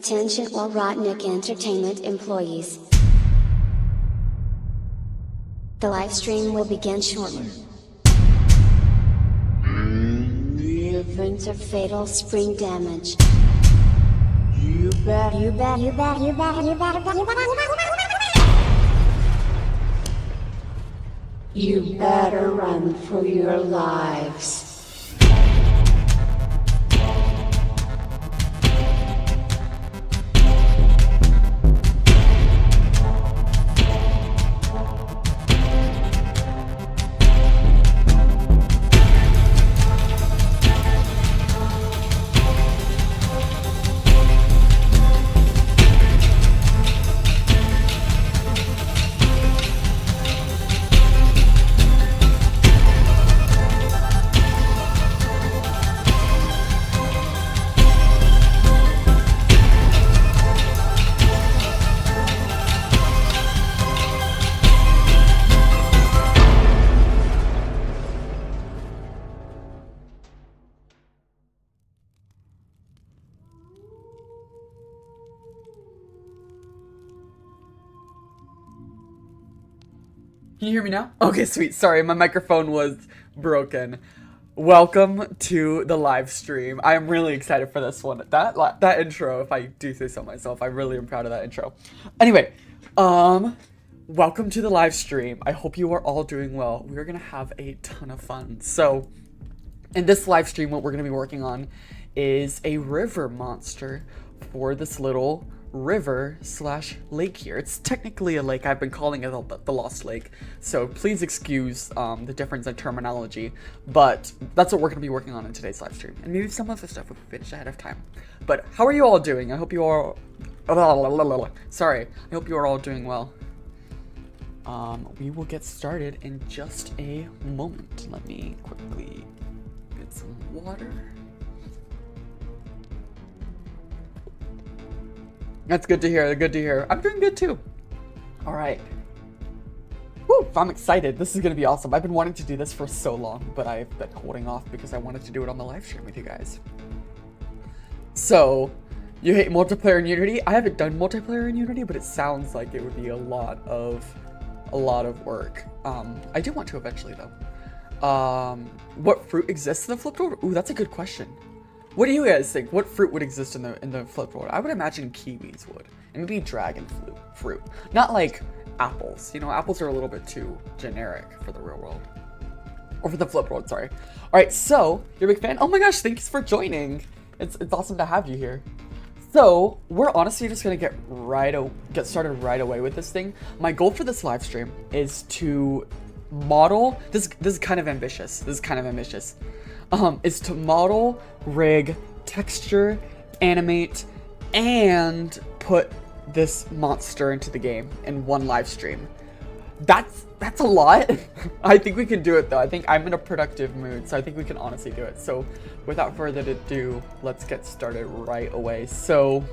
Attention all Rotnik Entertainment employees. The live stream will begin shortly. The event of fatal spring damage. You better run for your lives. Can you hear me now? Okay, sweet. Sorry, my microphone was broken. Welcome to the live stream. I am really excited for this one. That intro, if I do say so myself, I really am proud of that intro. Anyway, welcome to the live stream. I hope you are all doing well. We're gonna have a ton of fun. So, in this live stream, what we're gonna be working on is a river monster for this little river slash lake here. It's technically a lake. I've been calling it the Lost Lake, so please excuse the difference in terminology, but that's what we're going to be working on in today's live stream, and maybe some of the stuff will be finished ahead of time. But how are you all doing? I hope you are sorry, I hope you are all doing well. We will get started in just a moment. Let me quickly get some water. That's good to hear, good to hear. I'm doing good too. All right. Woo, I'm excited. This is gonna be awesome. I've been wanting to do this for so long, but I've been holding off because I wanted to do it on the live stream with you guys. So, you hate multiplayer in Unity? I haven't done multiplayer in Unity, but it sounds like it would be a lot of work. I do want to eventually though. What fruit exists in the flipped world? Ooh, that's a good question. What do you guys think? What fruit would exist in the flipped world? I would imagine kiwis would, and maybe dragon fruit. Not like apples. You know, apples are a little bit too generic for the real world, or for the flipped world. Sorry. All right, so you're a big fan. Oh my gosh, thanks for joining. It's awesome to have you here. So we're honestly just gonna get started right away with this thing. My goal for this live stream is to model. This is kind of ambitious. Is to model, rig, texture, animate, and put this monster into the game in one live stream. That's a lot. I think we can do it though. I think I'm in a productive mood, so I think we can honestly do it. So without further ado, let's get started right away. So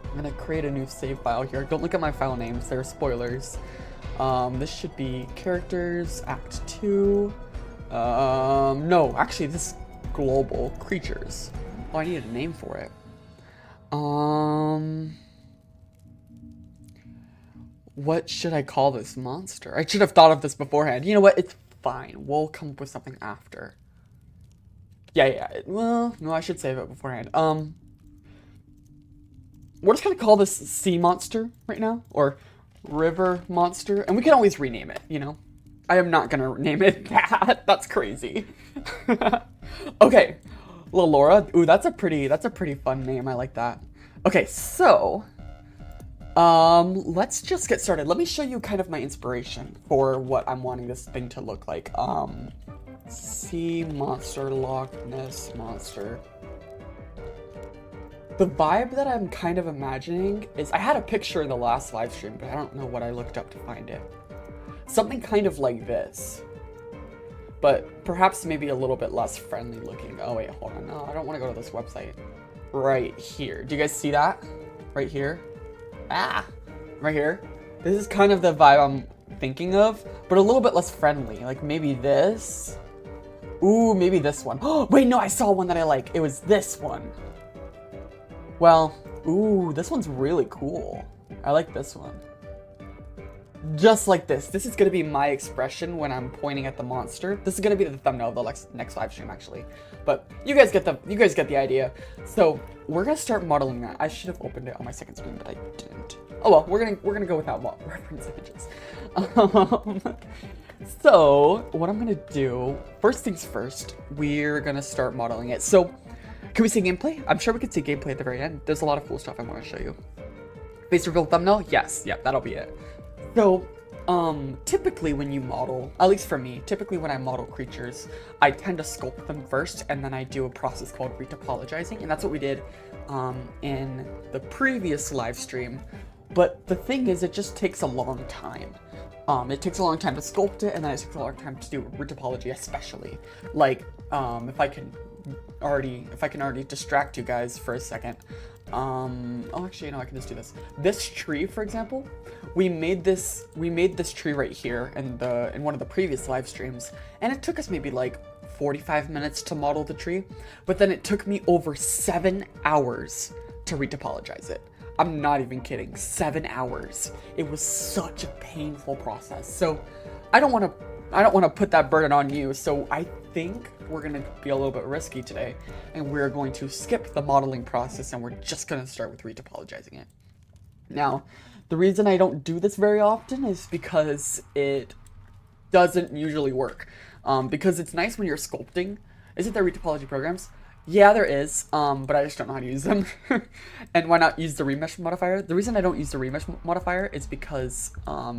I'm gonna create a new save file here. Don't look at my file names, they're spoilers. This should be characters, act 2. No, actually this is global creatures. Oh, I needed a name for it. What should I call this monster? I should have thought of this beforehand. You know what? It's fine. We'll come up with something after. Yeah. Well, no, I should save it beforehand. We're just gonna call this sea monster right now, or river monster, and we can always rename it, you know? I am not gonna name it that. That's crazy. Okay, Laura. Ooh, that's a pretty fun name. I like that. Okay, so let's just get started. Let me show you kind of my inspiration for what I'm wanting this thing to look like. Sea monster, Loch Ness monster. The vibe that I'm kind of imagining is, I had a picture in the last live stream, but I don't know what I looked up to find it. Something kind of like this, but perhaps maybe a little bit less friendly looking. Oh wait, hold on. No, I don't want to go to this website. Right here. Do you guys see that? Right here? Ah! Right here? This is kind of the vibe I'm thinking of, but a little bit less friendly. Like maybe this. Ooh, maybe this one. Oh, wait, no, I saw one that I like. It was this one. Well, Ooh, this one's really cool. I like this one. Just like this. This is gonna be my expression when I'm pointing at the monster. This is gonna be the thumbnail of the next live stream, actually. But you guys get the idea. So we're gonna start modeling that. I should have opened it on my second screen, but I didn't. Oh well, we're gonna go without reference images. So what I'm gonna do, first things first, we're gonna start modeling it. So can we see gameplay? I'm sure we can see gameplay at the very end. There's a lot of cool stuff I want to show you. Face reveal thumbnail? Yes, yeah, that'll be it. So, typically when you model, at least for me, typically when I model creatures, I tend to sculpt them first, and then I do a process called retopologizing, and that's what we did in the previous live stream. But the thing is, it just takes a long time. It takes a long time to sculpt it, and then it takes a long time to do retopology, especially. Like, if I can already distract you guys for a second. Oh, actually, no, I can just do this. This tree, for example, we made this tree right here in one of the previous live streams, and it took us maybe like 45 minutes to model the tree, but then it took me over 7 hours to retopologize it. I'm not even kidding, 7 hours. It was such a painful process. So I don't want to put that burden on you. So I think we're going to be a little bit risky today, and we're going to skip the modeling process, and we're just going to start with retopologizing it. Now, the reason I don't do this very often is because it doesn't usually work. Because it's nice when you're sculpting. Isn't there retopology programs? Yeah, there is, but I just don't know how to use them. And why not use the remesh modifier? The reason I don't use the remesh modifier is because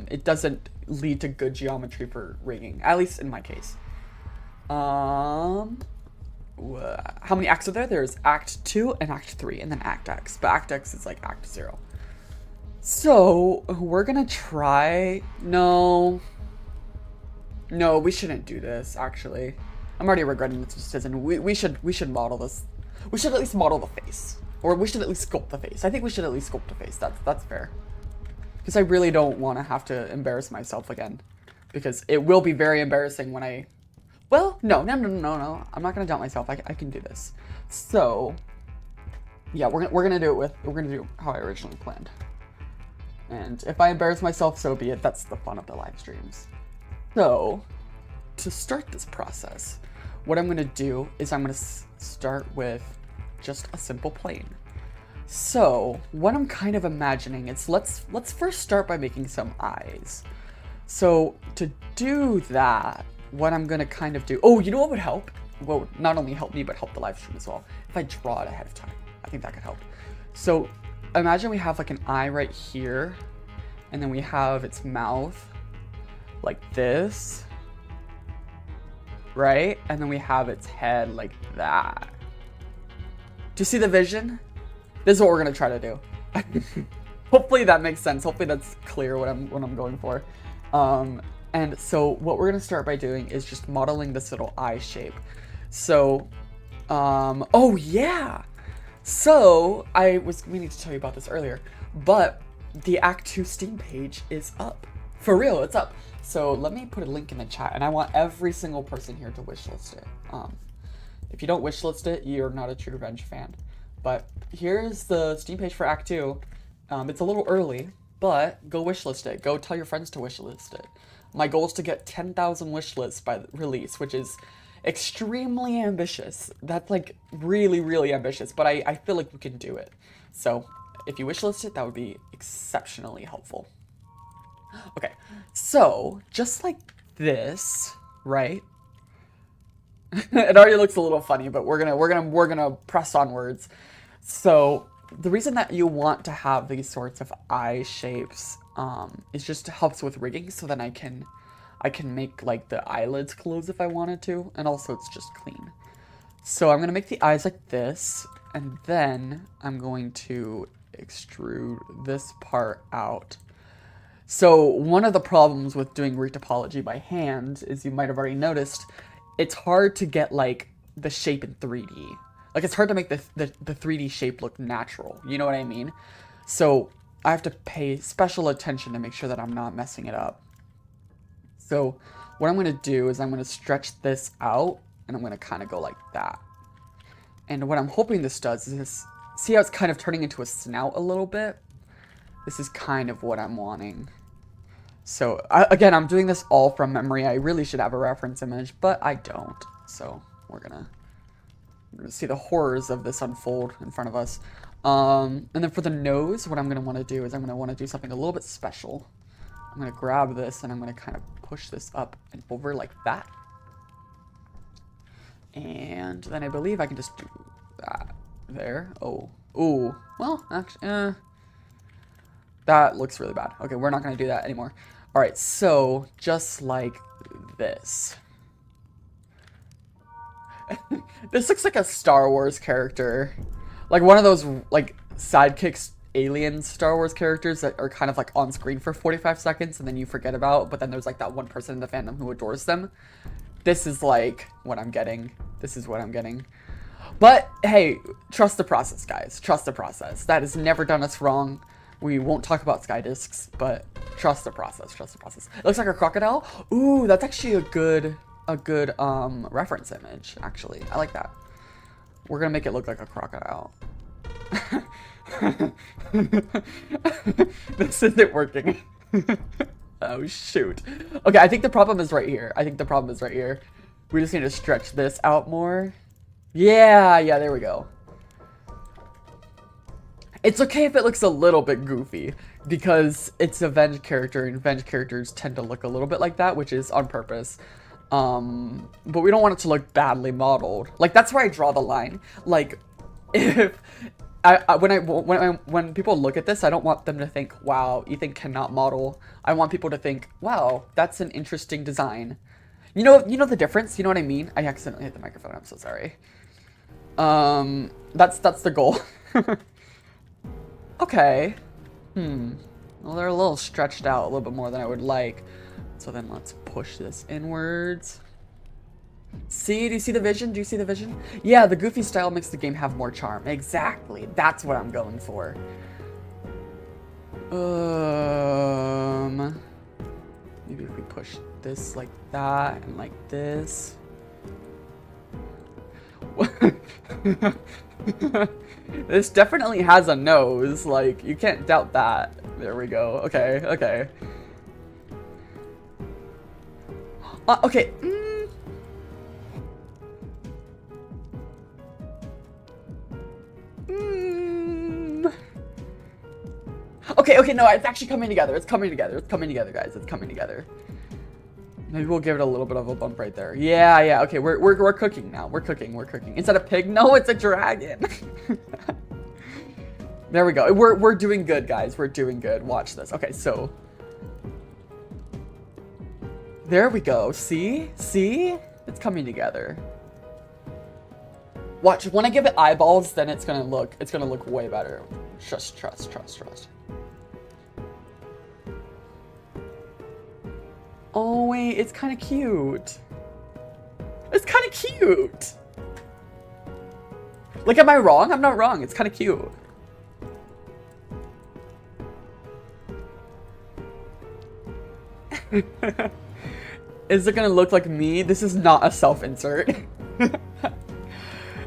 it doesn't lead to good geometry for rigging, at least in my case. How many acts are there? There's Act 2 and Act 3, and then Act X. But Act X is like Act 0. So, we're gonna try... No, we shouldn't do this, actually. I'm already regretting this decision. We should model this. We should at least model the face. Or we should at least sculpt the face. I think we should at least sculpt the face. That's fair. Because I really don't want to have to embarrass myself again. Because it will be very embarrassing when I... Well, no. I'm not going to doubt myself. I can do this. So, yeah, we're gonna do how I originally planned. And if I embarrass myself, so be it. That's the fun of the live streams. So, to start this process, what I'm going to do is I'm going to start with just a simple plane. So what I'm kind of imagining is let's first start by making some eyes. So to do that, what I'm going to kind of do, oh, you know what would help? Well, not only help me, but help the live stream as well. If I draw it ahead of time, I think that could help. So imagine we have like an eye right here, and then we have its mouth like this. Right? And then we have its head like that. Do you see the vision? This is what we're gonna try to do. Hopefully that makes sense. Hopefully that's clear what I'm going for. And so what we're gonna start by doing is just modeling this little eye shape. So, oh yeah. So I was meaning to tell you about this earlier, but the Act 2 Steam page is up. For real, it's up. So let me put a link in the chat, and I want every single person here to wishlist it. If you don't wishlist it, you're not a true Venge fan. But here's the Steam page for Act 2. It's a little early, but go wishlist it. Go tell your friends to wishlist it. My goal is to get 10,000 wishlists by the release, which is extremely ambitious. That's like really, really ambitious, but I feel like we can do it. So if you wishlist it, that would be exceptionally helpful. Okay, so just like this, right? It already looks a little funny, but we're gonna press on words. So the reason that you want to have these sorts of eye shapes is just helps with rigging, so then I can make like the eyelids close if I wanted to, and also it's just clean. So I'm gonna make the eyes like this, and then I'm going to extrude this part out. So one of the problems with doing retopology by hand is, you might have already noticed, it's hard to get like the shape in 3D. Like it's hard to make the 3D shape look natural. You know what I mean? So I have to pay special attention to make sure that I'm not messing it up. So what I'm going to do is I'm going to stretch this out, and I'm going to kind of go like that. And what I'm hoping this does is See how it's kind of turning into a snout a little bit? This is kind of what I'm wanting. So, again, I'm doing this all from memory. I really should have a reference image, but I don't. So, we're gonna see the horrors of this unfold in front of us. And then for the nose, what I'm gonna want to do is I'm gonna want to do something a little bit special. I'm gonna grab this and I'm gonna kind of push this up and over like that. And then I believe I can just do that there. Oh, ooh. Well, actually, that looks really bad. Okay, we're not gonna do that anymore. All right, so just like this. This looks like a Star Wars character. Like one of those like sidekicks alien Star Wars characters that are kind of like on screen for 45 seconds and then you forget about, but then there's like that one person in the fandom who adores them. This is like what I'm getting. This is what I'm getting. But hey, trust the process, guys. Trust the process. That has never done us wrong. We won't talk about sky discs, but trust the process. Trust the process. It looks like a crocodile. Ooh, that's actually a good reference image, actually. I like that. We're gonna make it look like a crocodile. This isn't working. Oh, shoot. Okay, I think the problem is right here. I think the problem is right here. We just need to stretch this out more. Yeah, there we go. It's okay if it looks a little bit goofy, because it's a Venge character, and Venge characters tend to look a little bit like that, which is on purpose. But we don't want it to look badly modeled. Like, that's where I draw the line. Like, if when people look at this, I don't want them to think, wow, Ethan cannot model. I want people to think, wow, that's an interesting design. You know the difference? You know what I mean? I accidentally hit the microphone. I'm so sorry. That's the goal. Okay. Well, they're a little stretched out a little bit more than I would like. So then let's push this inwards. See? Do you see the vision? Do you see the vision? Yeah, the goofy style makes the game have more charm. Exactly. That's what I'm going for. Maybe if we push this like that and like this. This definitely has a nose. Like, you can't doubt that. There we go. Okay. Okay. Okay, no, it's actually coming together. It's coming together, guys. It's coming together. Maybe we'll give it a little bit of a bump right there. Yeah, okay, we're cooking now. We're cooking. Instead of pig, no, it's a dragon. There we go. We're doing good, guys. We're doing good. Watch this. Okay, so there we go. See? It's coming together. Watch, when I give it eyeballs, then it's gonna look way better. Trust. Oh wait, it's kind of cute. Like, am I wrong? I'm not wrong. It's kind of cute. Is it gonna look like me? This is not a self-insert.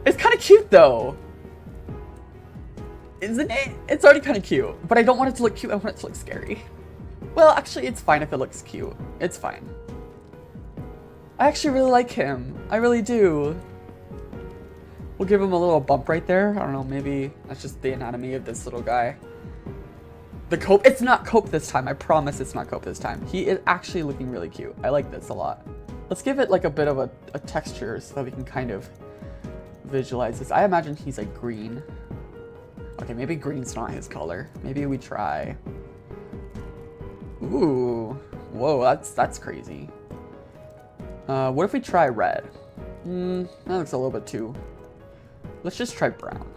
It's kind of cute though. Isn't it? It's already kind of cute. But I don't want it to look cute. I want it to look scary. Well, actually, it's fine if it looks cute. It's fine. I actually really like him. I really do. We'll give him a little bump right there. I don't know, maybe that's just the anatomy of this little guy. The cope. It's not cope this time. I promise it's not cope this time. He is actually looking really cute. I like this a lot. Let's give it like a bit of a texture so that we can kind of visualize this. I imagine he's like green. Okay, maybe green's not his color. Maybe we try. Ooh, whoa, that's crazy. What if we try red? That looks a little bit too. Let's just try brown.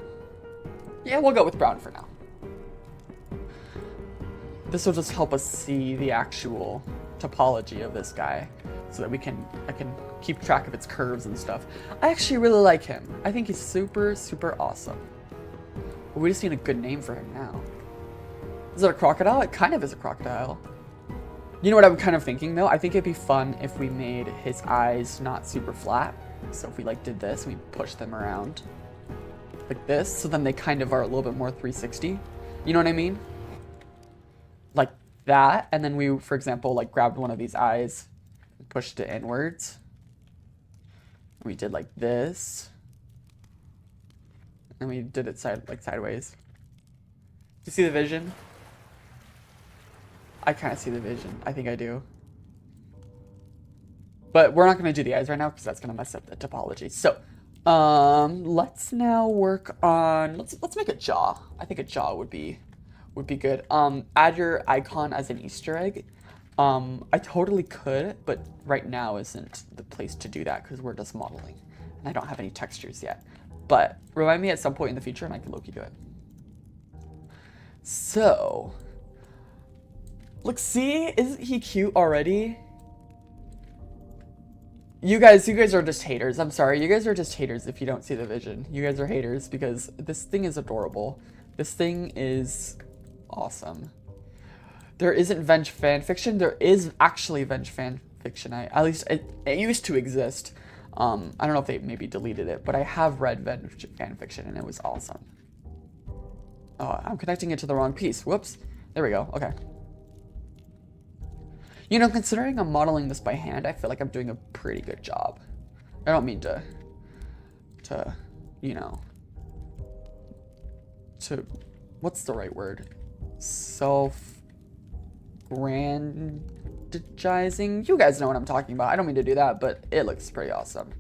Yeah, we'll go with brown for now. This will just help us see the actual topology of this guy, so that I can keep track of its curves and stuff. I actually really like him. I think he's super awesome. But we just need a good name for him now. Is it a crocodile? It kind of is a crocodile. You know what I'm kind of thinking though? I think it'd be fun if we made his eyes not super flat. So if we like did this, we push them around. like this, so then they kind of are a little bit more 360. You know what I mean? Like that, and then we, for example, like grabbed one of these eyes and pushed it inwards. And we did like this. And we did it sideways. Do you see the vision? I kind of see the vision. I think I do. But we're not going to do the eyes right now because that's going to mess up the topology. So, let's now work on, let's make a jaw. I think a jaw would be good. Add your icon as an Easter egg. I totally could, but right now isn't the place to do that because we're just modeling and I don't have any textures yet. But remind me at some point in the future and I can low-key do it. So, look, see, isn't he cute already? You guys are just haters. I'm sorry. You guys are just haters if you don't see the vision. You guys are haters because this thing is adorable. This thing is awesome. There isn't Venge fanfiction. There is actually Venge fanfiction. At least it used to exist. I don't know if they maybe deleted it, but I have read Venge fanfiction and it was awesome. Oh, I'm connecting it to the wrong piece. Whoops. There we go. Okay. You know, considering I'm modeling this by hand, I feel like I'm doing a pretty good job. I don't mean to, you know, what's the right word? Self-grandizing? You guys know what I'm talking about. I don't mean to do that, but it looks pretty awesome.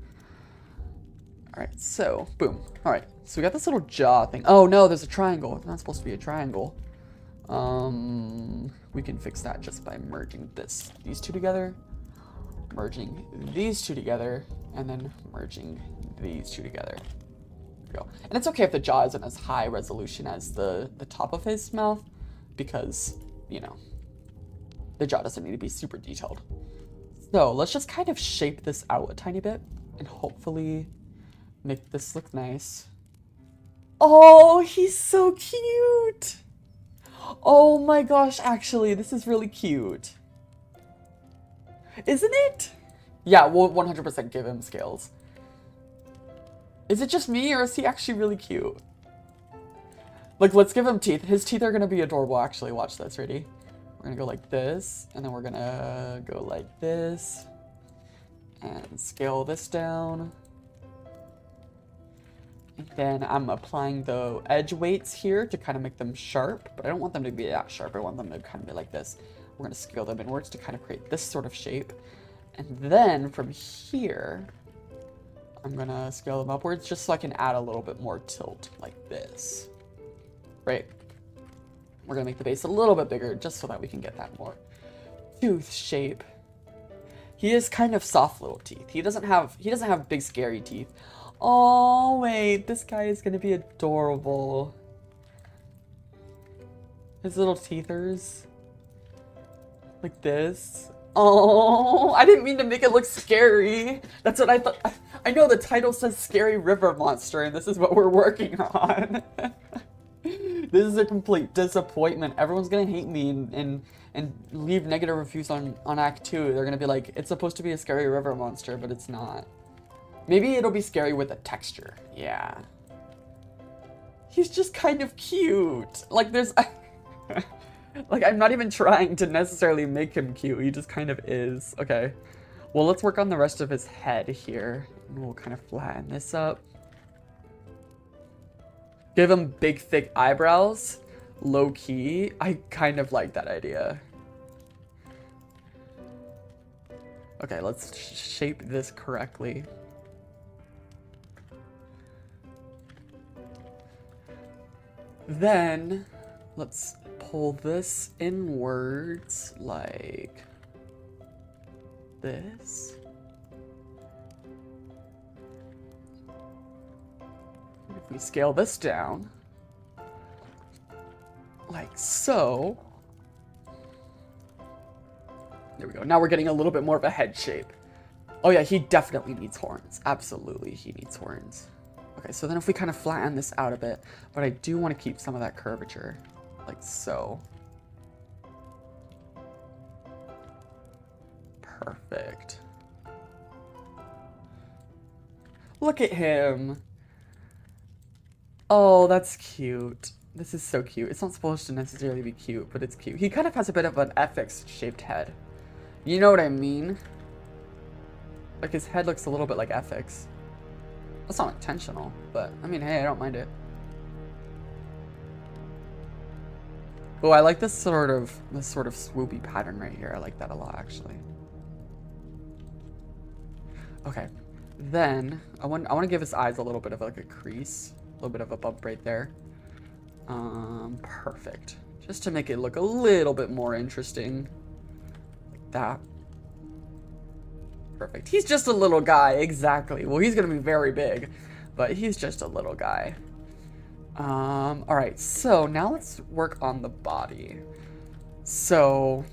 All right, so, boom. All right, so we got this little jaw thing. Oh, no, there's a triangle. It's not supposed to be a triangle. We can fix that just by merging these two together, merging these two together, and then merging these two together. There we go. And it's okay if the jaw isn't as high resolution as the top of his mouth, because, you know, the jaw doesn't need to be super detailed. So let's just kind of shape this out a tiny bit and hopefully make this look nice. Oh, he's so cute. Oh my gosh, actually, this is really cute. Isn't it? Yeah, we'll 100% give him scales. Is it just me, or is he actually really cute? Like, let's give him teeth. His teeth are going to be adorable, actually. Watch this. Ready? We're going to go like this, and then we're going to go like this, and scale this down. And then I'm applying the edge weights here to kind of make them sharp, but I don't want them to be that sharp. I want them to kind of be like this. We're going to scale them inwards to kind of create this sort of shape. And then from here, I'm going to scale them upwards just so I can add a little bit more tilt like this. Right? We're going to make the base a little bit bigger just so that we can get that more tooth shape. He is kind of soft little teeth. He doesn't have big scary teeth. Oh, wait, this guy is going to be adorable. His little teethers. Like this. Oh, I didn't mean to make it look scary. That's what I thought. I know the title says Scary River Monster, and this is what we're working on. This is a complete disappointment. Everyone's going to hate me and leave negative reviews on Act 2. They're going to be like, it's supposed to be a Scary River Monster, but it's not. Maybe it'll be scary with a texture. Yeah. He's just kind of cute. Like, there's... like, I'm not even trying to necessarily make him cute. He just kind of is. Okay. Well, let's work on the rest of his head here. And we'll kind of flatten this up. Give him big, thick eyebrows. Low-key. I kind of like that idea. Okay, let's shape this correctly. Then, let's pull this inwards like this. If we scale this down, like so. There we go. Now we're getting a little bit more of a head shape. Oh yeah, he definitely needs horns. Absolutely, he needs horns. Okay, so then if we kind of flatten this out a bit, but I do want to keep some of that curvature, like so. Perfect. Look at him. Oh, that's cute. This is so cute. It's not supposed to necessarily be cute, but it's cute. He kind of has a bit of an FX-shaped head. You know what I mean? Like, his head looks a little bit like FX. That's not intentional, but, I mean, hey, I don't mind it. Oh, I like this sort of swoopy pattern right here. I like that a lot, actually. Okay. Then, I want to give his eyes a little bit of, like, a crease. A little bit of a bump right there. Perfect. Just to make it look a little bit more interesting. Like that. Perfect. He's just a little guy, exactly. Well, he's gonna be very big, but he's just a little guy. Alright, so now let's work on the body. So,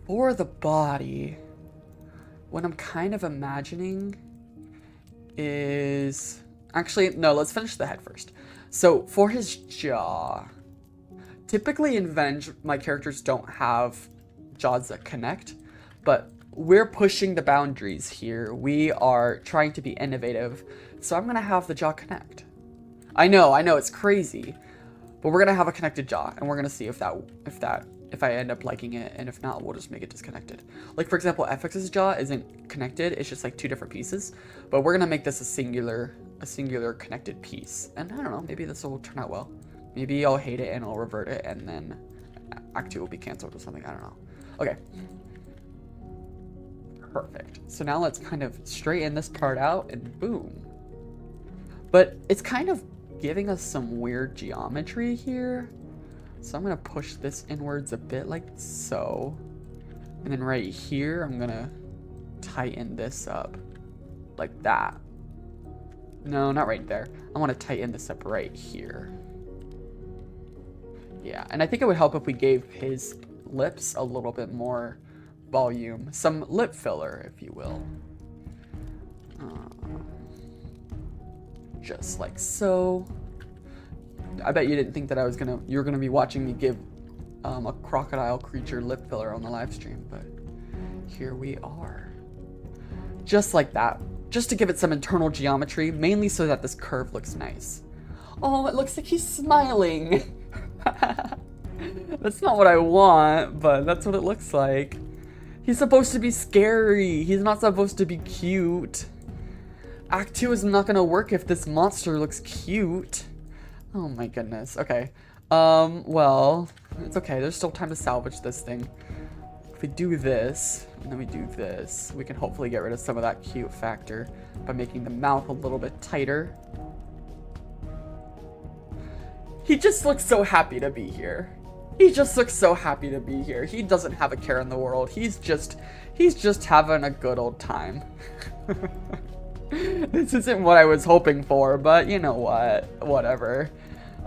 for the body, what I'm kind of imagining is... Actually, no, let's finish the head first. So, for his jaw, typically in Venge, my characters don't have jaws that connect, but we're pushing the boundaries here. We are trying to be innovative, so I'm gonna have the jaw connect. I know, it's crazy, but we're gonna have a connected jaw, and we're gonna see if I end up liking it, and if not, we'll just make it disconnected. Like, for example, FX's jaw isn't connected, it's just like two different pieces, but we're gonna make this a singular connected piece. And I don't know, maybe this will turn out well. Maybe I'll hate it and I'll revert it, and then Act 2 will be canceled or something, I don't know. Okay. Perfect. So now let's kind of straighten this part out, and boom. But it's kind of giving us some weird geometry here. So I'm gonna push this inwards a bit like so. And then right here, I'm gonna tighten this up like that. No, not right there. I wanna tighten this up right here. Yeah, and I think it would help if we gave his lips a little bit more volume. Some lip filler, if you will. Just like so. I bet you didn't think that you were gonna be watching me give a crocodile creature lip filler on the live stream, but here we are. Just like that. Just to give it some internal geometry, mainly so that this curve looks nice. Oh, it looks like he's smiling. That's not what I want, but that's what it looks like. He's supposed to be scary. He's not supposed to be cute. Act 2 is not gonna work if this monster looks cute. Oh my goodness. Okay. Well, it's okay. There's still time to salvage this thing. If we do this, and then we do this, we can hopefully get rid of some of that cute factor by making the mouth a little bit tighter. He just looks so happy to be here. He just looks so happy to be here. He doesn't have a care in the world. He's just having a good old time. This isn't what I was hoping for, but you know what? Whatever.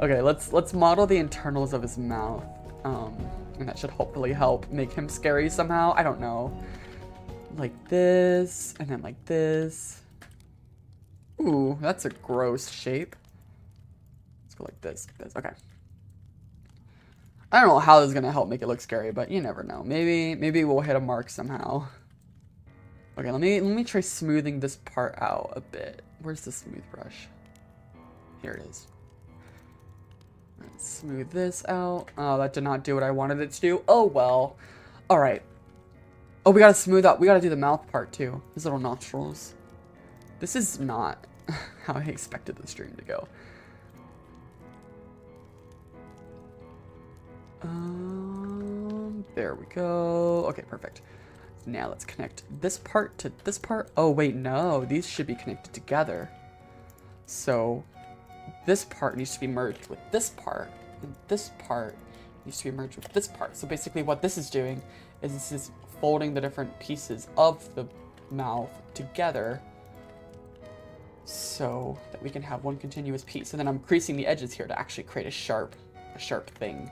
Okay, let's model the internals of his mouth. And that should hopefully help make him scary somehow. I don't know. Like this, and then like this. Ooh, that's a gross shape. Let's go like this, okay. I don't know how this is gonna help make it look scary, but you never know. Maybe we'll hit a mark somehow. Okay, let me try smoothing this part out a bit. Where's the smooth brush? Here it is. Let's smooth this out. Oh, that did not do what I wanted it to do. Oh well. All right. Oh, we gotta smooth out. We gotta do the mouth part too. His little nostrils. This is not how I expected the stream to go. There we go. Okay, perfect. Now let's connect this part to this part. Oh wait, no, these should be connected together. So this part needs to be merged with this part, and this part needs to be merged with this part. So basically what this is doing is this is folding the different pieces of the mouth together so that we can have one continuous piece. And then I'm creasing the edges here to actually create a sharp thing.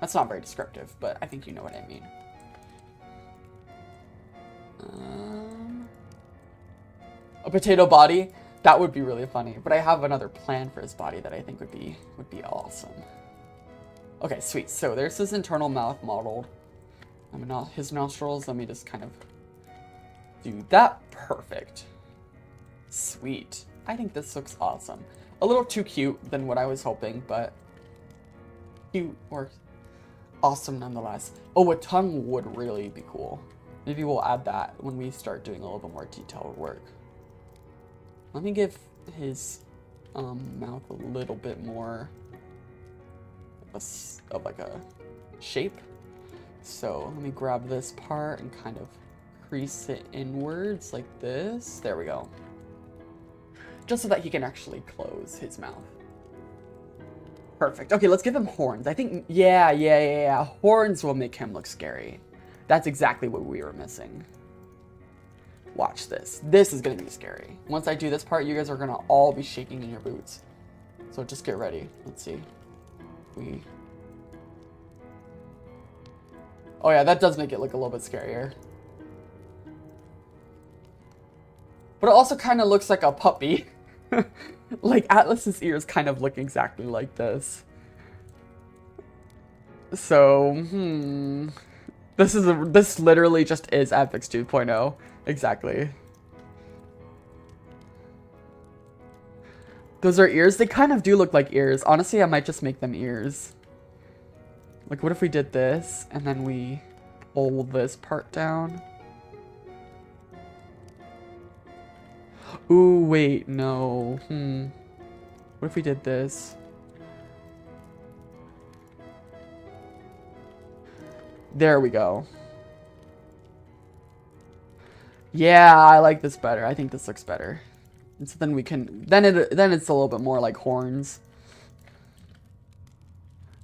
That's not very descriptive, but I think you know what I mean. A potato body? That would be really funny, but I have another plan for his body that I think would be awesome. Okay, sweet. So there's his internal mouth modeled. I mean, his nostrils. Let me just kind of do that. Perfect. Sweet. I think this looks awesome. A little too cute than what I was hoping, but cute or awesome nonetheless. Oh, a tongue would really be cool. Maybe we'll add that when we start doing a little bit more detailed work. Let me give his mouth a little bit more of like a shape. So let me grab this part and kind of crease it inwards like this. There we go. Just so that he can actually close his mouth. Perfect. Okay, let's give him horns. I think, yeah. Horns will make him look scary. That's exactly what we were missing. Watch this. This is gonna be scary. Once I do this part, you guys are gonna all be shaking in your boots. So just get ready. Let's see. Oh yeah, that does make it look a little bit scarier. But it also kind of looks like a puppy. Like Atlas's ears kind of look exactly like this. So, this literally just is Adfix 2.0. Exactly. Those are ears? They kind of do look like ears. Honestly, I might just make them ears. Like, what if we did this, and then we pull this part down? Ooh, wait, no. What if we did this? There we go. Yeah, I like this better. I think this looks better. And so then we can, then it's a little bit more like horns.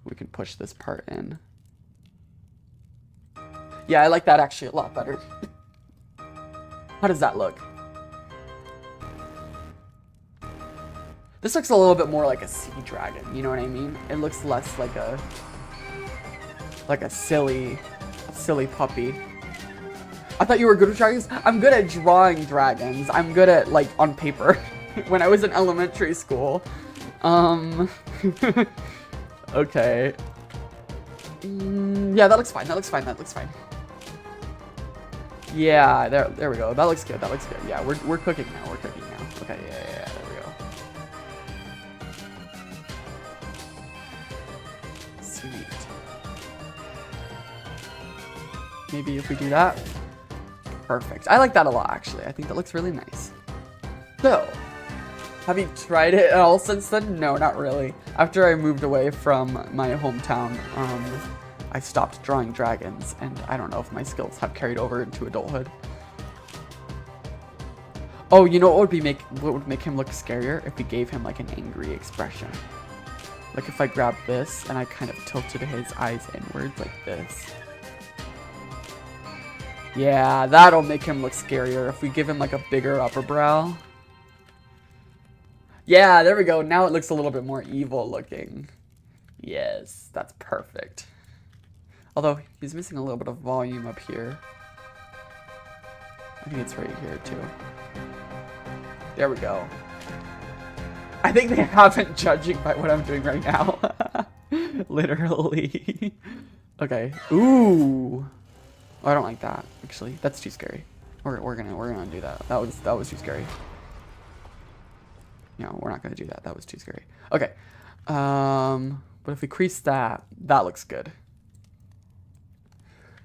We can push this part in. Yeah, I like that actually a lot better. How does that look? This looks a little bit more like a sea dragon, you know what I mean? It looks less like a silly puppy. I thought you were good with dragons? I'm good at drawing dragons. I'm good at, like, on paper. When I was in elementary school. Okay. Yeah, that looks fine. That looks fine. Yeah, there we go. That looks good. Yeah, we're cooking now. Okay, yeah, there we go. Sweet. Maybe if we do that. Perfect. I like that a lot, actually. I think that looks really nice. So, have you tried it at all since then? No, not really. After I moved away from my hometown, I stopped drawing dragons, and I don't know if my skills have carried over into adulthood. Oh, you know what would make him look scarier? If we gave him like an angry expression. Like if I grabbed this and I kind of tilted his eyes inwards like this. Yeah, that'll make him look scarier if we give him like a bigger upper brow. Yeah, there we go. Now it looks a little bit more evil looking. Yes, that's perfect. Although he's missing a little bit of volume up here. I think it's right here too. There we go. I think they haven't, judging by what I'm doing right now. Literally. Okay. Ooh. Oh, I don't like that, actually. That's too scary. We're gonna do that. That was too scary. No, we're not gonna do that. That was too scary. Okay. But if we crease that, that looks good.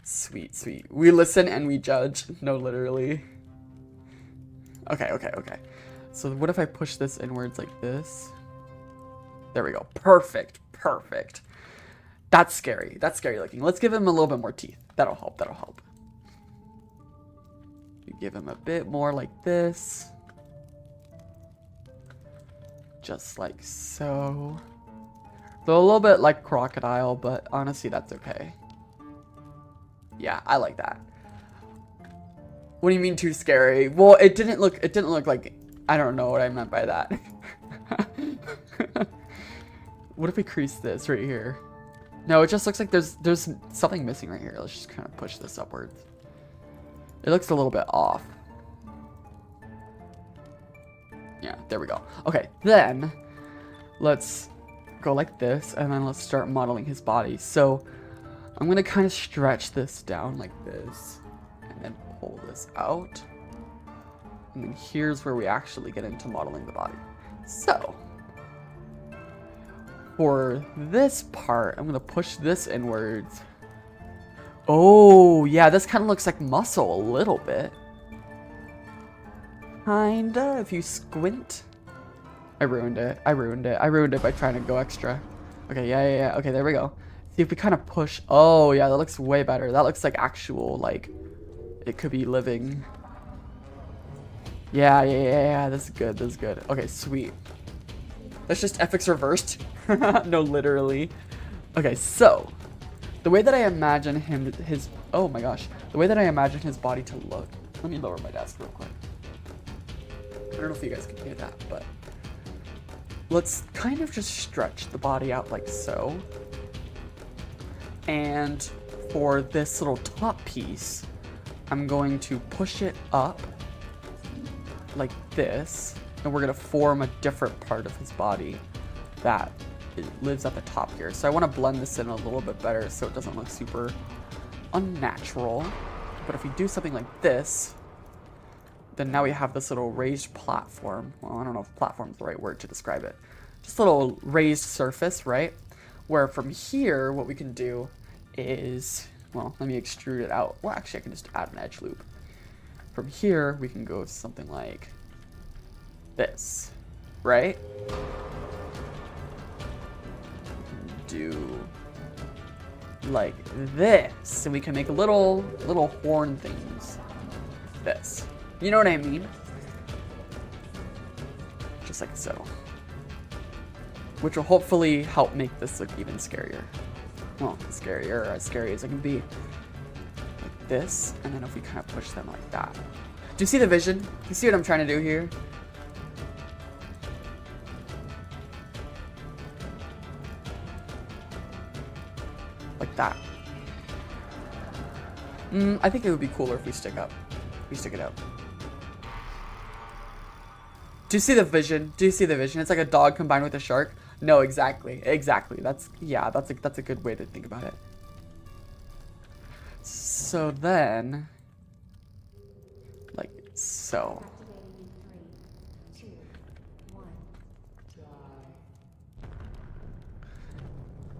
Sweet, sweet. We listen and we judge. No, literally. Okay. So what if I push this inwards like this? There we go. Perfect. That's scary. That's scary looking. Let's give him a little bit more teeth. That'll help. We give him a bit more like this. Just like so. Though a little bit like crocodile, but honestly that's okay. Yeah, I like that. What do you mean too scary? Well, it didn't look like, I don't know what I meant by that. What if we crease this right here? No, it just looks like there's something missing right here. Let's just kind of push this upwards. It looks a little bit off. Yeah, there we go. Okay, then let's go like this, and then let's start modeling his body. So I'm gonna kind of stretch this down like this, and then pull this out. And then here's where we actually get into modeling the body. So For this part, I'm gonna push this inwards. Oh, yeah, this kind of looks like muscle a little bit. Kinda, if you squint. I ruined it. I ruined it. I ruined it by trying to go extra. Okay, yeah. Okay, there we go. See if we kind of push. Oh, yeah, that looks way better. That looks like actual, like, it could be living. Yeah. This is good. This is good. Okay, sweet. That's just FX reversed. No, literally. Okay, so the way that I imagine oh my gosh, the way that I imagine his body to look. Let me lower my desk real quick. I don't know if you guys can hear that, but let's kind of just stretch the body out like so. And for this little top piece, I'm going to push it up like this, and we're gonna form a different part of his body that it lives at the top here. So I want to blend this in a little bit better so it doesn't look super unnatural. But if we do something like this, then now we have this little raised platform. Well, I don't know if platform is the right word to describe it. Just a little raised surface, right? Where from here, what we can do is, well, let me extrude it out. Well, actually, I can just add an edge loop. From here, we can go something like this, right? Do like this, and we can make little horn things. This, you know what I mean? Just like so. Which will hopefully help make this look even scarier. Well, scarier, as scary as it can be. Like this, and then if we kind of push them like that. Do you see the vision? Do you see what I'm trying to do here? Like that. I think it would be cooler if we stick up. We stick it up. Do you see the vision? Do you see the vision? It's like a dog combined with a shark. No, exactly. That's a good way to think about it. So then, like so.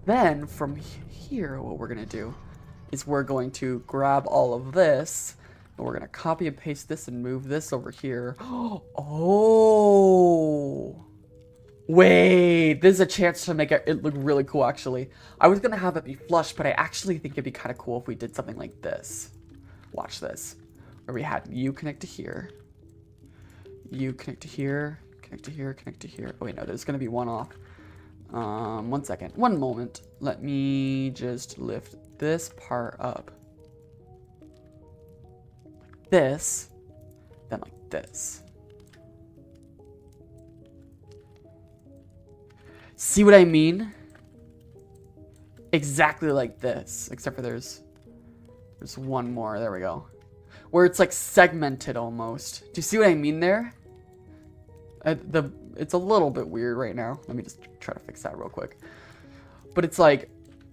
Then from here, what we're gonna do is we're going to grab all of this, and we're gonna copy and paste this and move this over here. Oh, wait, there's a chance to make it look really cool, actually. I was gonna have it be flush, but I actually think it'd be kind of cool if we did something like this. Watch this, where we had you connect to here, you connect to here, connect to here, connect to here. Oh wait, no, there's gonna be one off. 1 second, 1 moment. Let me just lift this part up. Like this, then like this. See what I mean? Exactly like this, except for there's one more. There we go. Where it's like segmented almost. Do you see what I mean there? It's a little bit weird right now. Let me just try to fix that real quick. But it's like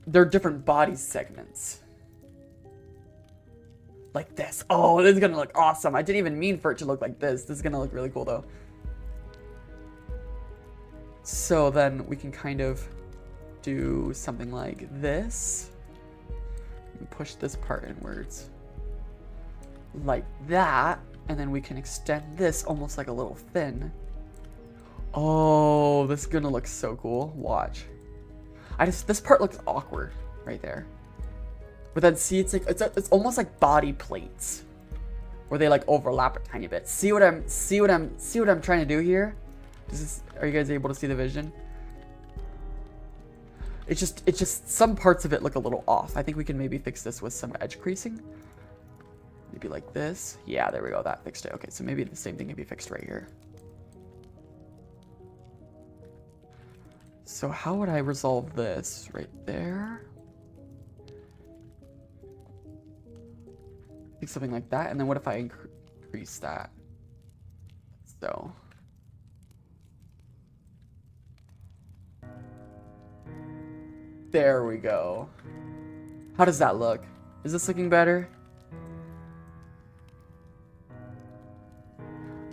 they're different body segments. Like this. Oh, this is gonna look awesome. I didn't even mean for it to look like this. This is gonna look really cool though. So then we can kind of do something like this. We push this part inwards. Like that. And then we can extend this almost like a little fin. Oh, this is gonna look so cool. Watch. This part looks awkward right there. But then see, it's like it's almost like body plates where they like overlap a tiny bit. See what I'm trying to do here? Are you guys able to see the vision? It's just some parts of it look a little off. I think we can maybe fix this with some edge creasing. Maybe like this. Yeah, there we go. That fixed it. Okay, so maybe the same thing can be fixed right here. So how would I resolve this? Right there? I think something like that. And then what if I increase that? So. There we go. How does that look? Is this looking better?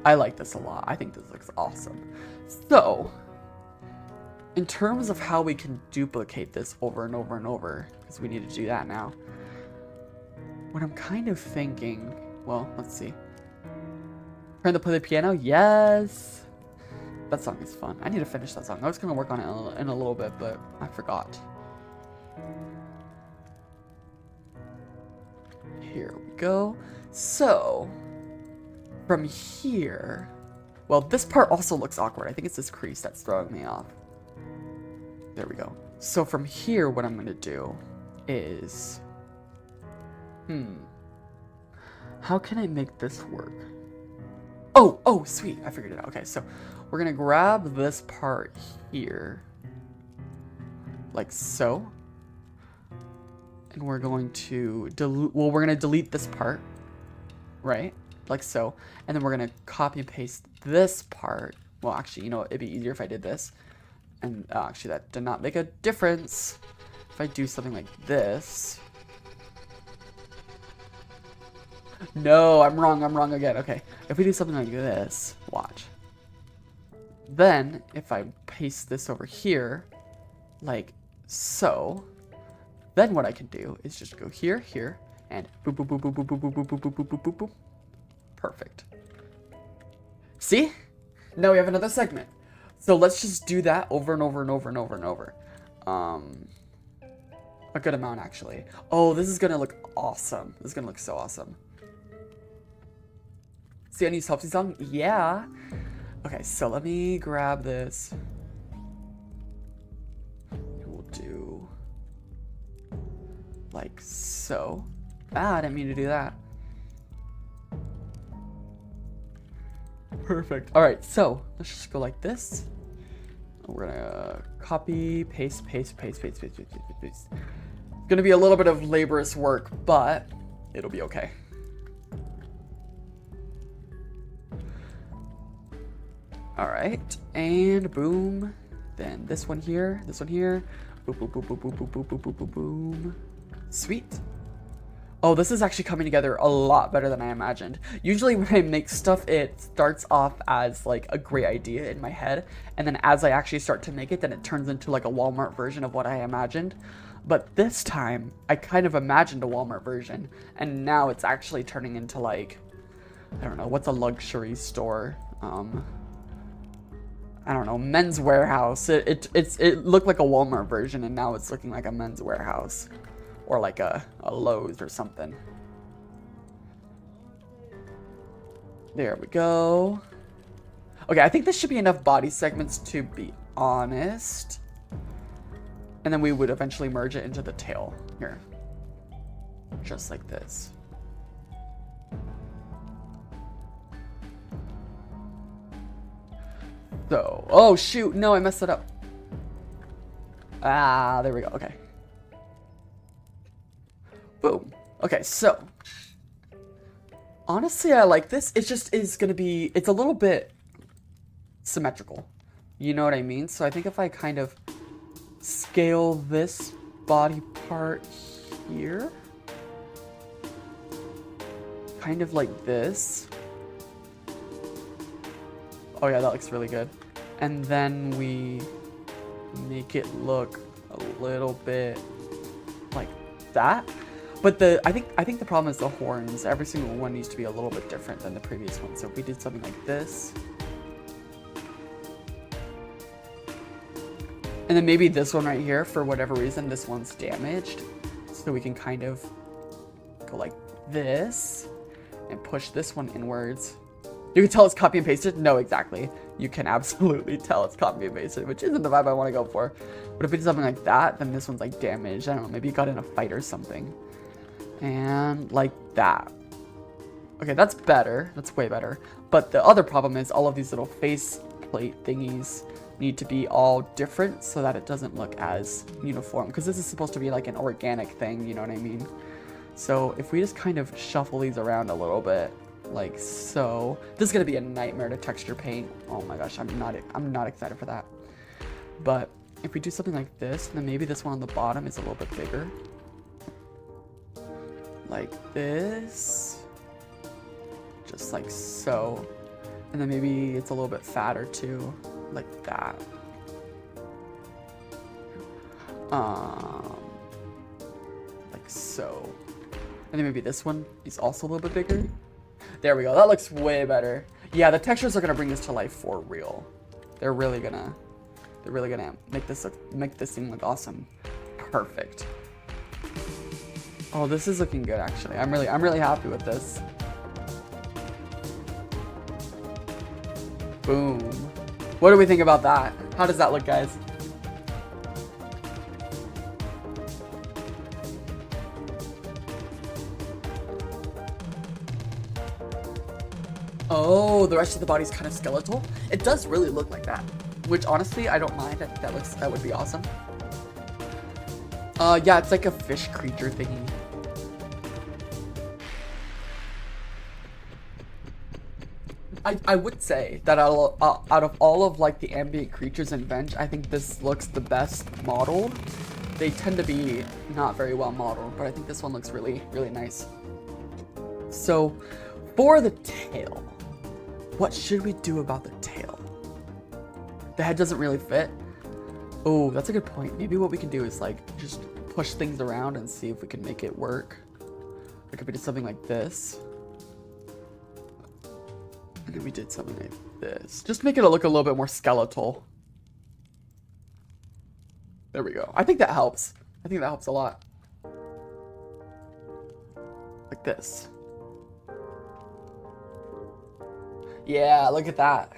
I like this a lot. I think this looks awesome. So, in terms of how we can duplicate this over and over and over, because we need to do that now, what I'm kind of thinking, well, let's see. Trying to play the piano? Yes! That song is fun. I need to finish that song. I was going to work on it in a little bit, but I forgot. Here we go. So, from here, well, this part also looks awkward. I think it's this crease that's throwing me off. There we go. So from here, what I'm going to do is, how can I make this work? Oh, sweet. I figured it out. Okay, so we're going to grab this part here, like so. And we're going to we're going to delete this part, right? Like so. And then we're going to copy and paste this part. Well, actually, you know, it'd be easier if I did this. And actually, that did not make a difference. If I do something like this. No, I'm wrong again. Okay, if we do something like this, watch. Then, if I paste this over here, like so, then what I can do is just go here, here, and boop, boop, boop, boop, boop, boop, boop, boop, boop, boop, boop, boop, boop. Perfect. See? Now we have another segment. So let's just do that over and over and over and over and over. A good amount, actually. Oh, this is gonna look awesome. This is gonna look so awesome. See any selfie song? Yeah. Okay, so let me grab this. We'll do like so. Ah, I didn't mean to do that. Perfect. All right, so let's just go like this. We're gonna copy, paste, paste, paste, paste, paste, paste, paste, paste. It's gonna be a little bit of laborious work, but it'll be okay. All right, and boom. Then this one here, boom, boom, boom, boom, boom, boom, boom, boom, boom, boom, boom. Sweet. Oh, this is actually coming together a lot better than I imagined. Usually when I make stuff, it starts off as like a great idea in my head. And then as I actually start to make it, then it turns into like a Walmart version of what I imagined. But this time, I kind of imagined a Walmart version. And now it's actually turning into like, I don't know, what's a luxury store? I don't know, Men's Warehouse. It looked like a Walmart version, and now it's looking like a Men's Warehouse. Or like a Lowe's or something. There we go. Okay, I think this should be enough body segments to be honest. And then we would eventually merge it into the tail. Here. Just like this. So, oh shoot, no, I messed it up. Ah, there we go, okay. Boom. Okay, so honestly, I like this. It just is gonna be, it's a little bit symmetrical. You know what I mean? So I think if I kind of scale this body part here, kind of like this. Oh yeah, that looks really good. And then we make it look a little bit like that. But I think the problem is the horns. Every single one needs to be a little bit different than the previous one. So if we did something like this, and then maybe this one right here, for whatever reason, this one's damaged. So we can kind of go like this and push this one inwards. You can tell it's copy and pasted? No, exactly. You can absolutely tell it's copy and pasted, which isn't the vibe I want to go for. But if we did something like that, then this one's like damaged. I don't know, maybe you got in a fight or something. And like that. Okay, that's better. That's way better. But the other problem is all of these little face plate thingies need to be all different so that it doesn't look as uniform. Because this is supposed to be like an organic thing, you know what I mean? So if we just kind of shuffle these around a little bit, like so. This is gonna be a nightmare to texture paint. Oh my gosh, I'm not excited for that. But if we do something like this, then maybe this one on the bottom is a little bit bigger. Like this. Just like so. And then maybe it's a little bit fatter too. Like that. Like so. And then maybe this one is also a little bit bigger. There we go. That looks way better. Yeah, the textures are gonna bring this to life for real. They're really gonna make this thing look awesome. Perfect. Oh, this is looking good actually. I'm really happy with this. Boom. What do we think about that? How does that look, guys? Oh, the rest of the body's kind of skeletal. It does really look like that, which honestly, I don't mind. That would be awesome. Yeah, it's like a fish creature thingy. I would say that out of all of like the ambient creatures in Venge, I think this looks the best modeled. They tend to be not very well modeled, but I think this one looks really, really nice. So, for the tail, what should we do about the tail? The head doesn't really fit. Oh, that's a good point. Maybe what we can do is like just push things around and see if we can make it work. Like if we did something like this. And then we did something like this. Just make it look a little bit more skeletal. There we go. I think that helps. I think that helps a lot. Like this. Yeah, look at that.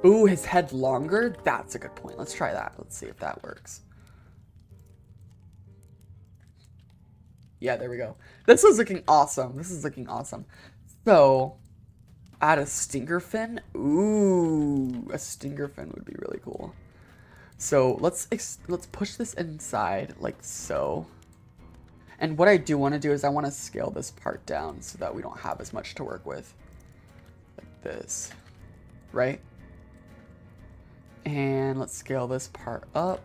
Ooh, his head longer? That's a good point. Let's try that. Let's see if that works. Yeah, there we go. This is looking awesome. This is looking awesome. So, add a stinger fin. Ooh, a stinger fin would be really cool. So let's push this inside like so. And what I do want to do is I want to scale this part down so that we don't have as much to work with. Like this, right? And let's scale this part up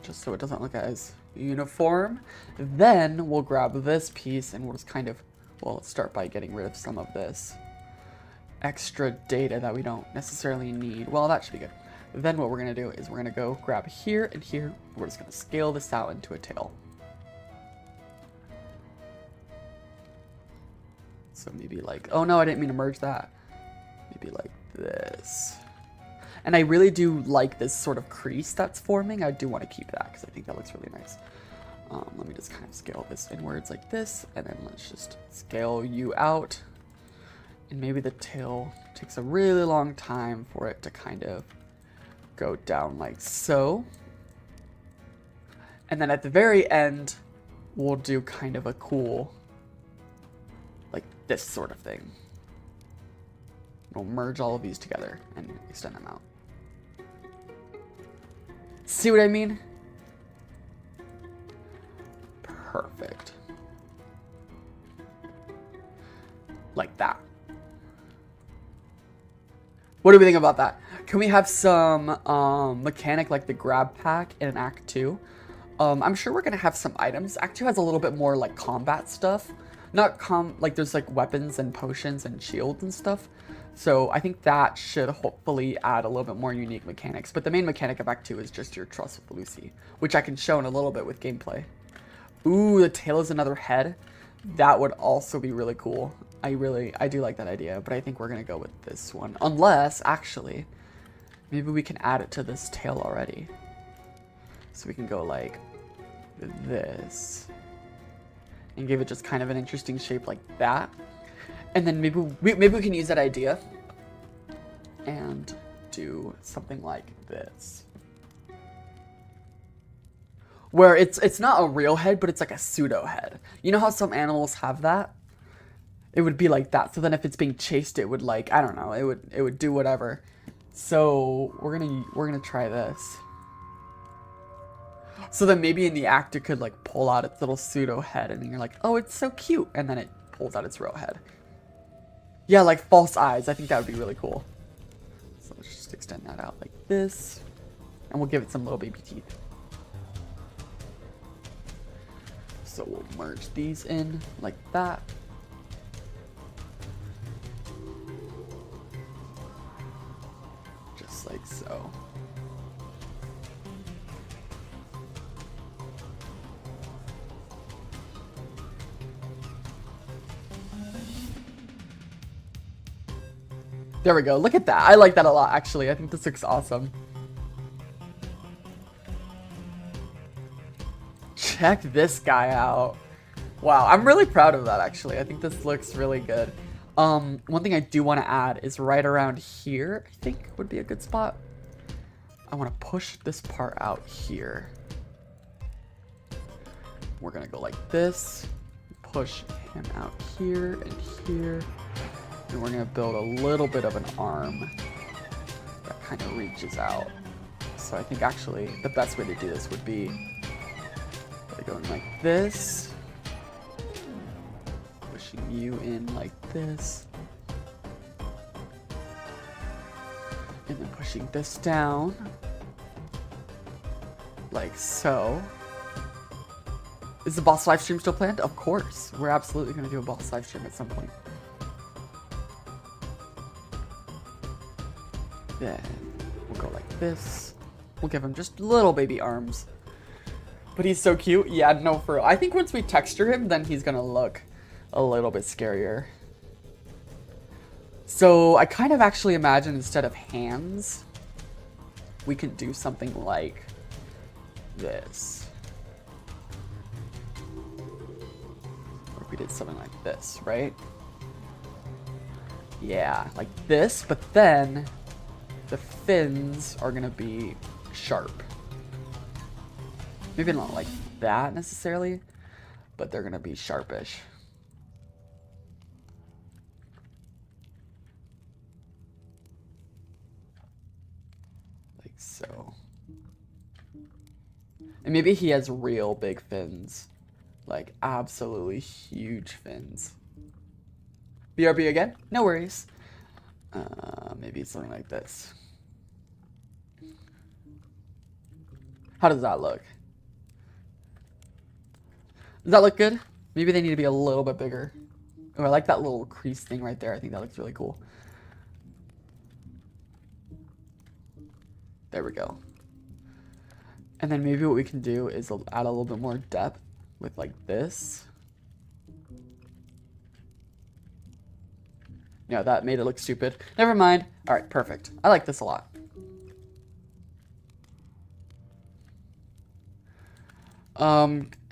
just so it doesn't look as uniform. Then we'll grab this piece and we'll just kind of, well, let's start by getting rid of some of this extra data that we don't necessarily need. Well, that should be good. Then what we're going to do is we're going to go grab here and here. We're just going to scale this out into a tail. So maybe like, oh no, I didn't mean to merge that. Maybe like this. And I really do like this sort of crease that's forming. I do want to keep that because I think that looks really nice. Let me just kind of scale this inwards like this. And then let's just scale you out. And maybe the tail takes a really long time for it to kind of go down like so. And then at the very end, we'll do kind of a cool, like this sort of thing. We'll merge all of these together and extend them out. See what I mean? Perfect. Like that. What do we think about that? Can we have some mechanic like the grab pack in Act 2? I'm sure we're gonna have some items. Act 2 has a little bit more like combat stuff. Like there's like weapons and potions and shields and stuff. So I think that should hopefully add a little bit more unique mechanics. But the main mechanic of Act 2 is just your trust with Lucy, which I can show in a little bit with gameplay. Ooh, the tail is another head. That would also be really cool. I do like that idea, but I think we're gonna go with this one. Unless, actually, maybe we can add it to this tail already. So we can go like this. And give it just kind of an interesting shape like that. And then maybe we can use that idea and do something like this. Where it's not a real head, but it's like a pseudo head. You know how some animals have that? It would be like that. So then if it's being chased, it would like, I don't know, it would do whatever. So we're gonna try this. So then maybe in the act it could like pull out its little pseudo head and then you're like, oh, it's so cute. And then it pulls out its real head. Yeah, like false eyes. I think that would be really cool. So let's just extend that out like this. And we'll give it some little baby teeth. So we'll merge these in like that. Just like so. There we go. Look at that. I like that a lot, actually. I think this looks awesome. Check this guy out. Wow, I'm really proud of that, actually. I think this looks really good. One thing I do want to add is right around here, I think would be a good spot. I want to push this part out here. We're going to go like this. Push him out here and here. And we're going to build a little bit of an arm that kind of reaches out. So I think actually the best way to do this would be by going like this. Pushing you in like this. And then pushing this down. Like so. Is the boss live stream still planned? Of course. We're absolutely going to do a boss live stream at some point. Then we'll go like this. We'll give him just little baby arms. But he's so cute. Yeah, no, for real. I think once we texture him, then he's going to look a little bit scarier. So I kind of actually imagine instead of hands, we can do something like this. Or if we did something like this, right? Yeah, like this, but then the fins are gonna be sharp. Maybe not like that necessarily, but they're gonna be sharpish. Like so. And maybe he has real big fins. Like absolutely huge fins. BRB again? No worries. Maybe something like this. How does that look? Does that look good? Maybe they need to be a little bit bigger. Oh, I like that little crease thing right there. I think that looks really cool. There we go. And then maybe what we can do is add a little bit more depth with like this. No, that made it look stupid. Never mind. All right, perfect. I like this a lot.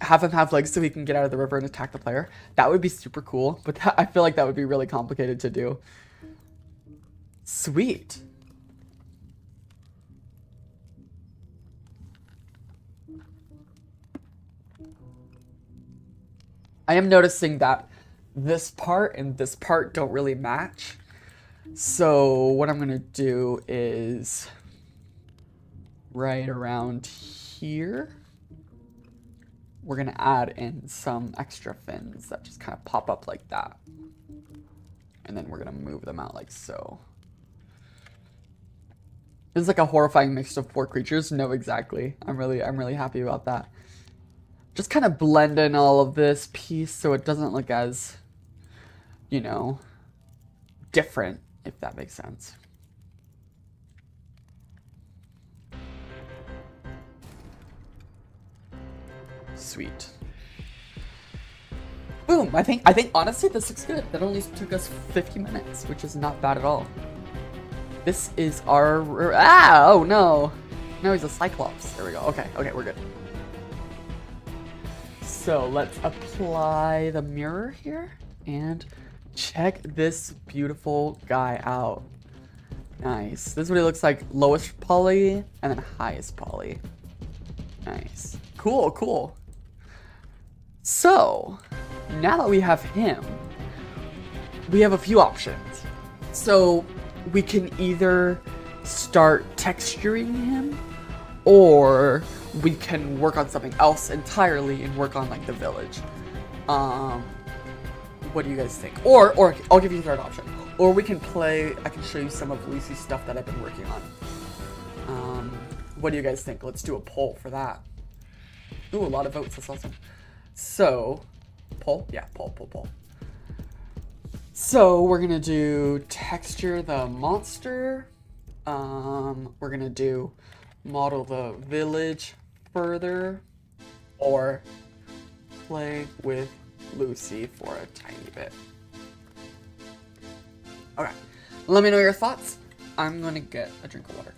Have him have legs so he can get out of the river and attack the player. That would be super cool, but I feel like that would be really complicated to do. Sweet. I am noticing that this part and this part don't really match. So what I'm gonna do is right around here, we're gonna add in some extra fins that just kind of pop up like that. And then we're gonna move them out like so. This is like a horrifying mix of 4 creatures. No, exactly. I'm really happy about that. Just kind of blend in all of this piece so it doesn't look as, you know, different, if that makes sense. Sweet. Boom! I think honestly this looks good. That only took us 50 minutes, which is not bad at all. This is our oh no. No, he's a Cyclops. There we go. Okay, we're good. So let's apply the mirror here and check this beautiful guy out. Nice. This is what he looks like, lowest poly and then highest poly. Nice. Cool, cool. So now that we have him, we have a few options. So we can either start texturing him, or we can work on something else entirely and work on like the village. What do you guys think? Or I'll give you the third option. Or we can play, I can show you some of Lucy's stuff that I've been working on. What do you guys think? Let's do a poll for that. Ooh, a lot of votes, that's awesome. So, poll? Yeah, poll. So, we're gonna do texture the monster. We're gonna do model the village further, or play with Lucy for a tiny bit. Okay, Let me know your thoughts. I'm gonna get a drink of water.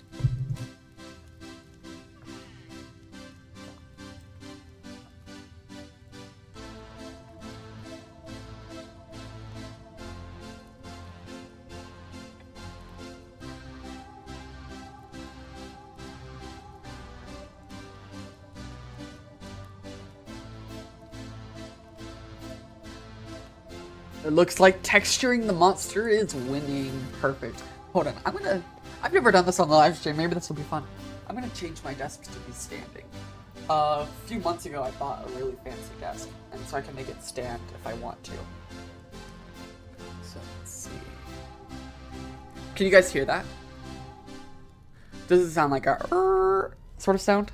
It looks like texturing the monster is winning. Perfect. Hold on, I've never done this on the live stream. Maybe this will be fun. I'm gonna change my desk to be standing. A few months ago, I bought a really fancy desk, and so I can make it stand if I want to. So let's see. Can you guys hear that? Does it sound like a sort of sound?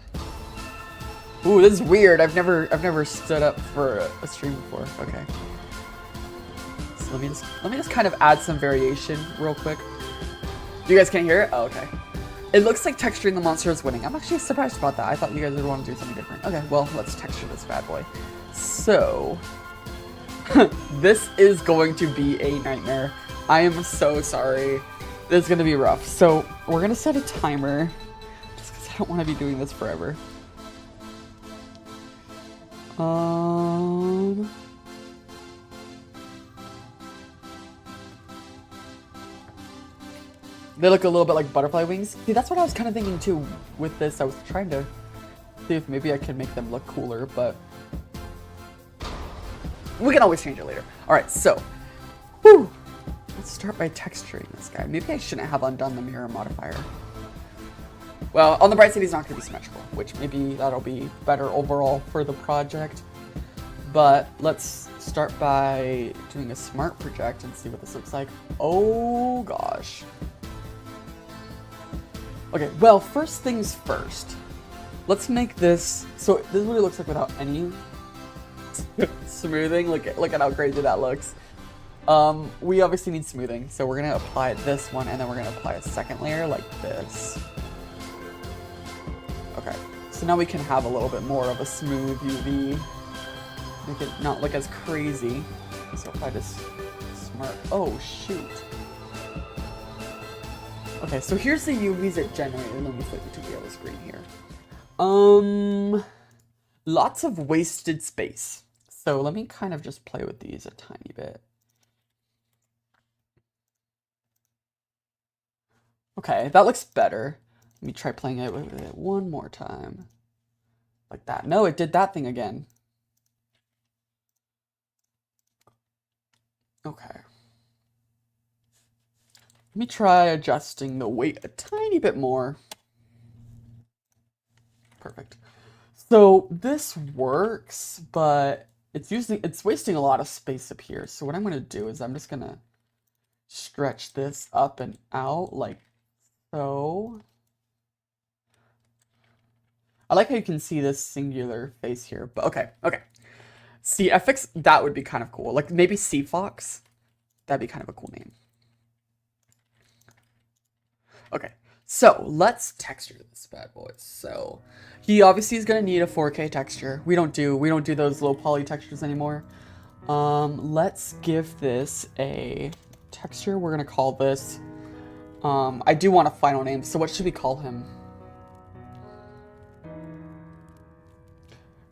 Ooh, this is weird. I've never stood up for a stream before. Okay. So let me just kind of add some variation real quick. You guys can't hear it? Oh, okay. It looks like texturing the monster is winning. I'm actually surprised about that. I thought you guys would want to do something different. Okay, well, let's texture this bad boy. So, this is going to be a nightmare. I am so sorry. This is going to be rough. So, we're going to set a timer, just because I don't want to be doing this forever. They look a little bit like butterfly wings. See, that's what I was kind of thinking too with this. I was trying to see if maybe I could make them look cooler, but we can always change it later. All right, so, whew, let's start by texturing this guy. Maybe I shouldn't have undone the mirror modifier. Well, on the bright side, he's not going to be symmetrical, which maybe that'll be better overall for the project. But let's start by doing a smart project and see what this looks like. Oh gosh. Okay, well, first things first. Let's make this, so this is what it looks like without any smoothing. Look at how crazy that looks. We obviously need smoothing, so we're gonna apply this one, and then we're gonna apply a second layer like this. Okay, so now we can have a little bit more of a smooth UV. Make it not look as crazy. So if I just smart, oh shoot. Okay, so here's the UVs it generated. Let me flip it to the other screen here. Lots of wasted space. So let me kind of just play with these a tiny bit. Okay, that looks better. Let me try playing it with it one more time. Like that. No, it did that thing again. Okay. Let me try adjusting the weight a tiny bit more. Perfect. So this works, but it's wasting a lot of space up here. So what I'm gonna do is I'm just gonna stretch this up and out like so. I like how you can see this singular face here, but okay. CFX, that would be kind of cool. Like maybe Sea Fox, that'd be kind of a cool name. Okay, so let's texture this bad boy. So he obviously is gonna need a 4K texture. We don't do those low poly textures anymore. Let's give this a texture. We're gonna call this. I do want a final name. So what should we call him?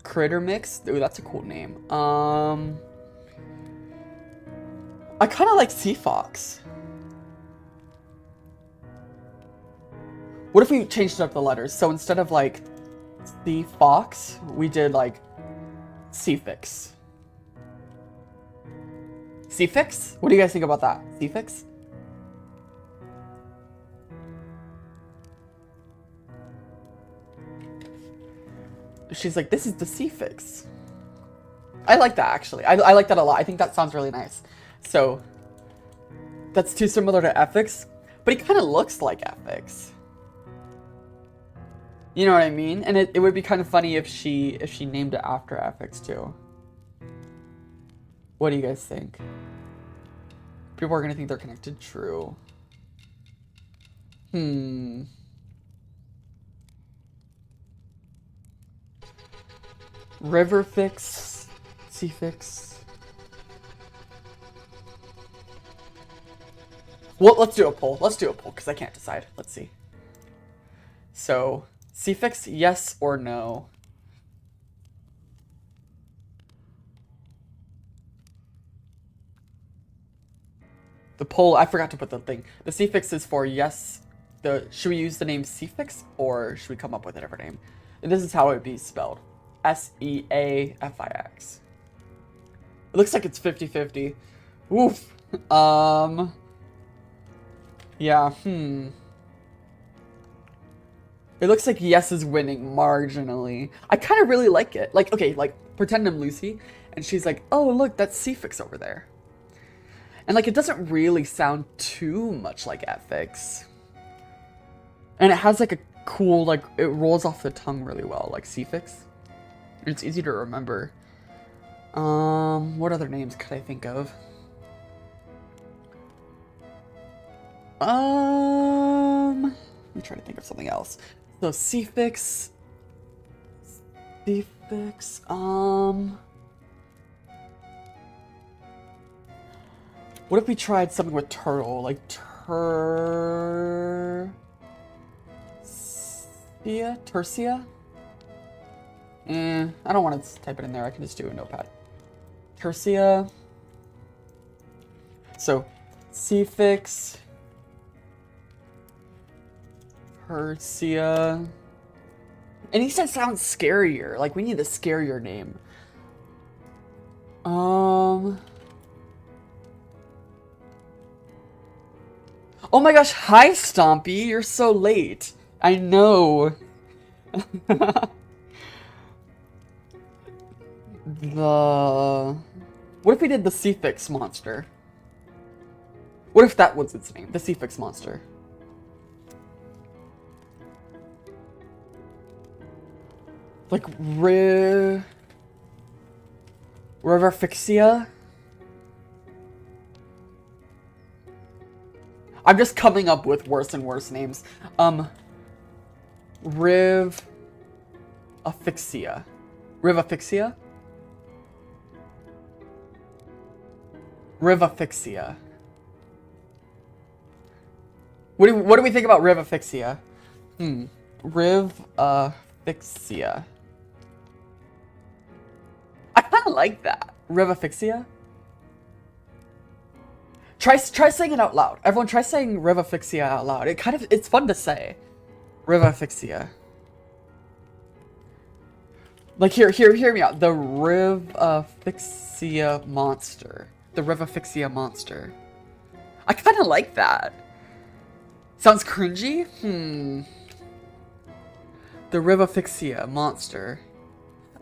Critter Mix. Ooh, that's a cool name. I kind of like Sea Fox. What if we changed up the letters? So instead of like Sea Fox, we did like Seafix. Seafix? What do you guys think about that? Seafix? She's like, this is the Seafix. I like that actually. I like that a lot. I think that sounds really nice. So that's too similar to FX, but he kind of looks like FX. You know what I mean? And it would be kind of funny if she named it after FX too. What do you guys think? People are gonna think they're connected. True. River Fix, Sea Fix. Well, let's do a poll. Let's do a poll, because I can't decide. Let's see. So, suffix, yes or no? The poll, I forgot to put the thing. The suffix is for yes. Should we use the name suffix, or should we come up with a different name? And this is how it would be spelled. S-E-A-F-I-X. It looks like it's 50-50. Oof. Yeah, It looks like yes is winning marginally. I kind of really like it. Like, okay, like, pretend I'm Lucy, and she's like, oh, look, that's suffix over there. And, like, it doesn't really sound too much like ethics. And it has, like, a cool, like, it rolls off the tongue really well, like suffix. It's easy to remember. What other names could I think of? Let me try to think of something else. So suffix. What if we tried something with turtle, like Tertia? I don't want to type it in there. I can just do a notepad. Tertia. So, suffix. Tertia. It needs to sound scarier. Like, we need a scarier name. Oh my gosh, hi Stompy, you're so late. I know. What if we did the suffix monster? What if that was its name? The suffix monster. Like Riverfixia? I'm just coming up with worse and worse names. Rivafixia. Rivafixia? Rivafixia. What do we think about Rivafixia? Rivafixia. I kind of like that. Rivafixia. Try saying it out loud. Everyone, try saying Rivafixia out loud. It's fun to say. Rivafixia. Like, hear me out. The Rivafixia monster. The Rivafixia monster. I kind of like that. Sounds cringy? The Rivafixia monster.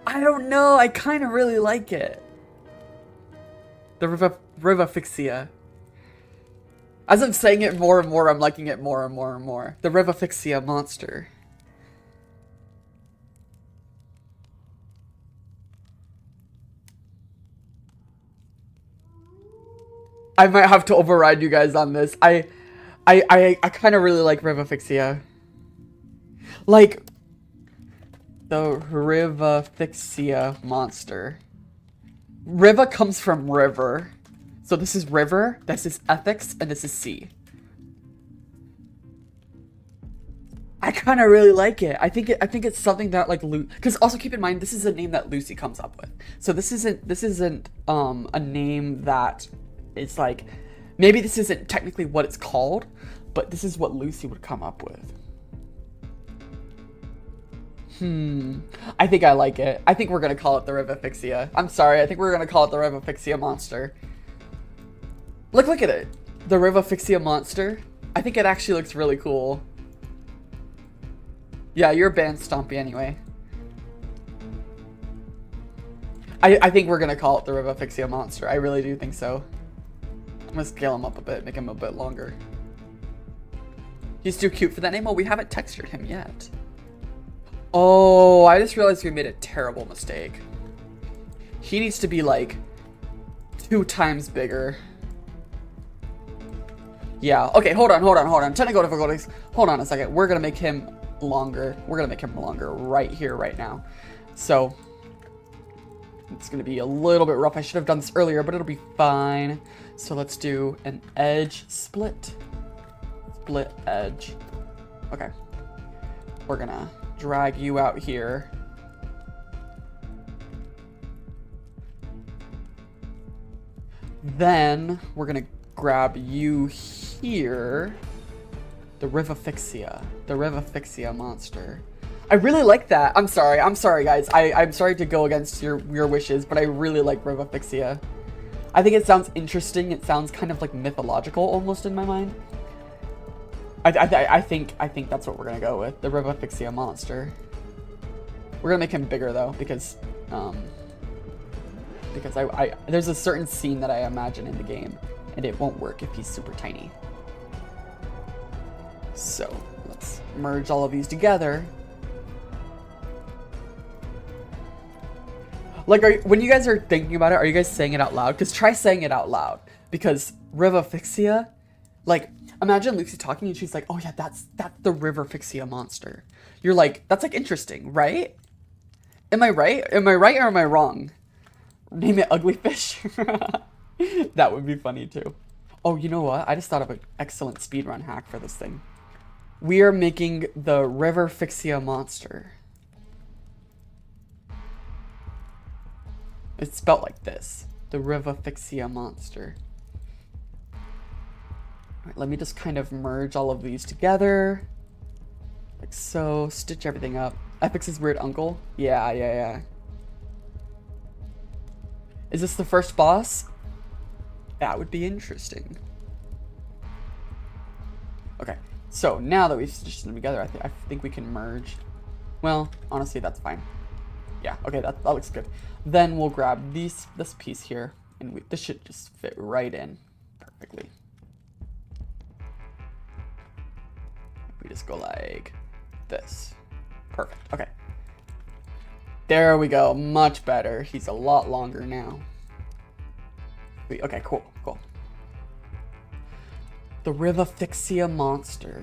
I don't know. I kind of really like it. The Rivafixia. As I'm saying it more and more, I'm liking it more and more and more. The Rivafixia monster. I might have to override you guys on this. I kind of really like Rivafixia. Like, the Rivafixia monster. Riva comes from river. So this is river, this is ethics, and this is sea. I kind of really like it. I think it's something that, like, because also keep in mind, this is a name that Lucy comes up with. So this isn't a name that it's like, maybe this isn't technically what it's called, but this is what Lucy would come up with. I think I like it. I think we're gonna call it the Rivafixia. I'm sorry, I think we're gonna call it the Rivafixia monster. Look at it. The Rivafixia monster. I think it actually looks really cool. Yeah, you're banned, Stompy, anyway. I think we're gonna call it the Rivafixia monster. I really do think so. I'm gonna scale him up a bit, make him a bit longer. He's too cute for that name? Well, we haven't textured him yet. Oh, I just realized we made a terrible mistake. He needs to be, like, 2 times bigger. Yeah, okay, hold on. Technical difficulties. Hold on a second. We're gonna make him longer. We're gonna make him longer right here, right now. So, It's gonna be a little bit rough. I should have done this earlier, but it'll be fine. So let's do an edge split. Split edge. Okay. We're gonna drag you out here. Then we're gonna grab you here. The Rivifixia monster. I really like that. I'm sorry guys. I'm sorry to go against your wishes, but I really like Rivifixia. I think it sounds interesting. It sounds kind of like mythological almost in my mind. I think that's what we're gonna go with. The Rivifixia monster. We're gonna make him bigger though, because there's a certain scene that I imagine in the game, and it won't work if he's super tiny. So let's merge all of these together. Like, when you guys are thinking about it, are you guys saying it out loud? Because try saying it out loud. Because Rivifixia, like, imagine Lucy talking and she's like, oh yeah, that's the Rivifixia monster. You're like, that's like interesting, right? Am I right? Am I right or am I wrong? Name it Ugly Fish. That would be funny too. Oh, you know what? I just thought of an excellent speedrun hack for this thing. We are making the Rivifixia monster. It's spelled like this. The Rivifixia monster. Alright, let me just kind of merge all of these together. Like so. Stitch everything up. Epix's weird uncle? Yeah. Is this the first boss? That would be interesting. Okay, so now that we've stitched them together, I think we can merge. Well, honestly, that's fine. Yeah, okay, that looks good. Then we'll grab this piece here, and this should just fit right in perfectly. We just go like this. Perfect, okay. There we go, much better. He's a lot longer now. Okay, cool. The Rivifixia monster.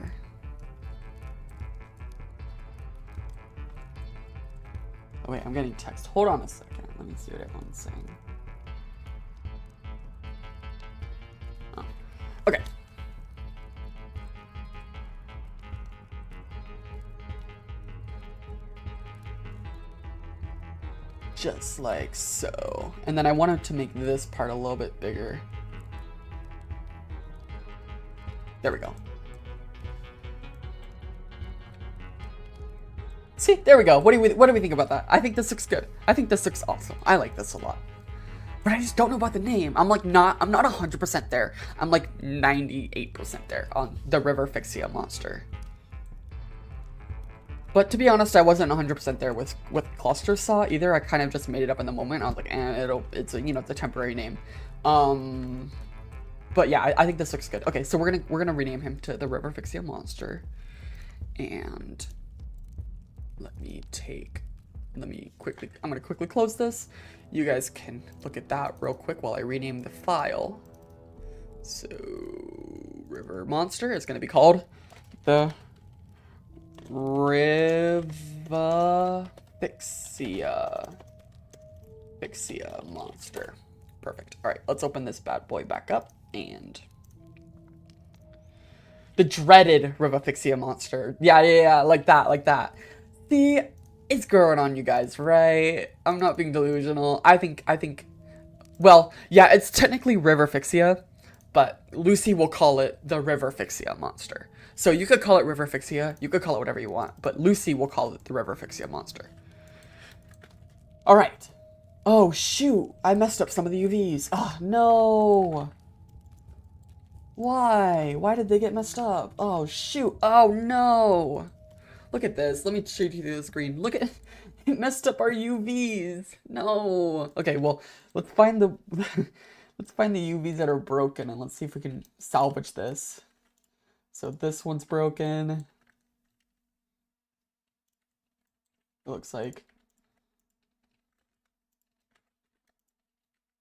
Oh wait, I'm getting text. Hold on a second. Let me see what everyone's saying. Oh. Okay. Just like so. And then I wanted to make this part a little bit bigger. There we go. See, there we go. What do we think about that? I think this looks good. I think this looks awesome. I like this a lot. But I just don't know about the name. I'm not 100% there. I'm like 98% there on the Rivifixia monster. But to be honest, I wasn't 100% there with Cluster Saw either. I kind of just made it up in the moment. I was like, it's a, it's a temporary name. But yeah, I think this looks good. Okay, so we're gonna rename him to the Rivifixia monster. And I'm gonna quickly close this. You guys can look at that real quick while I rename the file. So River Monster is gonna be called the Rivifixia monster. Perfect. All right, let's open this bad boy back up, and the dreaded Rivifixia monster. Yeah, like that. See, it's growing on you guys, right? I'm not being delusional. I think, well, yeah, it's technically Rivifixia, but Lucy will call it the Rivifixia monster. So you could call it Rivifixia, you could call it whatever you want, but Lucy will call it the Rivifixia monster. All right. Oh, shoot. I messed up some of the UVs. Oh, no. Why? Why did they get messed up? Oh, shoot. Oh, no. Look at this. Let me show you the screen. Look at it messed up our UVs. No. Okay, well, let's find the let's find the UVs that are broken and let's see if we can salvage this. So this one's broken. It looks like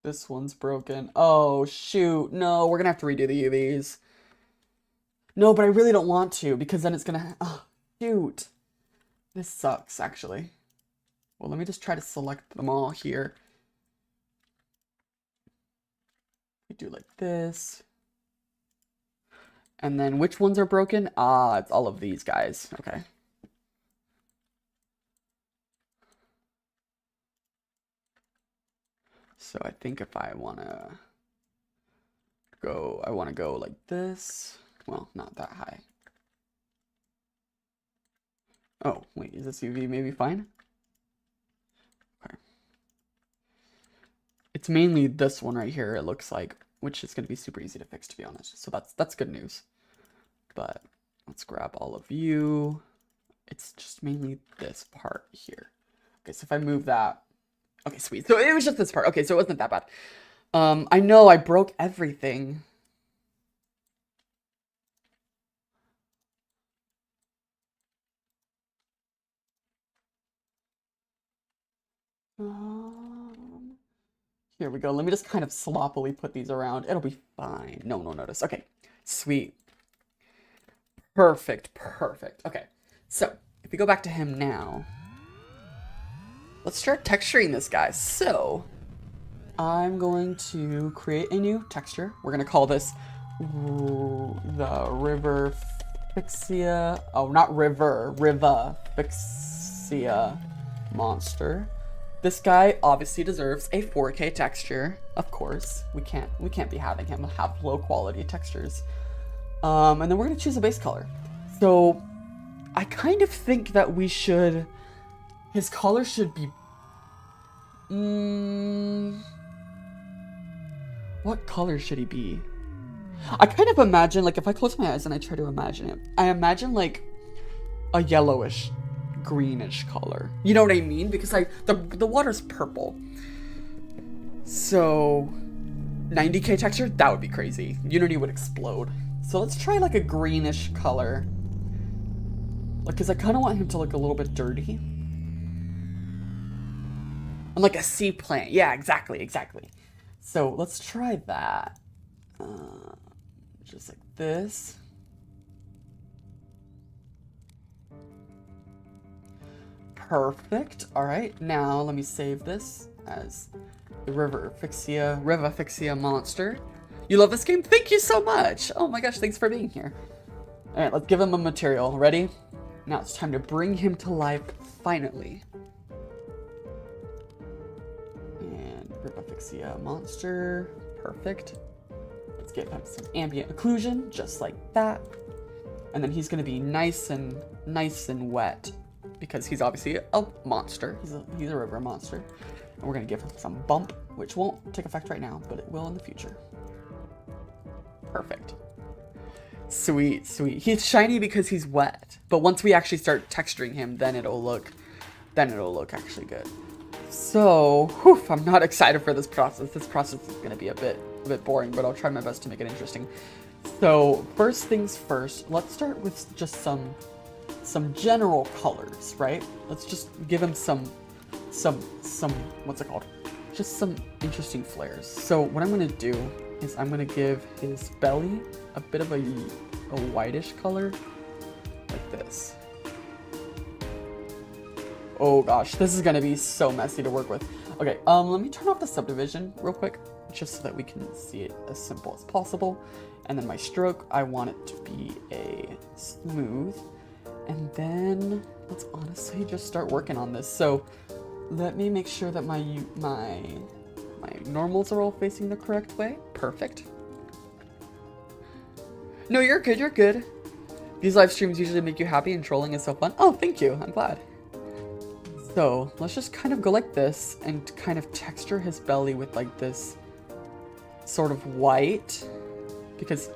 this one's broken. Oh, shoot. No, we're gonna have to redo the UVs. No, but I really don't want to because then it's gonna... Oh, shoot. This sucks, actually. Well, let me just try to select them all here. do like this. And then which ones are broken? Ah, it's all of these guys. Okay. So I think if I want to go like this. Well, not that high. Oh, wait, is this UV maybe fine? Okay. It's mainly this one right here, it looks like, which is going to be super easy to fix, to be honest. So that's good news. But let's grab all of you. It's just mainly this part here. Okay, so if I move that. Okay, sweet. So it was just this part. Okay, so it wasn't that bad. I know I broke everything. Here we go. Let me just kind of sloppily put these around. It'll be fine. No one will notice. Okay, sweet. Perfect, perfect. Okay, so if we go back to him now, let's start texturing this guy. So I'm going to create a new texture. We're going to call this the River Fixia. Oh, not River. Riva Fixia monster. This guy obviously deserves a 4K texture, of course. We can't be having him have low quality textures. And then we're gonna choose a base color. So I kind of think that his color should be, what color should he be? I kind of imagine, like, if I close my eyes and I try to imagine it, I imagine like a yellowish, greenish color. You know what I mean? Because the water's purple. So 90K texture, that would be crazy. Unity would explode. So let's try like a greenish color. Like, because I kind of want him to look a little bit dirty. And like a sea plant. Yeah, exactly. So let's try that. Just like this. Perfect. All right, now let me save this as the Riva Fixia monster. You love this game? Thank you so much. Oh my gosh, thanks for being here. All right, let's give him a material. Ready? Now it's time to bring him to life, finally. And Riva Fixia monster. Perfect. Let's give him some ambient occlusion, just like that. And then he's gonna be nice and wet, because he's obviously a monster. He's a river monster. And we're gonna give him some bump, which won't take effect right now, but it will in the future. Perfect. Sweet. He's shiny because he's wet. But once we actually start texturing him, then it'll look actually good. So, whew, I'm not excited for this process. This process is gonna be a bit boring, but I'll try my best to make it interesting. So, first things first, let's start with just some general colors, right? Let's just give him some what's it called? Just some interesting flares. So what I'm gonna do is I'm gonna give his belly a bit of a whitish color, like this. Oh gosh, this is gonna be so messy to work with. Okay, let me turn off the subdivision real quick, just so that we can see it as simple as possible. And then my stroke, I want it to be a smooth. And then let's honestly just start working on this. So let me make sure that my normals are all facing the correct way. Perfect. No, you're good. These live streams usually make you happy and trolling is so fun. Oh, thank you. I'm glad. So let's just kind of go like this and kind of texture his belly with like this sort of white, because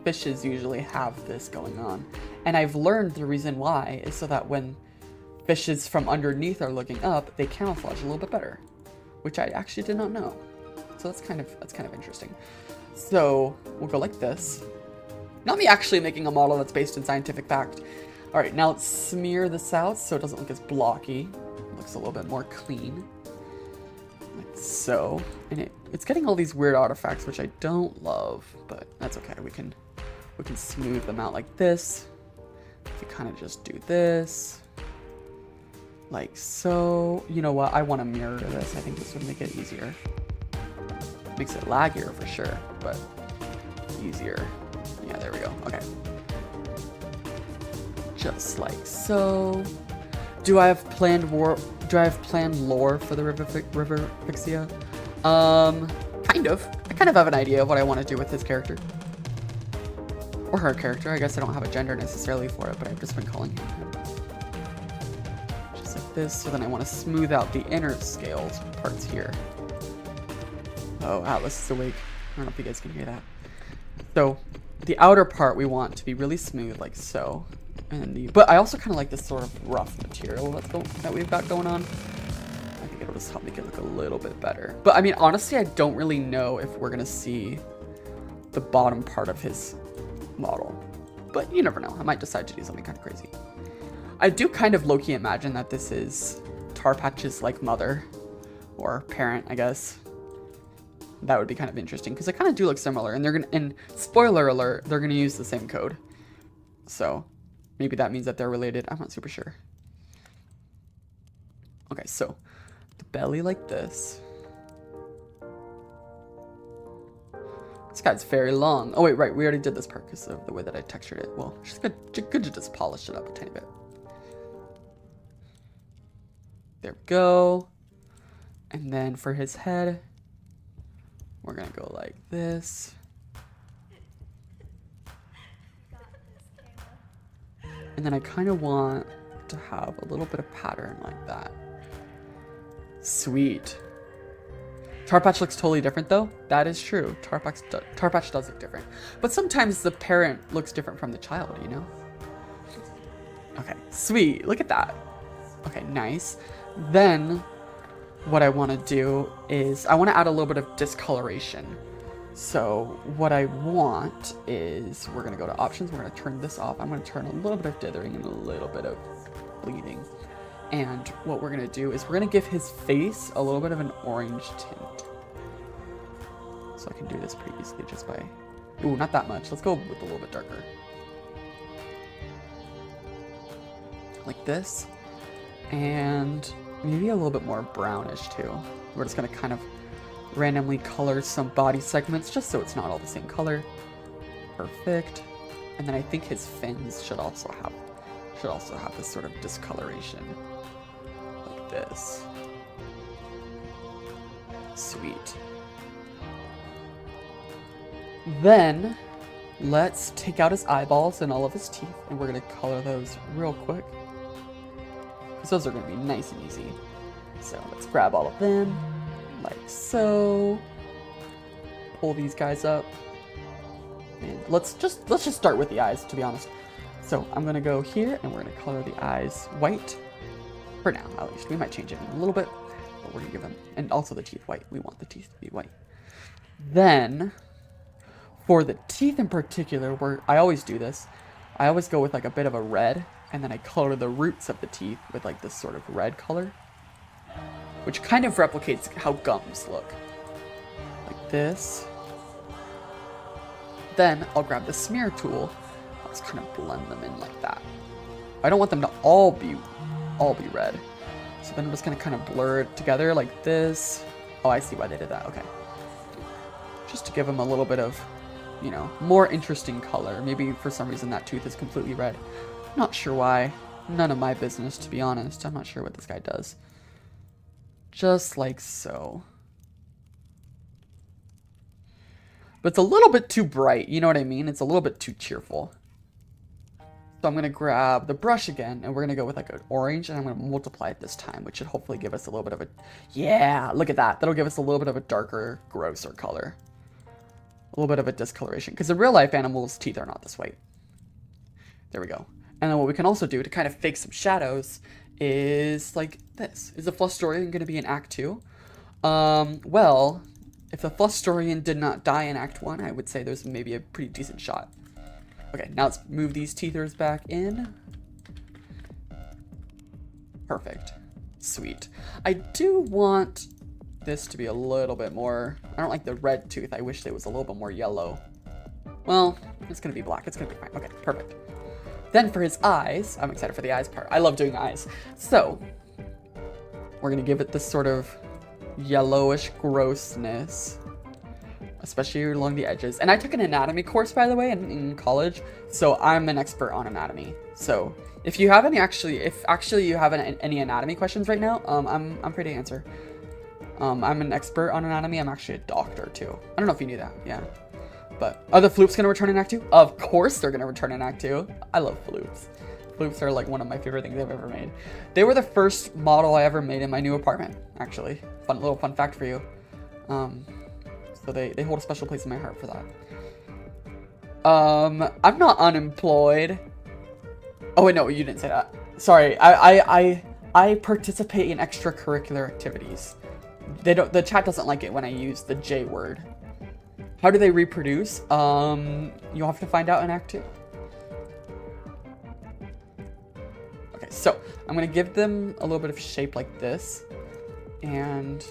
fishes usually have this going on. And I've learned the reason why is so that when fishes from underneath are looking up, they camouflage a little bit better, which I actually did not know. So that's kind of interesting. So we'll go like this. Not me actually making a model that's based in scientific fact. All right, now let's smear this out so it doesn't look as blocky. It looks a little bit more clean, like so. And it's getting all these weird artifacts, which I don't love, but that's okay. We can smooth them out like this. We kind of just do this, like so. You know what? I want to mirror this. I think this would make it easier. Makes it laggier for sure, but easier. Yeah, there we go. Okay. Just like so. Do I have planned lore for the River Vixia? Kind of. I kind of have an idea of what I want to do with his character. Or her character. I guess I don't have a gender necessarily for it, but I've just been calling him. Just like this. So then I want to smooth out the inner scales parts here. Oh, Atlas is awake. I don't know if you guys can hear that. So the outer part we want to be really smooth, like so. And but I also kind of like this sort of rough material that we've got going on. I think it'll just help make it look a little bit better. But I mean, honestly, I don't really know if we're gonna see the bottom part of his model. But you never know. I might decide to do something kind of crazy. I do kind of low-key imagine that this is Tarpatch's like mother or parent, I guess. That would be kind of interesting because they kind of do look similar, and they're gonna. And spoiler alert, they're gonna use the same code. So maybe that means that they're related. I'm not super sure. Okay, so the belly like this. This guy's very long. Oh wait, right, we already did this part because of the way that I textured it. Well, it's good to just polish it up a tiny bit. There we go. And then for his head, we're gonna go like this. And then I kind of want to have a little bit of pattern like that. Sweet. Tarpatch looks totally different though. That is true. Tarpatch does look different. But sometimes the parent looks different from the child, you know? Okay, sweet. Look at that. Okay, nice. Then what I want to do is I want to add a little bit of discoloration. So what I want is we're going to go to options. We're going to turn this off. I'm going to turn a little bit of dithering and a little bit of bleeding. And what we're going to do is we're going to give his face a little bit of an orange tint. So I can do this pretty easily just by... Ooh, not that much. Let's go with a little bit darker. Like this. And maybe a little bit more brownish too. We're just going to kind of randomly color some body segments just so it's not all the same color. Perfect. And then I think his fins should also have this sort of discoloration. Like this. Sweet. Then let's take out his eyeballs and all of his teeth, and we're gonna color those real quick. Because those are gonna be nice and easy. So let's grab all of them, like so. Pull these guys up. And let's just start with the eyes, to be honest. So I'm gonna go here and we're gonna color the eyes white. For now, at least. We might change it in a little bit, but we're gonna give them, and also the teeth white. We want the teeth to be white. Then, for the teeth in particular, I always do this. I always go with like a bit of a red, and then I color the roots of the teeth with like this sort of red color, which kind of replicates how gums look. Like this. Then I'll grab the smear tool. I'll just kind of blend them in like that. I don't want them to all be red. So then I'm just gonna kind of blur it together like this. Oh, I see why they did that. Okay. Just to give them a little bit of, you know, more interesting color. Maybe for some reason that tooth is completely red. Not sure why. None of my business, to be honest. I'm not sure what this guy does. Just like so. But it's a little bit too bright, you know what I mean? It's a little bit too cheerful. So I'm going to grab the brush again, and we're going to go with like an orange, and I'm going to multiply it this time, which should hopefully give us a little bit of a... Yeah, look at that. That'll give us a little bit of a darker, grosser color. A little bit of a discoloration, because in real life, animals' teeth are not this white. There we go. And then what we can also do to kind of fake some shadows is like this. Is the Flustorian going to be in Act 2? Well... If the Flustorian did not die in Act 1, I would say there's maybe a pretty decent shot. Okay, now let's move these teethers back in. Perfect. Sweet. I do want this to be a little bit more... I don't like the red tooth. I wish it was a little bit more yellow. Well, it's going to be black. It's going to be fine. Okay, perfect. Then for his eyes, I'm excited for the eyes part. I love doing eyes. So, we're going to give it this sort of yellowish grossness. especially along the edges. And I took an anatomy course, by the way, in college, so I'm an expert on anatomy. So if you have any, if you have any anatomy questions right now, I'm free to answer. I'm an expert on anatomy. I'm actually a doctor too. I don't know if you knew that. Yeah. But are the floops gonna return in Act 2? Of course they're gonna return in Act 2. I love floops. Floops are like one of my favorite things I've ever made. They were the first model I ever made in my new apartment, actually. Little fun fact for you. So they hold a special place in my heart for that. I'm not unemployed. Oh wait, no, you didn't say that. Sorry, I participate in extracurricular activities. The chat doesn't like it when I use the J word. How do they reproduce? You'll have to find out in Act 2. Okay, so I'm gonna give them a little bit of shape like this, and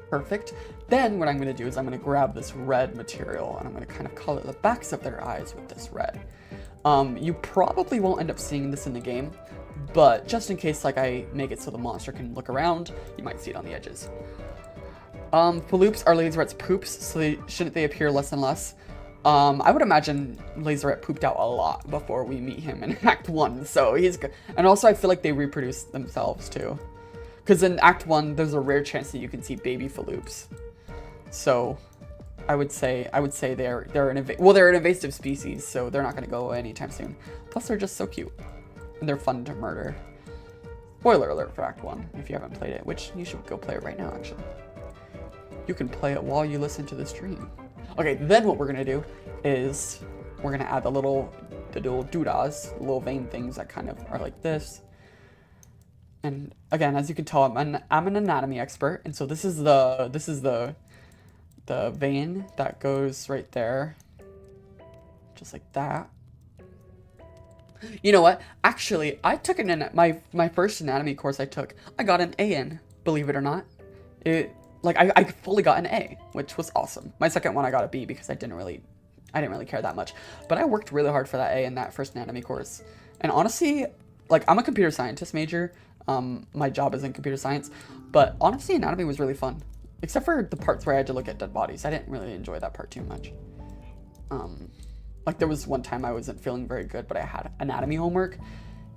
perfect. Then what I'm gonna do is I'm gonna grab this red material and I'm gonna kind of color the backs of their eyes with this red. You probably won't end up seeing this in the game, but just in case like I make it so the monster can look around, you might see it on the edges. Faloops are Lazerette's poops, so shouldn't they appear less and less? I would imagine Lazerette pooped out a lot before we meet him in Act 1, so he's good. And also I feel like they reproduce themselves too. Because in Act 1, there's a rare chance that you can see baby faloops. So I would say they're an invasive species, so they're not going to go away anytime soon. Plus they're just so cute. And they're fun to murder. Spoiler alert for Act 1, if you haven't played it, which you should go play it right now, actually. You can play it while you listen to the stream. Okay, then what we're gonna do is we're gonna add the little doodahs, the little vein things that kind of are like this. And again, as you can tell, I'm an anatomy expert, and so this is the vein that goes right there, just like that. You know what? Actually, I took my first anatomy course I got an A in, believe it or not. I fully got an A, which was awesome. My second one I got a B because I didn't really care that much. But I worked really hard for that A in that first anatomy course. And honestly, like, I'm a computer scientist major. My job is in computer science. But honestly, anatomy was really fun. Except for the parts where I had to look at dead bodies. I didn't really enjoy that part too much. Like, there was one time I wasn't feeling very good, but I had anatomy homework.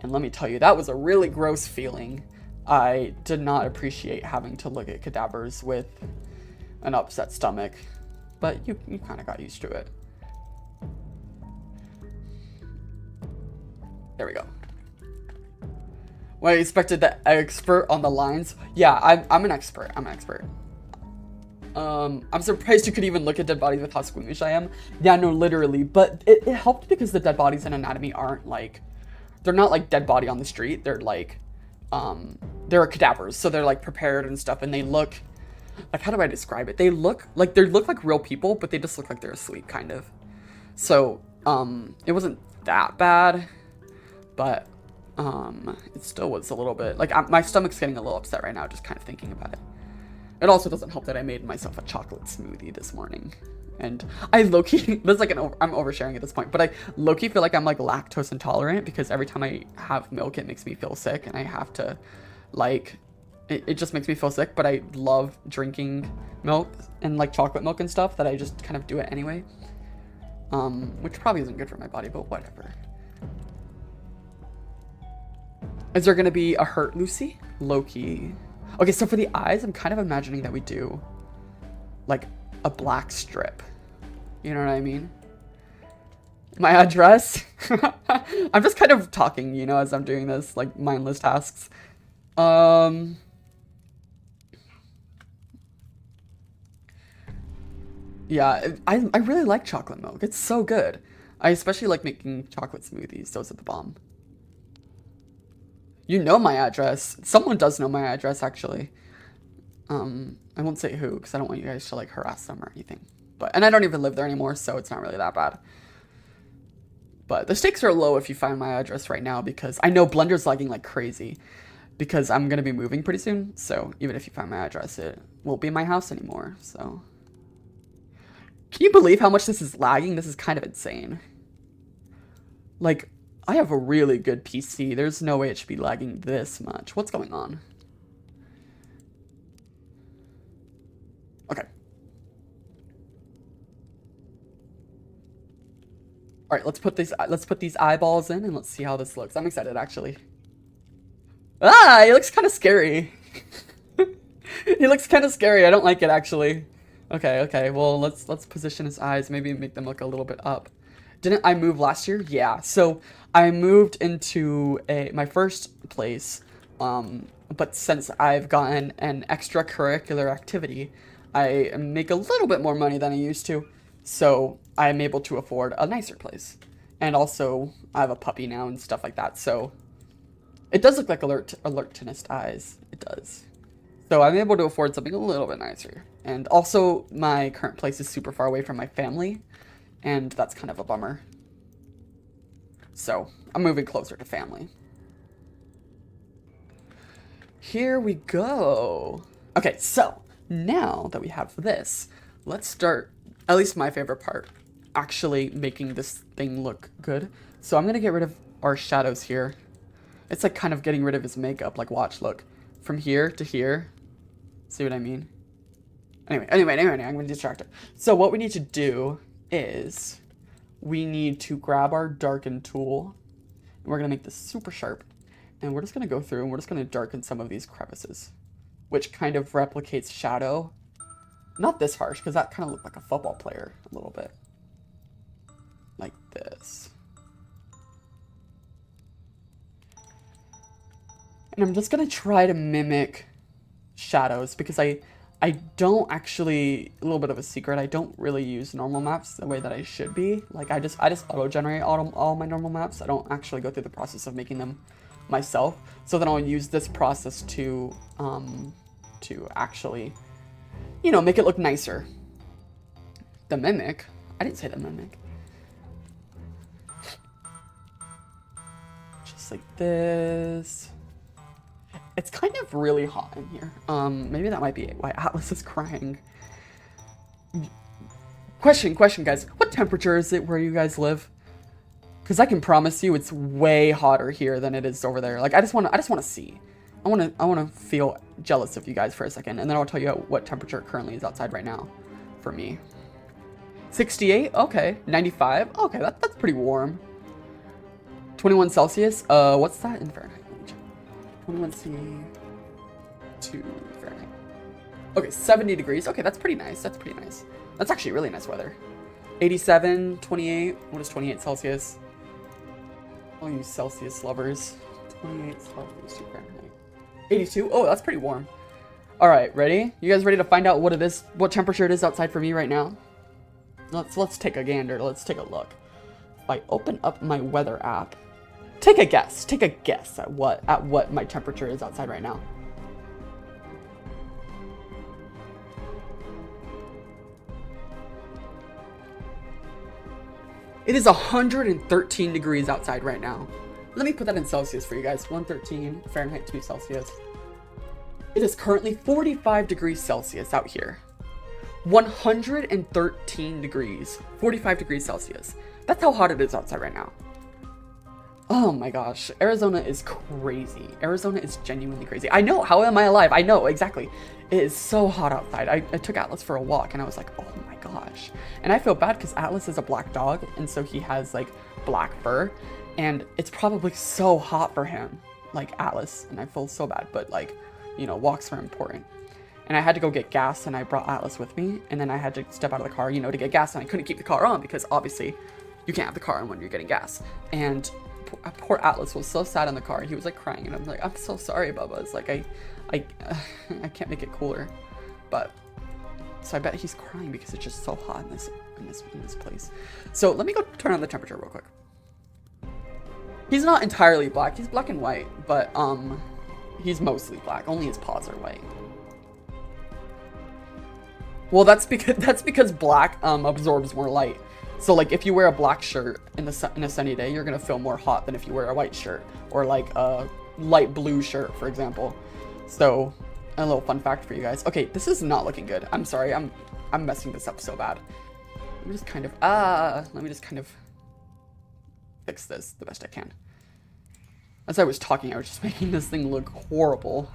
And let me tell you, that was a really gross feeling. I did not appreciate having to look at cadavers with an upset stomach, but you kind of got used to it. There we go. Well, I expected the expert on the lines. Yeah, I'm an expert. I'm surprised you could even look at dead bodies with how squeamish I am. Yeah, no, literally. But it helped because the dead bodies in anatomy aren't like, they're not like dead body on the street. They're like, they're cadavers, so they're like prepared and stuff, and they look like, how do I describe it? They look like real people, but they just look like they're asleep, kind of. So it wasn't that bad, but it still was a little bit like my stomach's getting a little upset right now just kind of thinking about it. It also doesn't help that I made myself a chocolate smoothie this morning. And I low-key, this is like I'm oversharing at this point, but I low-key feel like I'm like lactose intolerant because every time I have milk, it makes me feel sick, and I have to, like, it just makes me feel sick, but I love drinking milk and like chocolate milk and stuff that I just kind of do it anyway. Which probably isn't good for my body, but whatever. Is there gonna be a hurt Lucy? Low-key. Okay, so for the eyes, I'm kind of imagining that we do like a black strip. You know what I mean? My address? I'm just kind of talking, you know, as I'm doing this, like, mindless tasks. Yeah, I really like chocolate milk. It's so good. I especially like making chocolate smoothies. Those are the bomb. You know my address. Someone does know my address, actually. I won't say who, because I don't want you guys to, like, harass them or anything. And I don't even live there anymore, so it's not really that bad. But the stakes are low if you find my address right now, because I know Blender's lagging like crazy, because I'm going to be moving pretty soon. So even if you find my address, it won't be my house anymore, so. Can you believe how much this is lagging? This is kind of insane. Like, I have a really good PC. There's no way it should be lagging this much. What's going on? Okay. All right, let's put these eyeballs in and let's see how this looks. I'm excited actually. Ah, he looks kind of scary. He looks kind of scary. I don't like it actually. Okay. Well, let's position his eyes. Maybe make them look a little bit up. Didn't I move last year? Yeah. So I moved into my first place. But since I've gotten an extracurricular activity, I make a little bit more money than I used to. So I'm able to afford a nicer place. And also, I have a puppy now and stuff like that. So it does look like alert to nest eyes. It does. So I'm able to afford something a little bit nicer. And also, my current place is super far away from my family. And that's kind of a bummer. So I'm moving closer to family. Here we go. Okay, so now that we have this, let's start, at least my favorite part, actually making this thing look good. So I'm gonna get rid of our shadows here. It's like kind of getting rid of his makeup. Like, watch, look, from here to here. See what I mean? Anyway, I'm gonna distract it. So what we need to do is we need to grab our darken tool. And we're gonna make this super sharp. And we're just going to go through and we're just going to darken some of these crevices, which kind of replicates shadow. Not this harsh, because that kind of looked like a football player a little bit. Like this. And I'm just going to try to mimic shadows, because I don't actually, a little bit of a secret, I don't really use normal maps the way that I should be. Like, I just auto-generate all my normal maps. I don't actually go through the process of making them myself, so then I'll use this process to actually, you know, make it look nicer. The mimic, I didn't say the mimic. Just like this. It's kind of really hot in here. Maybe that might be why Atlas is crying. Question, guys. What temperature is it where you guys live? Because I can promise you it's way hotter here than it is over there. Like, I just want to see. I want to feel jealous of you guys for a second, and then I'll tell you what temperature currently is outside right now for me. 68? Okay. 95? Okay, that's pretty warm. 21 Celsius? What's that in Fahrenheit? Let me check. 21 C2 Fahrenheit. Okay, 70 degrees. Okay, that's pretty nice. That's actually really nice weather. 87, 28. What is 28 Celsius? All you Celsius lovers. 28 Celsius to Fahrenheit. 82? Oh, that's pretty warm. Alright, ready? You guys ready to find out what it is, what temperature it is outside for me right now? Let's take a gander. Let's take a look. If I open up my weather app, take a guess at what my temperature is outside right now. It is 113 degrees outside right now. Let me put that in Celsius for you guys. 113 Fahrenheit, 2 Celsius. It is currently 45 degrees Celsius out here. 113 degrees, 45 degrees Celsius. That's how hot it is outside right now. Oh my gosh, Arizona is crazy. Arizona is genuinely crazy. I know, how am I alive? I know, exactly. It is so hot outside. I took Atlas for a walk and I was like, oh my gosh. And I feel bad because Atlas is a black dog, and so he has like black fur, and it's probably so hot for him, like Atlas, and I feel so bad, but like, you know, walks are important. And I had to go get gas, and I brought Atlas with me, and then I had to step out of the car, you know, to get gas, and I couldn't keep the car on because obviously you can't have the car on when you're getting gas. And poor Atlas was so sad in the car. He was like crying, and I'm like, I'm so sorry, Bubba. It's like I can't make it cooler, but so I bet he's crying because it's just so hot in this place. So let me go turn on the temperature real quick. He's not entirely black. He's black and white, but he's mostly black. Only his paws are white. Well, that's because black absorbs more light. So like if you wear a black shirt in a sunny day, you're gonna feel more hot than if you wear a white shirt or like a light blue shirt, for example. So a little fun fact for you guys. Okay, this is not looking good. I'm sorry. I'm messing this up so bad. Let me just kind of fix this the best I can. As I was talking, I was just making this thing look horrible.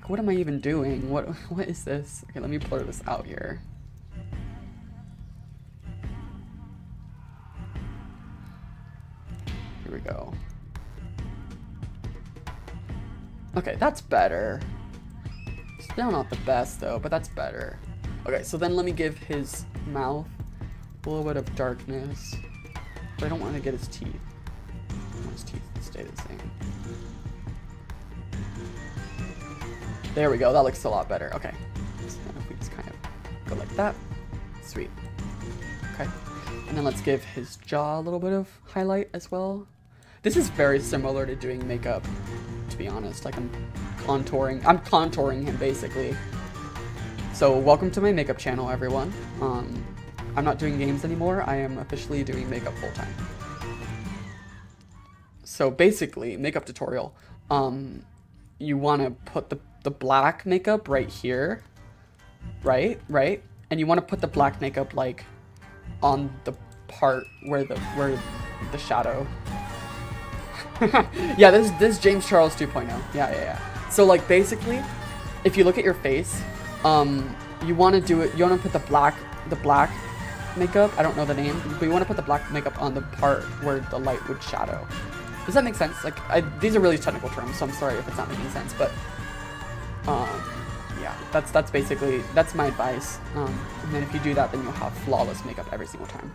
What am I even doing? What is this? Okay, let me blur this out here. Here we go. Okay, that's better. Still not the best though, but that's better. Okay, so then let me give his mouth a little bit of darkness. But I don't want to get his teeth. I want his teeth to stay the same. There we go, that looks a lot better. Okay, so then if we just kind of go like that. Sweet. Okay, and then let's give his jaw a little bit of highlight as well. This is very similar to doing makeup, to be honest. Like I'm contouring him basically. So welcome to my makeup channel, everyone. I'm not doing games anymore. I am officially doing makeup full time. So basically, makeup tutorial. You want to put the black makeup right here, right, and you want to put the black makeup like on the part where the shadow. Yeah, this is James Charles 2.0. Yeah. So like basically, if you look at your face, you want to do it. You want to put the black makeup. I don't know the name, but you want to put the black makeup on the part where the light would shadow. Does that make sense? Like these are really technical terms, so I'm sorry if it's not making sense, but yeah, that's basically my advice. And then if you do that, then you'll have flawless makeup every single time.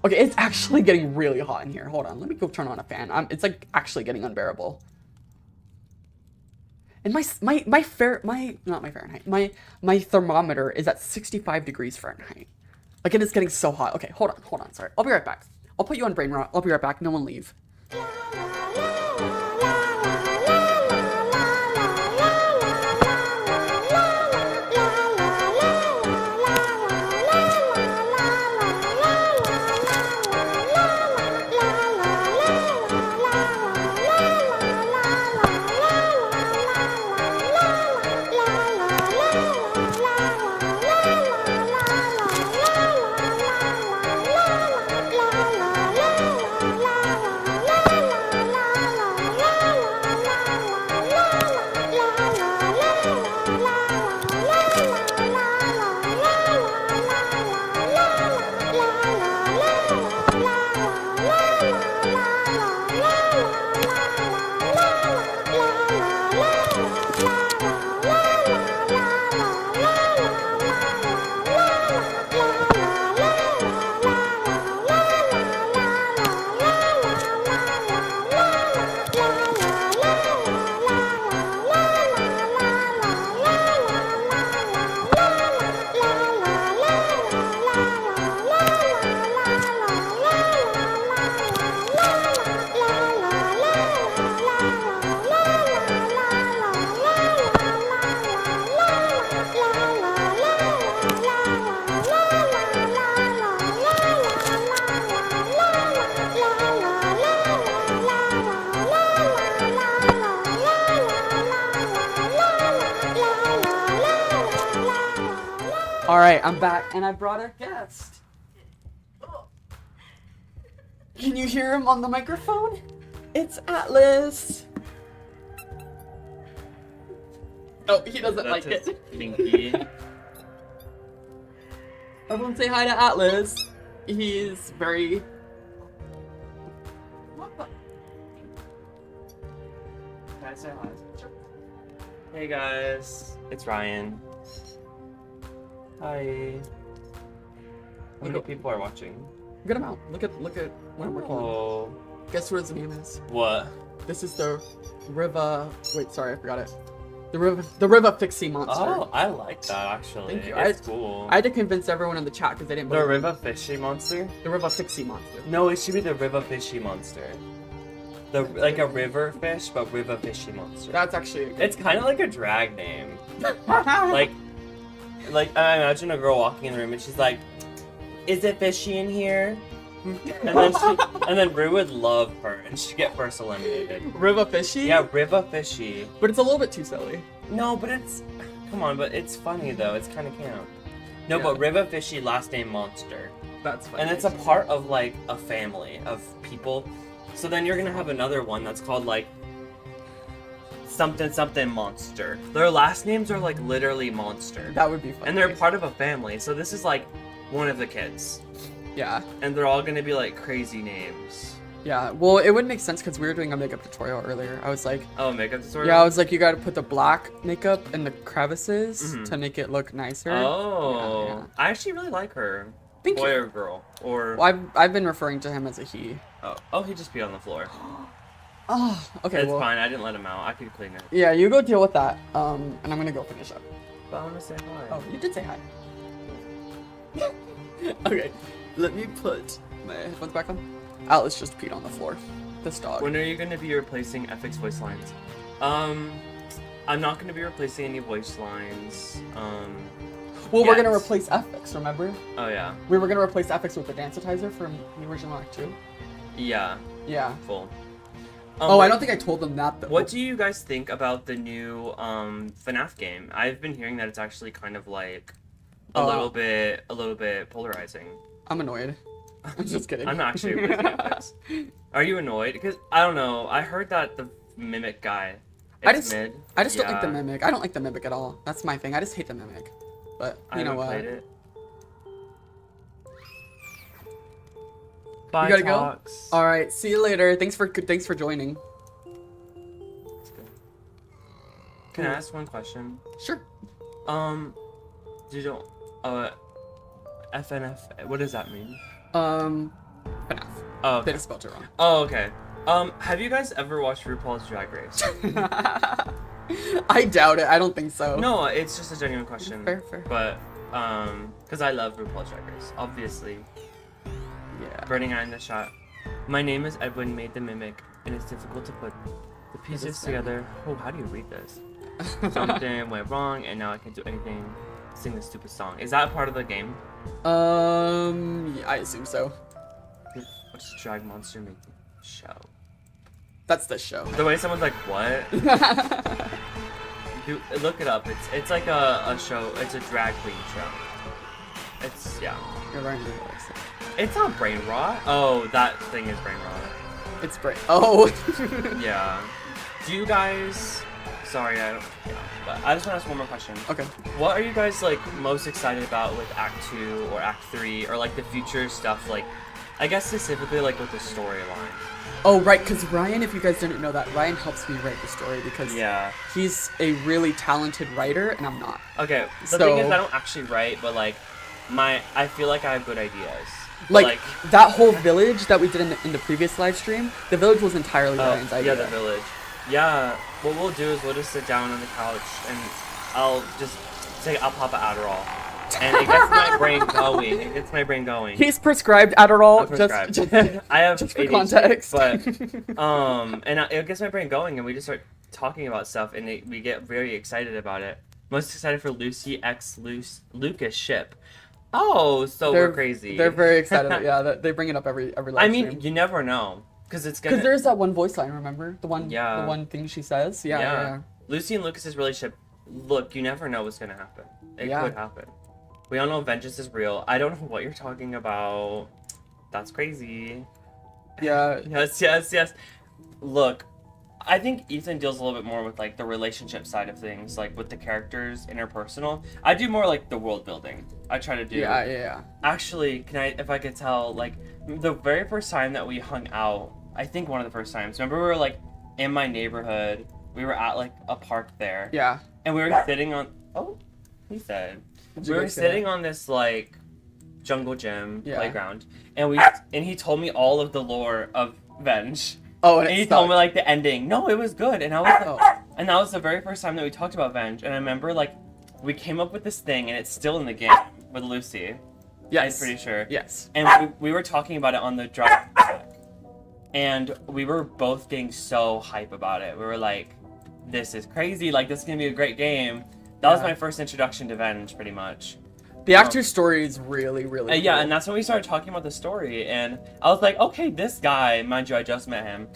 Okay, it's actually getting really hot in here. Hold on, let me go turn on a fan. It's like actually getting unbearable. And my thermometer is at 65 degrees Fahrenheit. Like, it is getting so hot. Okay, hold on, sorry. I'll be right back. I'll put you on brain rot. I'll be right back. No one leave. Alright, I'm back, and I brought a guest. Can you hear him on the microphone? It's Atlas. Oh, he doesn't like it. Pinky. Everyone say hi to Atlas. He's very... Can I say hi? Sure. Hey guys, it's Ryan. Hi. How many people are watching? Good amount. Look at what I'm working on. Oh. Guess what his name is? What? This is the Riva... Wait, sorry, I forgot it. The Riva Pixie monster. Oh, I like that actually. Thank you. It's cool. I had to convince everyone in the chat because they didn't believe The me. Riva Fishy Monster? The Riva Pixie monster. No, it should be the Riva Fishy Monster. Like a river fish, but Riva Fishy Monster. That's actually a good It's kind of like a drag name. like I imagine a girl walking in the room and she's like, "Is it fishy in here?" and then Rue would love her and she'd get first eliminated. Riva Fishy? Yeah, Riva Fishy. But it's a little bit too silly. No, but come on, but it's funny though. It's kind of camp. No, Yeah. but Riva Fishy, last name Monster. That's funny. And it's a part of like a family of people. So then you're gonna have another one that's called like something Monster. Their last names are like literally Monster. That would be funny. And they're part of a family. So this is like one of the kids. Yeah. And they're all gonna be like crazy names. Yeah, well, it wouldn't make sense because we were doing a makeup tutorial earlier. I was like, Oh, makeup tutorial? yeah, I was like, you gotta put the black makeup in the crevices Mhm. to make it look nicer. Oh. Yeah. I actually really like her. Thank Boy you. or girl? Or... Well, I've been referring to him as a he. Oh, he just peed on the floor. Oh, okay, It's well. fine, I didn't let him out. I could clean it. Yeah, you go deal with that. And I'm gonna go finish up. But I want to say hi. Oh, you did say hi. Okay, let me put my headphones back on. Alice just peed on the floor. This dog. When are you going to be replacing FX voice lines? I'm not going to be replacing any voice lines. Well, we're yet. gonna replace FX, remember? Oh, yeah. We were gonna replace FX with the Dancitizer from the original Act 2. Yeah, Yeah. full. Oh, I don't think I told them that though. What do you guys think about the new FNAF game? I've been hearing that it's actually kind of like a little bit polarizing. I'm annoyed. I'm just kidding. I'm not actually with FX. Are you annoyed? Because I don't know. I heard that the Mimic guy. I It's just mid. don't like the Yeah. Mimic. I don't like the Mimic at all. That's my thing. I just hate the Mimic. But I you know haven't what? played it. Bye, You gotta talks. go. All right. See you later. Thanks for joining. Can I ask one question? Sure. You don't FNF. What does that mean? FNAF. Oh, They okay. just spelled it wrong. Oh, okay. Have you guys ever watched RuPaul's Drag Race? I doubt it. I don't think so. No, it's just a genuine question. Fair. But because I love RuPaul's Drag Race, obviously. Yeah. Burning Eye in the shot. My name is Edwin. Made the mimic, and it's difficult to put the pieces together. Oh, how do you read this? Something went wrong, and now I can't do anything. Sing this stupid song. Is that part of the game? Yeah, I assume so. What's Drag Monster making? Show. That's the show. The way someone's like, what? Dude, look it up. It's like a show. It's a drag queen show. It's, yeah. You're right. You're right. It's not brain rot. Oh, that thing is brain rot. It's great. Oh. Yeah. Do you guys... Sorry, I don't... Yeah, but I just want to ask one more question. Okay. What are you guys, like, most excited about with Act 2 or Act 3 or, like, the future stuff, like... I guess specifically, like, with the storyline. Oh, right, because Ryan, if you guys didn't know that, Ryan helps me write the story because Yeah. he's a really talented writer, and I'm not. Okay, the So- thing is, I don't actually write, but, like, I feel like I have good ideas. Like, that whole village that we did in the previous live stream, the village was entirely Ryan's idea. Yeah, the village. Yeah, what we'll do is we'll just sit down on the couch and I'll just say I'll pop an Adderall. And it gets my brain going. It gets my brain going. He's prescribed Adderall. I'm prescribed. Just I have just for ADHD, context. But it gets my brain going and we just start talking about stuff and we get very excited about it. Most excited for Lucy X Lucas ship. Oh, so we're crazy. They're very excited. Yeah, they bring it up every live I mean, stream. you never know. Because it's gonna... Because there's that one voice line, remember? The one Yeah. the one thing she says? Yeah. Lucy and Lucas's relationship, look, you never know what's gonna happen. It Yeah. could happen. We all know vengeance is real. I don't know what you're talking about. That's crazy. Yeah. Yes. Look, I think Ethan deals a little bit more with like the relationship side of things, like with the characters, interpersonal. I do more like the world building. I try to do. Yeah. Actually, if I could tell, like the very first time that we hung out, I think one of the first times. Remember, we were like in my neighborhood. We were at like a park there. Yeah. And we were sitting on. Oh, he said. We were sitting on this like jungle gym playground, and he told me all of the lore of Venge. Oh, and he told me like the ending. No, it was good, and I was like, and that was the very first time that we talked about Venge. And I remember like we came up with this thing, and it's still in the game with Lucy. Yes. I'm pretty sure. Yes. And we were talking about it on the drive back, and we were both getting so hype about it. We were like, "This is crazy! Like this is gonna be a great game." That was my first introduction to Venge, pretty much. The actor's story is really, really Yeah, cool. and that's when we started talking about the story, and I was like, okay, this guy, mind you, I just met him.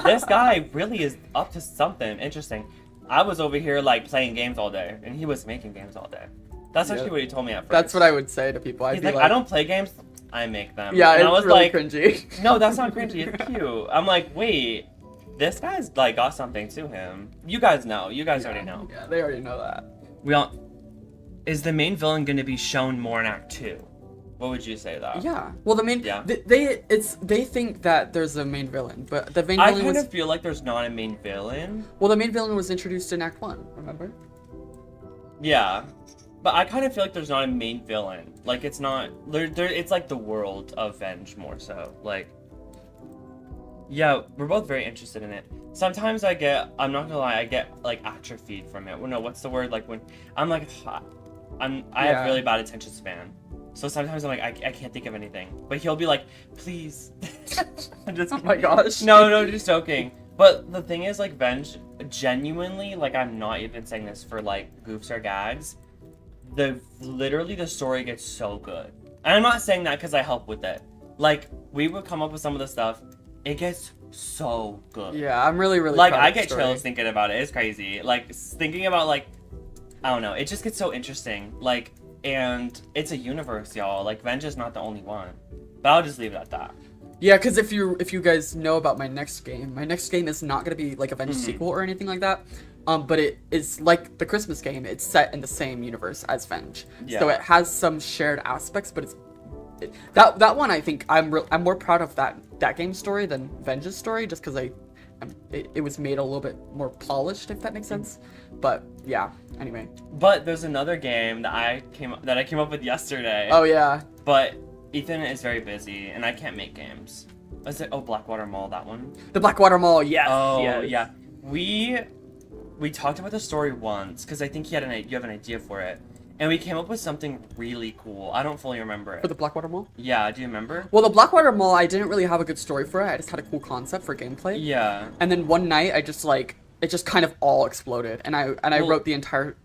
This guy really is up to something interesting. I was over here, like, playing games all day, and he was making games all day. That's actually what he told me at first. That's what I would say to people. I'd He's be like, I don't play games, I make them. Yeah, and it's I was really like, cringy. No, that's not cringy, it's cute. I'm like, wait, this guy's, like, got something to him. You guys know. You guys already know. Yeah, they already know that. Is the main villain going to be shown more in Act 2? What would you say though? Yeah. Well, the main Yeah. they think that there's a main villain, but the main I villain kind was of feel like there's not a main villain. well, the main villain was introduced in Act 1, remember? Yeah. But I kind of feel like there's not a main villain. Like, it's not... it's like the world of Venge more so. Like... Yeah, we're both very interested in it. Sometimes I get... I'm not gonna lie, I get, like, atrophied from it. Well, no, what's the word? Like, when... I'm like... I have really bad attention span. So sometimes I'm like, I can't think of anything. But he'll be like, please. I'm just Oh my gosh. No, just joking. But the thing is, like, Venge, genuinely, like, I'm not even saying this for, like, goofs or gags. Literally, the story gets so good. And I'm not saying that because I help with it. Like, we would come up with some of the stuff. It gets so good. Yeah, I'm really like, proud I of the get story. chills thinking about it. It's crazy. Like, thinking about, like, I don't know. It just gets so interesting. Like, and it's a universe, y'all. Like, Venge is not the only one. But I'll just leave it at that. Yeah, because if you guys know about my next game is not gonna be like a Venge sequel or anything like that. But it is like the Christmas game. It's set in the same universe as Venge, so it has some shared aspects. But that one I think I'm more proud of that game story than Venge's story, just because it was made a little bit more polished, if that makes sense. But yeah, anyway. But there's another game that I came up with yesterday. Oh yeah. But Ethan is very busy, and I can't make games. Was it? Oh, Blackwater Mall, that one. The Blackwater Mall, yes. Oh yes. yeah. We talked about the story once because I think you have an idea for it, and we came up with something really cool. I don't fully remember it. For the Blackwater Mall? Yeah, do you remember? Well, the Blackwater Mall, I didn't really have a good story for it. I just had a cool concept for gameplay. Yeah. And then one night, it just kind of all exploded, and I wrote the entire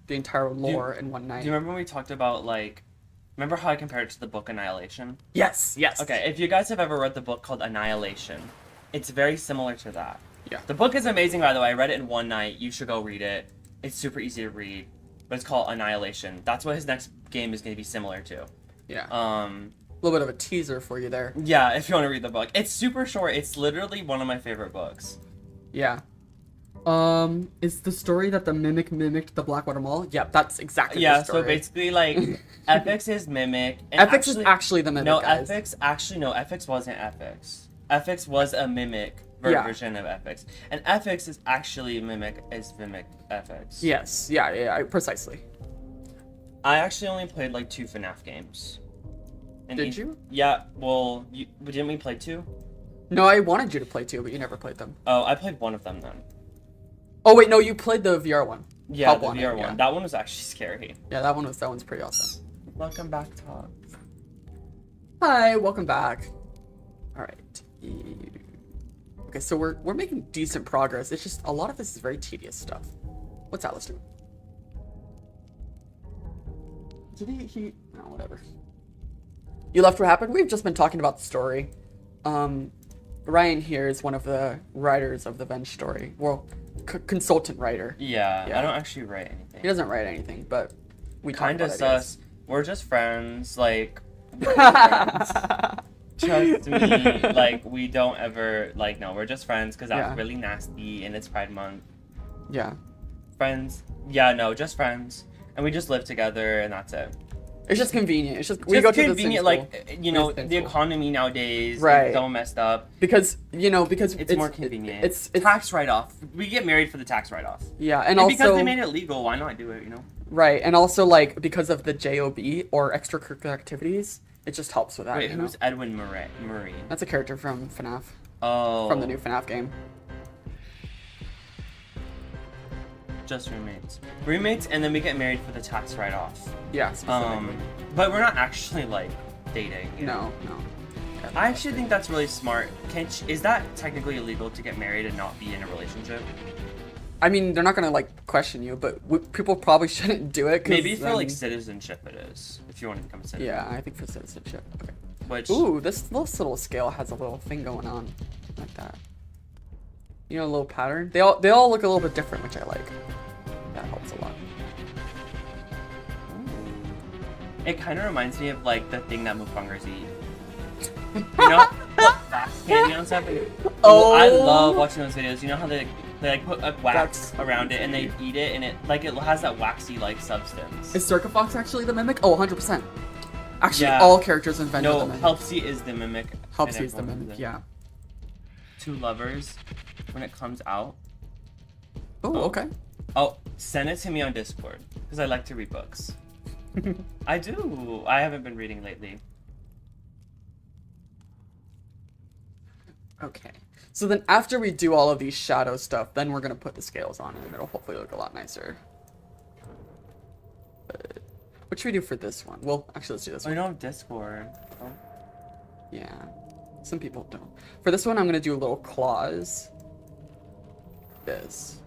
lore in one night. Do you remember when we talked about, like, remember how I compared it to the book Annihilation? Yes. Okay, if you guys have ever read the book called Annihilation, it's very similar to that. Yeah. The book is amazing, by the way. I read it in one night. You should go read it. It's super easy to read, but it's called Annihilation. That's what his next game is going to be similar to. Yeah. A little bit of a teaser for you there. Yeah, if you want to read the book. It's super short. It's literally one of my favorite books. Yeah. Is the story that the Mimic mimicked the Blackwater Mall? Yep, that's exactly the story. So basically, like, FX is Mimic. And FX is actually the Mimic, No, guys. FX wasn't FX. FX was a Mimic version of FX. And FX is actually Mimic FX. Yes, yeah, precisely. I actually only played, like, 2 FNAF games. And Did you? Yeah, well, didn't we play 2? No, I wanted you to play 2, but you never played them. Oh, I played one of them then. Oh wait, no, you played the VR one. Yeah, Help the on VR it, one. yeah. That one was actually scary. Yeah, that one's pretty awesome. Welcome back, Todd. Hi, welcome back. All right. Okay, so we're making decent progress. It's just a lot of this is very tedious stuff. What's Alice doing? Did he? No, whatever. You left what happened? We've just been talking about the story. Ryan here is one of the writers of the Venge story. Well, consultant writer. Yeah, Yeah. I don't actually write anything. He doesn't write anything, but we talk Kinda about ideas. sus. We're just friends. Like, we're friends. Trust me. Like, we don't ever, like, no, we're just friends because that's Yeah. really nasty and it's Pride Month. Yeah. Friends. Yeah, no, just friends. And we just live together and that's it. It's just convenient. It's just We we go to convenient, the same school. like, you know, It's the cool. economy nowadays Right. is so messed up. Because It's more convenient. It's tax write-off. We get married for the tax write-off. yeah, And also because they made it legal, why not do it, you know? right, and also like because of the JOB or extracurricular activities, it just helps with that. Wait, you know? who's Edwin Murray? That's a character from FNAF, Oh. from the new FNAF game. Just roommates. Roommates, and then we get married for the tax write-off. Yeah, specifically. But we're not actually, like, dating. You know? No. Yeah. I actually think that's really smart. Is that technically illegal to get married and not be in a relationship? I mean, they're not gonna like question you, but people probably shouldn't do it. 'Cause, Maybe for, like, citizenship it is, if you want to become a citizen. Yeah, I think for citizenship. Okay. Which... Ooh, this little scale has a little thing going on, like that. You know, a little pattern. They all look a little bit different, which I like. That helps a lot. It kind of reminds me of, like, the thing that mukbangers eat. You know? Wax candy and stuff. Oh. I love watching those videos. You know how they like put a wax around it and they eat it and it has that waxy like substance. Is Circa Fox actually the Mimic? Oh, 100%. Actually, Yeah. all characters in Venge are No, the mimic. Halsey is the mimic. Helps and use the everyone mimic, is it. yeah. Two lovers, when it comes out. Oh, okay. Oh, send it to me on Discord, because I like to read books. I do. I haven't been reading lately. Okay. So then after we do all of these shadow stuff, then we're going to put the scales on and it'll hopefully look a lot nicer. But what should we do for this one? Well, actually, let's do this Oh, one. you don't have Discord. Oh. Yeah. Some people don't. For this one, I'm going to do little claws. This.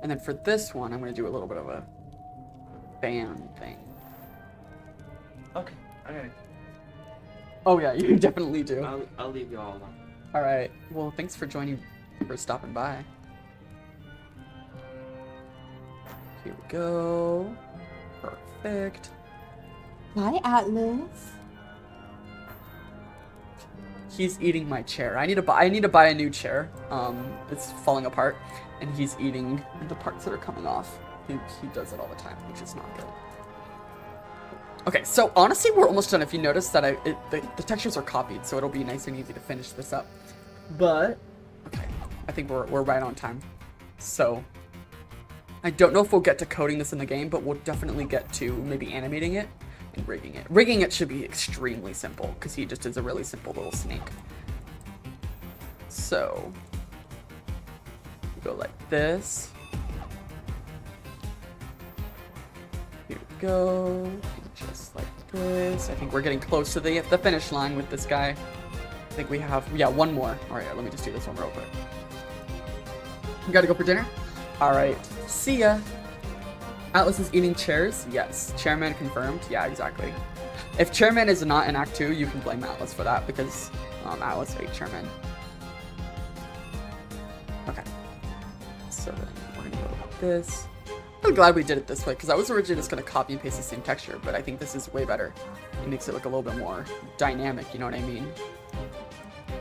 And then for this one, I'm going to do a little bit of a fan thing. Okay. Okay. Oh yeah, you definitely do. I'll leave you all alone. Alright, well, thanks for stopping by. Here we go. Perfect. Hi, Atlas. He's eating my chair. I need to buy a new chair. It's falling apart, and he's eating the parts that are coming off. He does it all the time, which is not good. Okay, so honestly, we're almost done. If you notice that the textures are copied, so it'll be nice and easy to finish this up. But okay, I think we're right on time. So I don't know if we'll get to coding this in the game, but we'll definitely get to maybe animating it and rigging it. Rigging it should be extremely simple because he just is a really simple little snake. So go like this. Here we go. Just like this. I think we're getting close to the finish line with this guy. I think we have, yeah, one more. All right, let me just do this one real quick. You gotta go for dinner? All right, see ya. Atlas is eating chairs? Yes. Chairman confirmed? Yeah, exactly. If Chairman is not in Act 2, you can blame Atlas for that because Atlas ate Chairman. Okay. So then we're gonna go like this. I'm glad we did it this way because I was originally just going to copy and paste the same texture, but I think this is way better. It makes it look a little bit more dynamic, you know what I mean?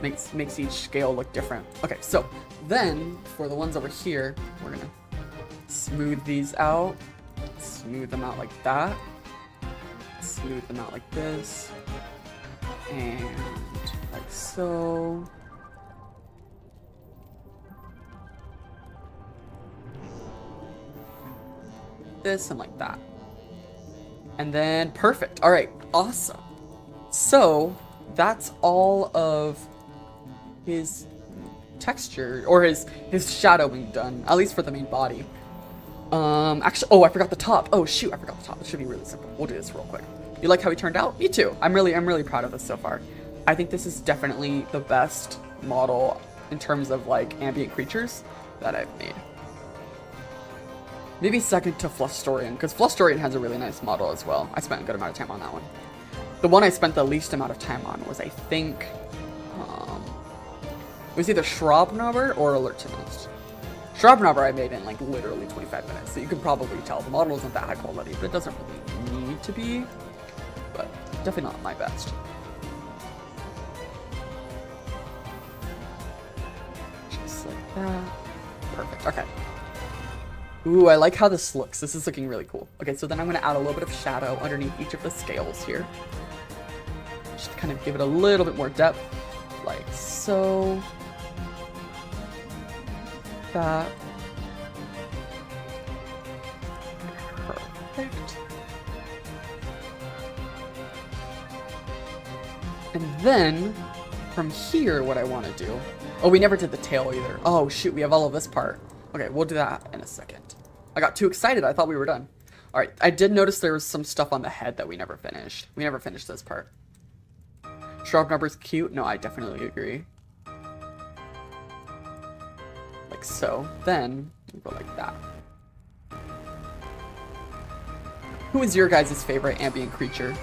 Makes each scale look different. Okay, so then for the ones over here, we're going to smooth these out. Smooth them out like that. Smooth them out like this. And like so. This and like that. And then perfect. All right, awesome. So that's all of his texture or his shadowing done, at least for the main body. Actually, oh, I forgot the top. Oh shoot, I forgot the top. It should be really simple. We'll do this real quick. You like how he turned out? Me too. I'm really proud of this so far. I think this is definitely the best model in terms of like ambient creatures that I've made. Maybe second to Flustorian, because Flustorian has a really nice model as well. I spent a good amount of time on that one. The one I spent the least amount of time on was, I think, it was either Shrobnobber or Alert to Nest. Shrobnobber I made in like literally 25 minutes, so you can probably tell the model isn't that high quality, but it doesn't really need to be, but definitely not my best. Just like that. Perfect, okay. Ooh, I like how this looks. This is looking really cool. Okay, so then I'm going to add a little bit of shadow underneath each of the scales here. Just to kind of give it a little bit more depth. Like so. That. Perfect. And then, from here, what I want to do... Oh, we never did the tail either. Oh, shoot, we have all of this part. Okay, we'll do that in a second. I got too excited. I thought we were done. All right, I did notice there was some stuff on the head that we never finished. We never finished this part. Shrobnobber's cute. No, I definitely agree. Like so. Then, we'll go like that. Who is your guys' favorite ambient creature?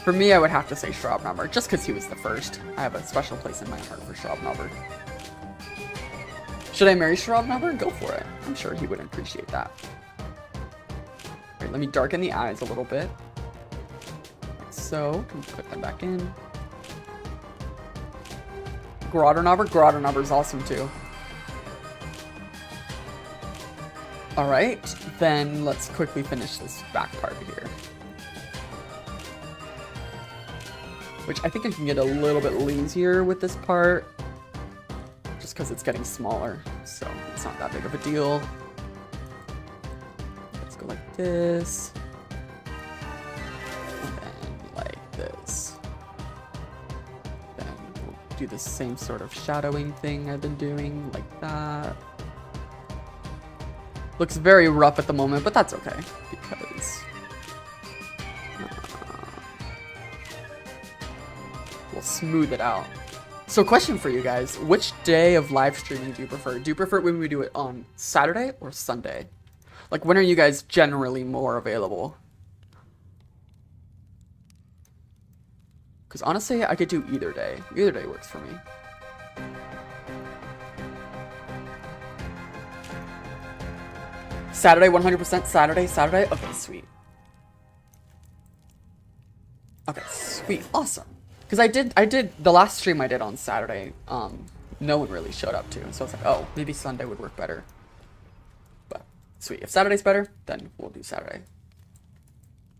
For me, I would have to say Shrobnobber, just because he was the first. I have a special place in my heart for Shrobnobber. Should I marry Shrobnobber? Go for it. I'm sure he would appreciate that. Alright, let me darken the eyes a little bit. Like so, can put them back in. Grotternobber? Grotternobber's awesome too. Alright, then let's quickly finish this back part here. Which I think I can get a little bit lazier with this part. Just because it's getting smaller, so it's not that big of a deal. Let's go like this. And then like this. Then we'll do the same sort of shadowing thing I've been doing, like that. Looks very rough at the moment, but that's okay, because we'll smooth it out. So question for you guys, which day of live streaming do you prefer? Do you prefer when we do it on Saturday or Sunday? Like, when are you guys generally more available? Because honestly, I could do either day. Either day works for me. Saturday, 100% Saturday? Okay, sweet. Okay, sweet, awesome. Because I did, the last stream I did on Saturday, no one really showed up to. So I was like, oh, maybe Sunday would work better. But, sweet. If Saturday's better, then we'll do Saturday.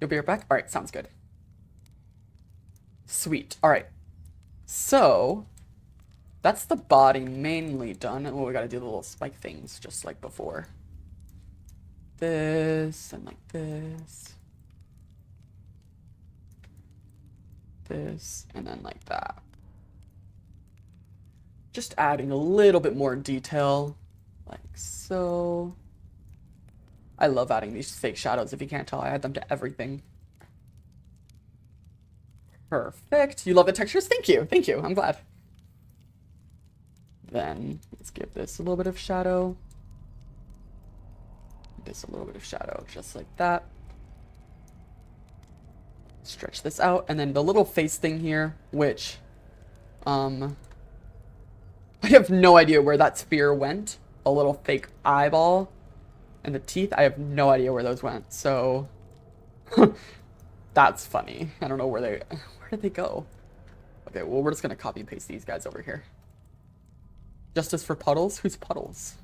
You'll be right back? Alright, sounds good. Sweet. Alright. So, that's the body mainly done. And we gotta do the little spike things just like before. This, and like this. This, and then like that. Just adding a little bit more detail, like so. I love adding these fake shadows. If you can't tell, I add them to everything. Perfect. You love the textures? Thank you. Thank you. I'm glad. Then let's give this a little bit of shadow. This a little bit of shadow, just like that. Stretch this out, and then the little face thing here, which, I have no idea where that sphere went. A little fake eyeball, and the teeth, I have no idea where those went, so, that's funny. I don't know where did they go? Okay, well, we're just gonna copy and paste these guys over here. Justice for Puddles? Who's Puddles?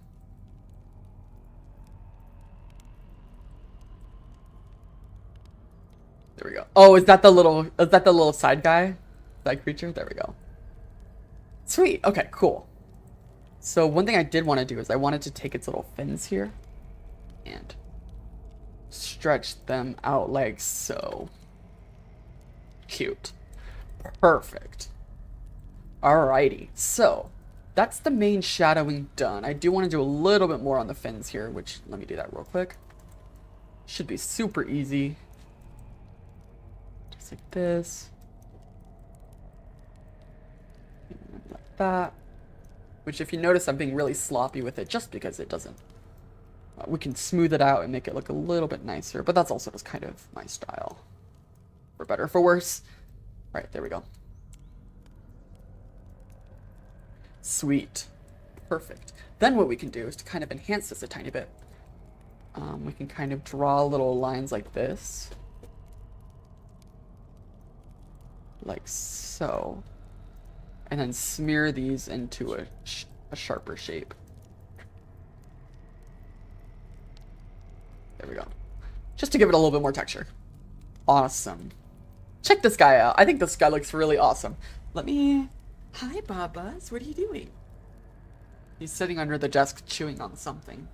There we go. Oh, is that the little side guy? Side creature? There we go. Sweet. Okay, cool. So one thing I did want to do is I wanted to take its little fins here and stretch them out like so. Cute. Perfect. Alrighty. So that's the main shadowing done. I do want to do a little bit more on the fins here, which let me do that real quick. Should be super easy. Like this, like that, which if you notice I'm being really sloppy with it just because it doesn't, we can smooth it out and make it look a little bit nicer, but that's also just kind of my style, for better or for worse. All right, there we go. Sweet. Perfect. Then what we can do is to kind of enhance this a tiny bit. We can kind of draw little lines like this. Like so, and then smear these into a sharper shape. There we go. Just to give it a little bit more texture. Awesome. Check this guy out. I think this guy looks really awesome. Let me... Hi, Babas. What are you doing? He's sitting under the desk chewing on something.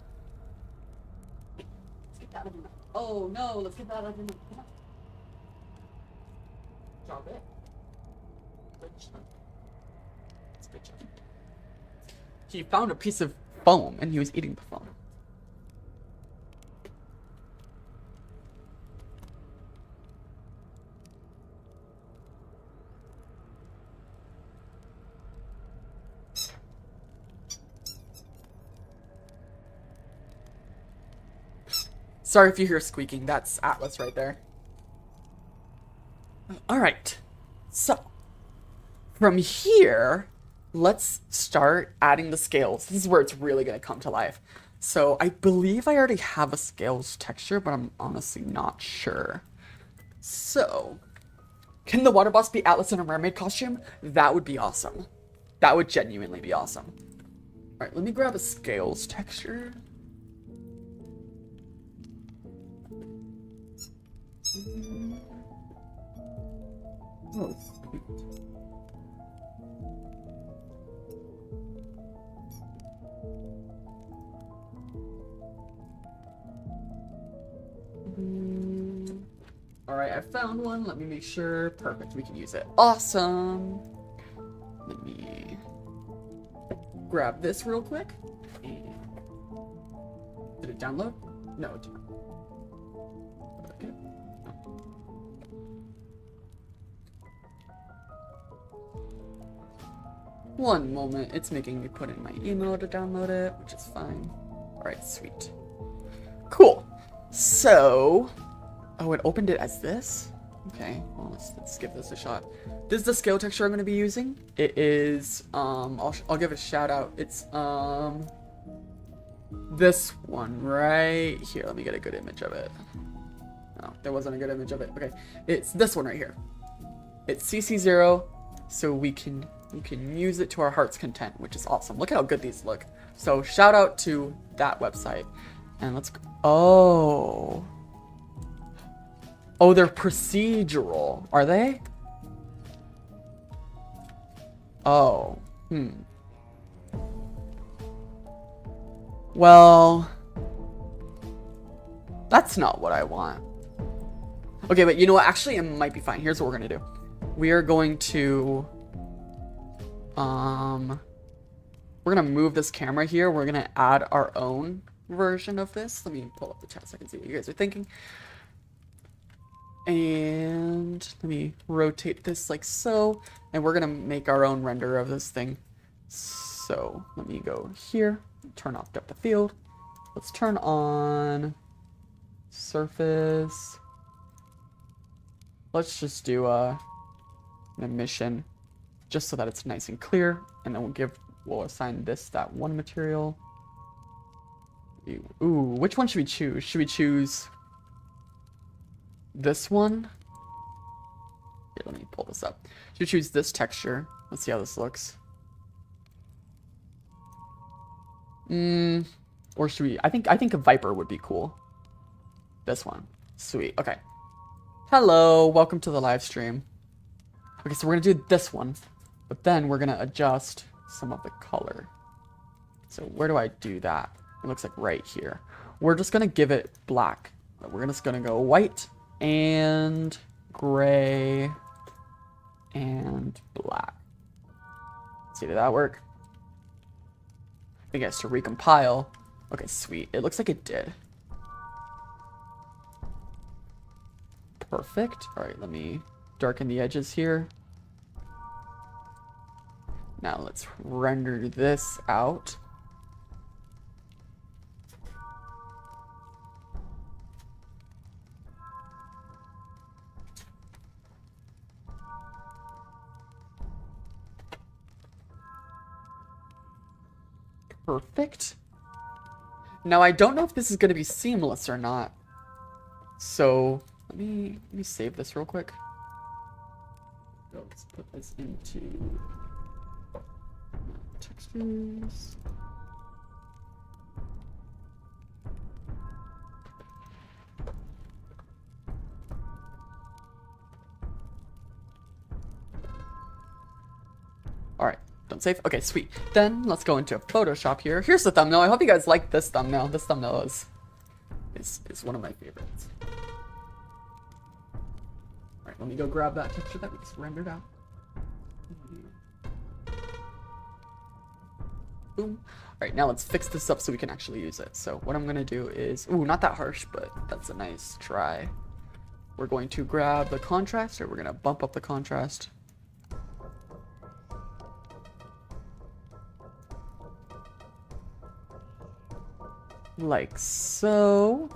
Let's get that out of your mouth. Oh, no. Let's get that out of your mouth. Drop it. He found a piece of foam and he was eating the foam. Sorry if you hear squeaking, that's Atlas right there. Alright, so from here, let's start adding the scales. This is where it's really going to come to life. So I believe I already have a scales texture, but I'm honestly not sure. So, can the water boss be Atlas in a mermaid costume? That would be awesome. That would genuinely be awesome. Alright, let me grab a scales texture. Oh, sweet. Alright, I found one. Let me make sure. Perfect, we can use it. Awesome. Let me grab this real quick. Did it download? No, it didn't. Okay. One moment, it's making me put in my email to download it, which is fine. Alright, sweet. Cool. So, oh, it opened it as this? Okay, well, let's give this a shot. This is the scale texture I'm going to be using. It is, I'll give it a shout out. It's, this one right here. Let me get a good image of it. Oh, there wasn't a good image of it. Okay, it's this one right here. It's CC0, so we can use it to our heart's content, which is awesome. Look at how good these look. So shout out to that website. And let's, oh, they're procedural. Are they? Oh, well, that's not what I want. Okay, but you know what? Actually, it might be fine. Here's what we're gonna do. We are going to, we're gonna move this camera here. We're gonna add our own version of this. Let me pull up the chat so I can see what you guys are thinking. And let me rotate this like so. And we're gonna make our own render of this thing. So let me go here, turn off depth of field. Let's turn on surface. Let's just do an emission just so that it's nice and clear. And then we'll assign this that one material. Ooh, which one should we choose? Should we choose this one? Here, let me pull this up. Should we choose this texture? Let's see how this looks. Or should we? I think a Viper would be cool. This one. Sweet. Okay. Hello, welcome to the live stream. Okay, so we're gonna do this one, but then we're gonna adjust some of the color. So where do I do that? It looks like right here. We're just gonna give it black. We're just gonna go white and gray and black. See, did that work? I think it has to recompile. Okay, sweet. It looks like it did. Perfect. All right, let me darken the edges here. Now let's render this out. Perfect. Now I don't know if this is going to be seamless or not. So let me save this real quick. Let's put this into textures. All right. Don't save. Okay, sweet. Then let's go into Photoshop here. Here's the thumbnail. I hope you guys like this thumbnail. This thumbnail is one of my favorites. All right, let me go grab that texture that we just rendered out. Boom. All right, now let's fix this up so we can actually use it. So what I'm gonna do is, ooh, not that harsh, but that's a nice try. We're going to grab the contrast, or we're gonna bump up the contrast. Like so.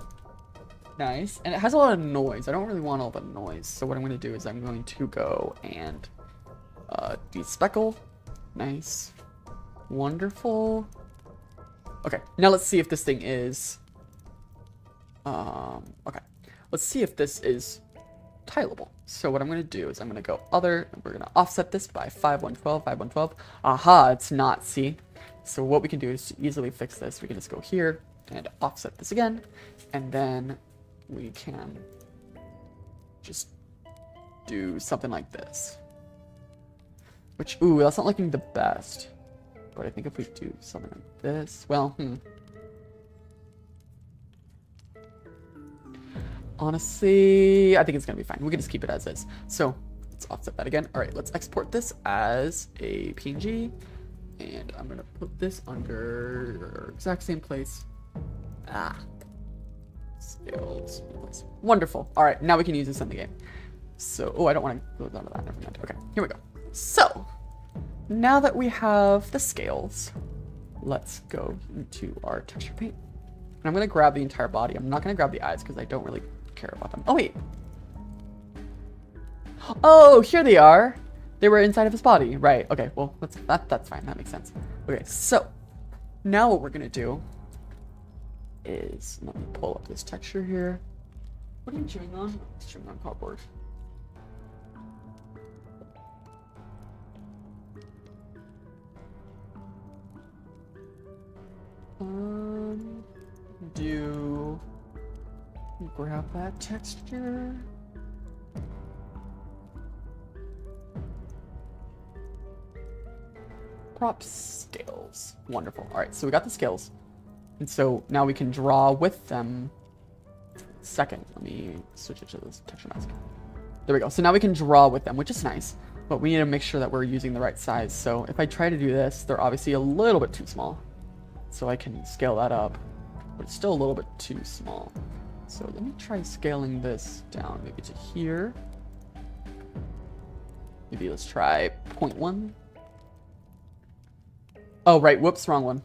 Nice. And it has a lot of noise. I don't really want all the noise. So what I'm going to do is I'm going to go and despeckle. Nice. Wonderful. Okay. Now let's see if this thing is... okay. Let's see if this is tileable. So what I'm going to do is I'm going to go other. And we're going to offset this by 5112, 5112. Aha, it's not. See? So what we can do is to easily fix this. We can just go here and offset this again, and then we can just do something like this. Which, ooh, that's not looking the best. But I think if we do something like this, well, honestly, I think it's gonna be fine. We can just keep it as is. So let's offset that again. All right, let's export this as a PNG, and I'm gonna put this under exact same place. Scales place. Wonderful. All right, now we can use this in the game. So, oh, I don't want to go down to that. Never mind. Okay, here we go. So now that we have the scales, let's go into our texture paint. And I'm gonna grab the entire body. I'm not gonna grab the eyes because I don't really care about them. Oh wait. Oh, here they are. They were inside of his body. Right. Okay. Well, that's fine. That makes sense. Okay. So now what we're gonna do is, let me pull up this texture here. What are you chewing on? It's chewing on cardboard. Grab that texture. Prop scales. Wonderful. All right, so we got the scales. And so now we can draw with them. Second, let me switch it to this texture mask. There we go. So now we can draw with them, which is nice, but we need to make sure that we're using the right size. So if I try to do this, they're obviously a little bit too small. So I can scale that up, but it's still a little bit too small. So let me try scaling this down maybe to here. Maybe let's try 0.1. Oh, right. Whoops, wrong one.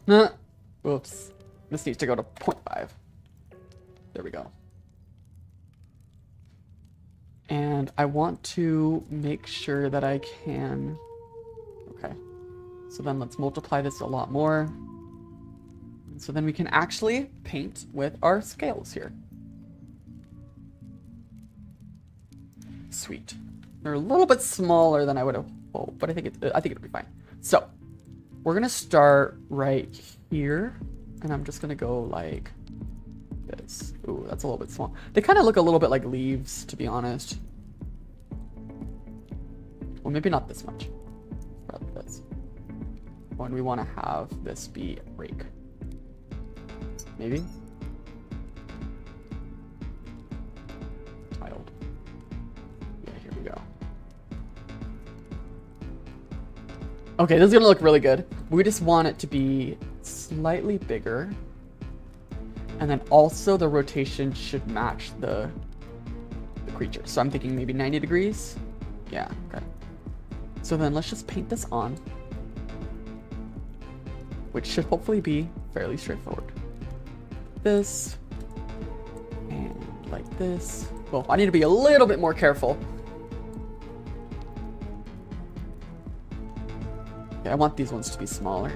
Whoops. This needs to go to 0.5. There we go. And I want to make sure that I can... Okay. So then let's multiply this a lot more. So then we can actually paint with our scales here. Sweet. They're a little bit smaller than I would have hoped, but I think it'll be fine. So we're gonna start right here, and I'm just gonna go like this. Ooh, that's a little bit small. They kind of look a little bit like leaves, to be honest. Well, maybe not this much. Rather this. When we want to have this be a rake. Maybe. Tiled. Yeah, here we go. Okay, this is gonna look really good. We just want it to be slightly bigger. And then also the rotation should match the creature. So I'm thinking maybe 90 degrees. Yeah, okay. So then let's just paint this on, which should hopefully be fairly straightforward. This, and like this. Well, I need to be a little bit more careful. Okay, I want these ones to be smaller.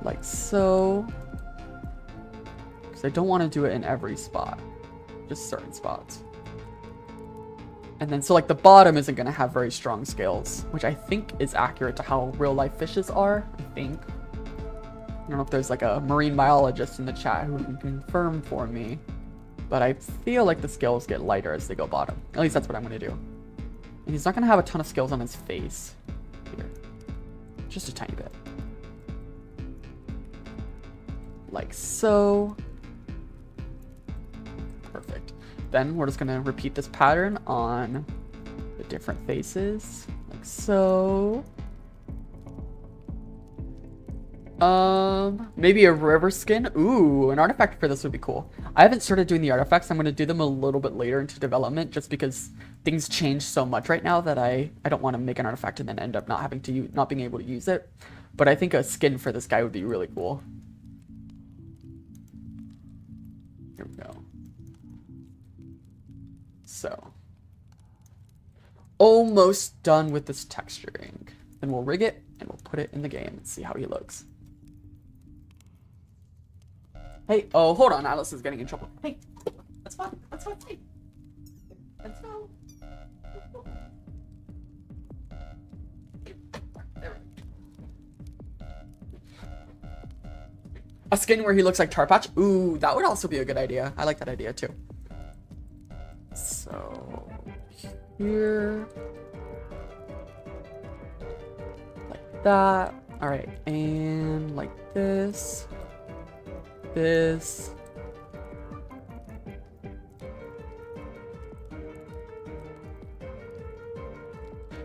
Like so. Because I don't want to do it in every spot. Just certain spots. And then so like the bottom isn't going to have very strong scales, which I think is accurate to how real life fishes are, I think. I don't know if there's like a marine biologist in the chat who can confirm for me, but I feel like the scales get lighter as they go bottom. At least that's what I'm going to do. And he's not going to have a ton of scales on his face here. Just a tiny bit. Like so. Perfect. Then we're just going to repeat this pattern on the different faces. Like so. Maybe a river skin. Ooh, an artifact for this would be cool. I haven't started doing the artifacts. I'm going to do them a little bit later into development just because things change so much right now that I don't want to make an artifact and then end up not being able to use it. But I think a skin for this guy would be really cool. Here we go. So, almost done with this texturing. Then we'll rig it and we'll put it in the game and see how he looks. Hey, oh, hold on, Alice is getting in trouble. Hey, that's fine, that's fine, hey. Let's go. There we go. A skin where he looks like Tar Patch? Ooh, that would also be a good idea. I like that idea too. So here, like that. All right, and like this, this.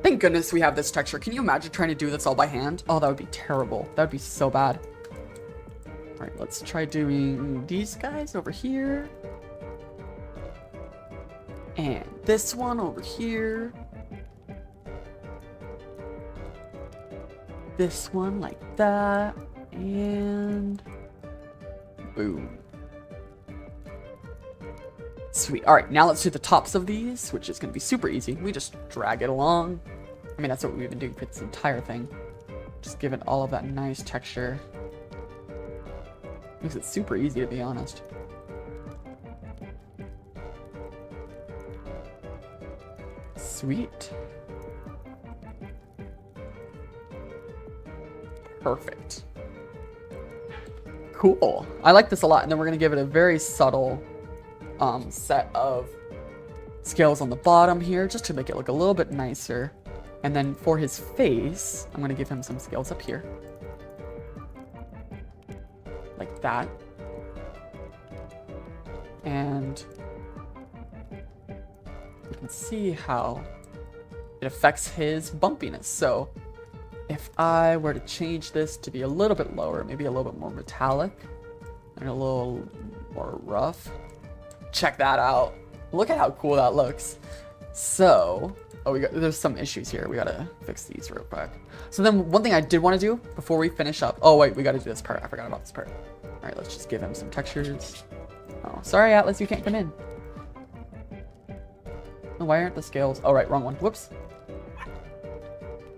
Thank goodness we have this texture. Can you imagine trying to do this all by hand? Oh, that would be terrible. That would be so bad. All right, let's try doing these guys over here. And this one over here. This one like that. And boom. Sweet. All right, now let's do the tops of these, which is going to be super easy. We just drag it along. I mean, that's what we've been doing for this entire thing. Just give it all of that nice texture. Makes it super easy, to be honest. Sweet. Perfect. Cool. I like this a lot, and then we're going to give it a very subtle set of scales on the bottom here, just to make it look a little bit nicer. And then for his face, I'm going to give him some scales up here. Like that. And you can see how it affects his bumpiness. So if I were to change this to be a little bit lower, maybe a little bit more metallic and a little more rough, check that out. Look at how cool that looks. So, there's some issues here. We gotta fix these real quick. So then one thing I did want to do before we finish up. Oh wait, we gotta do this part. I forgot about this part. All right, let's just give him some textures. Oh, sorry Atlas, you can't come in. Oh, why aren't the scales? Oh right, wrong one. Whoops.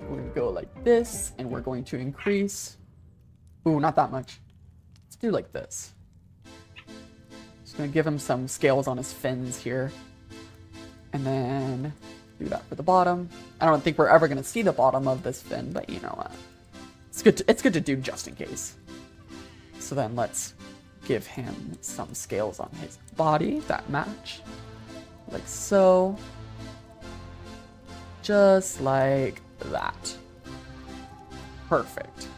We're gonna go like this, and we're going to increase. Ooh, not that much. Let's do like this. Just gonna give him some scales on his fins here. And then do that for the bottom. I don't think we're ever gonna see the bottom of this fin, but you know what? It's good to do just in case. So then let's give him some scales on his body that match. Like so. Just like that. Perfect.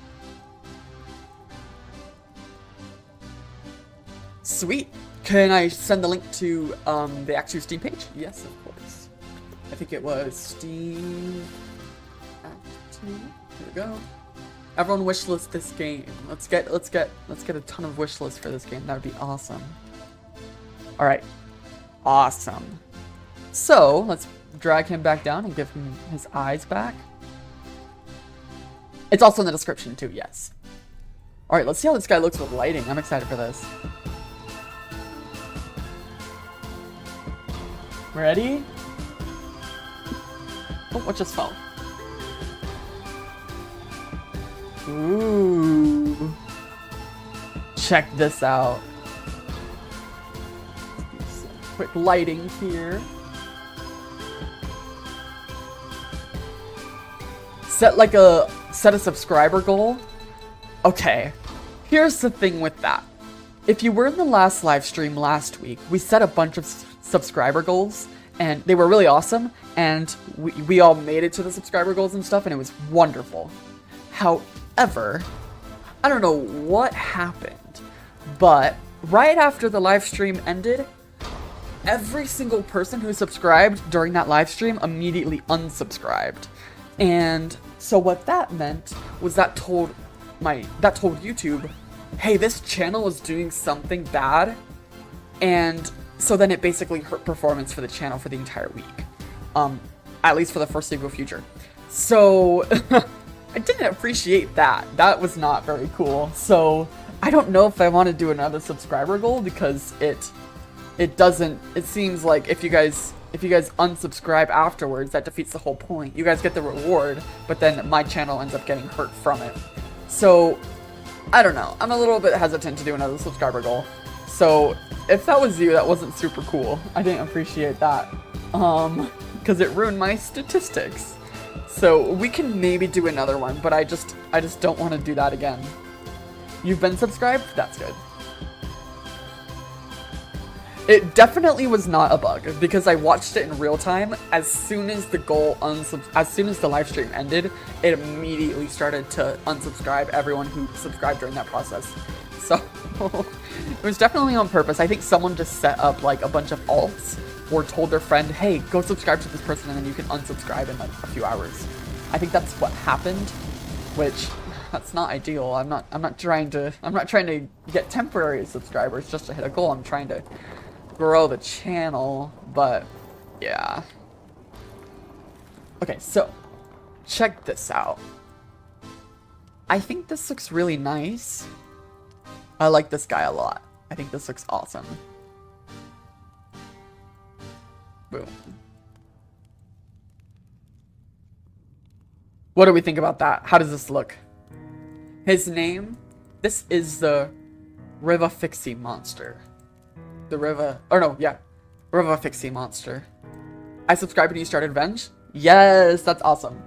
Sweet. Can I send the link to the Act2 Steam page? Yes, of course. I think it was Steam Act2. Here we go. Everyone wishlist this game. Let's get a ton of wishlists for this game. That would be awesome. All right. Awesome. So let's drag him back down and give him his eyes back. It's also in the description too. Yes. All right. Let's see how this guy looks with lighting. I'm excited for this. Ready? Oh, what just fell? Ooh. Check this out. Some quick lighting here. Set a subscriber goal. Okay. Here's the thing with that. If you were in the last live stream last week, we set a bunch of subscriber goals, and they were really awesome, and we all made it to the subscriber goals and stuff, and it was wonderful. However, I don't know what happened, but right after the live stream ended, every single person who subscribed during that live stream immediately unsubscribed. And so what that meant was that told YouTube, hey, this channel is doing something bad, and so then it basically hurt performance for the channel for the entire week. At least for the foreseeable future. So I didn't appreciate that. That was not very cool. So I don't know if I want to do another subscriber goal, because it seems like if you guys unsubscribe afterwards, that defeats the whole point. You guys get the reward, but then my channel ends up getting hurt from it. So I don't know. I'm a little bit hesitant to do another subscriber goal. So if that was you, that wasn't super cool. I didn't appreciate that. Because it ruined my statistics. So we can maybe do another one, but I just don't want to do that again. You've been subscribed? That's good. It definitely was not a bug because I watched it in real time. As soon as the as soon as the live stream ended, it immediately started to unsubscribe everyone who subscribed during that process. So it was definitely on purpose. I think someone just set up like a bunch of alts or told their friend, "Hey, go subscribe to this person and then you can unsubscribe in like a few hours." I think that's what happened, which that's not ideal. I'm not trying to get temporary subscribers just to hit a goal. I'm trying to grow the channel, but yeah. Okay, so check this out. I think this looks really nice. I like this guy a lot. I think this looks awesome. Boom. What do we think about that? How does this look? His name, this is the River Fixie Monster. River Fixie Monster. I subscribed when you started Venge? Yes, that's awesome.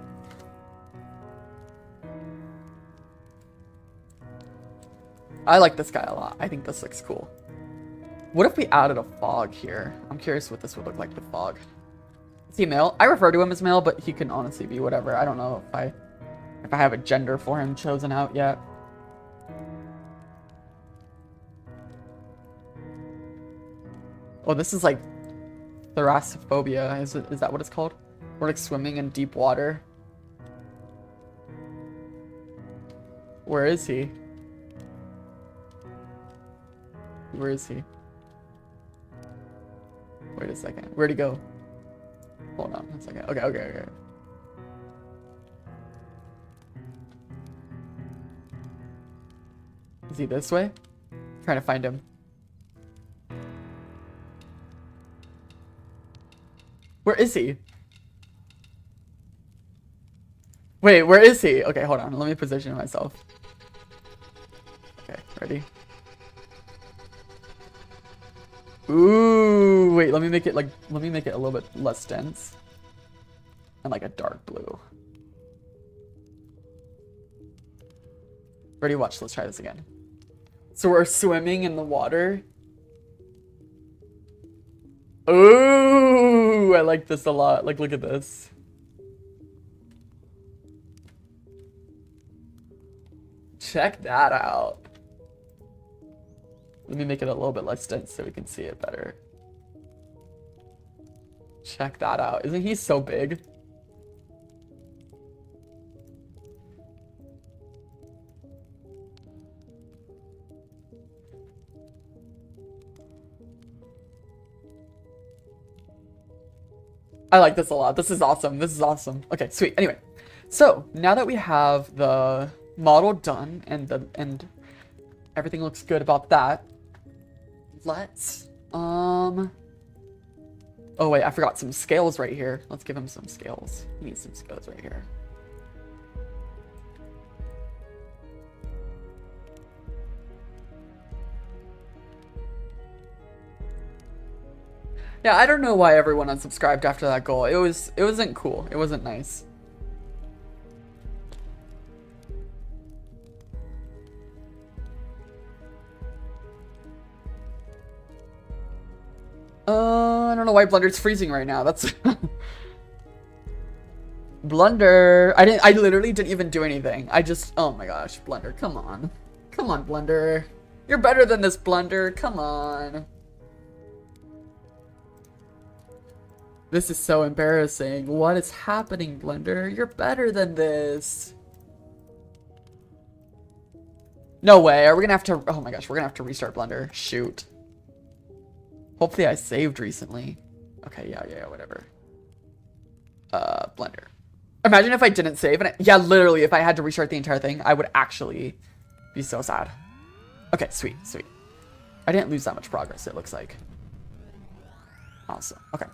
I like this guy a lot. I think this looks cool. What if we added a fog here? I'm curious what this would look like with fog. Is he male? I refer to him as male, but he can honestly be whatever. I don't know if I have a gender for him chosen out yet. Oh, this is like thalassophobia. Is that what it's called? Or like swimming in deep water. Where is he? Where is he? Wait a second. Where'd he go? Hold on a second. Okay. Is he this way? I'm trying to find him. Where is he? Wait, where is he? Okay, hold on. Let me position myself. Okay, ready? Ooh, wait, let me make it a little bit less dense. And like a dark blue. Ready? Watch, let's try this again. So we're swimming in the water. Ooh, I like this a lot. Like, look at this. Check that out. Let me make it a little bit less dense so we can see it better. Check that out. Isn't he so big? I like this a lot. This is awesome. This is awesome. Okay, sweet. Anyway, so now that we have the model done and everything looks good about that, let's oh wait, I forgot some scales right here. Let's give him some scales. He needs some scales right here. Yeah, I don't know why everyone unsubscribed after that goal. It wasn't cool. It wasn't nice. I don't know why Blunder's freezing right now. That's Blunder. I literally didn't even do anything. Oh my gosh, Blunder, come on. Come on, Blunder. You're better than this, Blunder. Come on. This is so embarrassing. What is happening, Blunder? You're better than this. No way. Are we gonna have to... Oh my gosh, we're gonna have to restart Blunder. Shoot. Hopefully I saved recently. Okay, yeah, whatever. Blunder. Imagine if I didn't save and yeah, literally, if I had to restart the entire thing, I would actually be so sad. Okay, sweet. I didn't lose that much progress, it looks like. Awesome. Okay.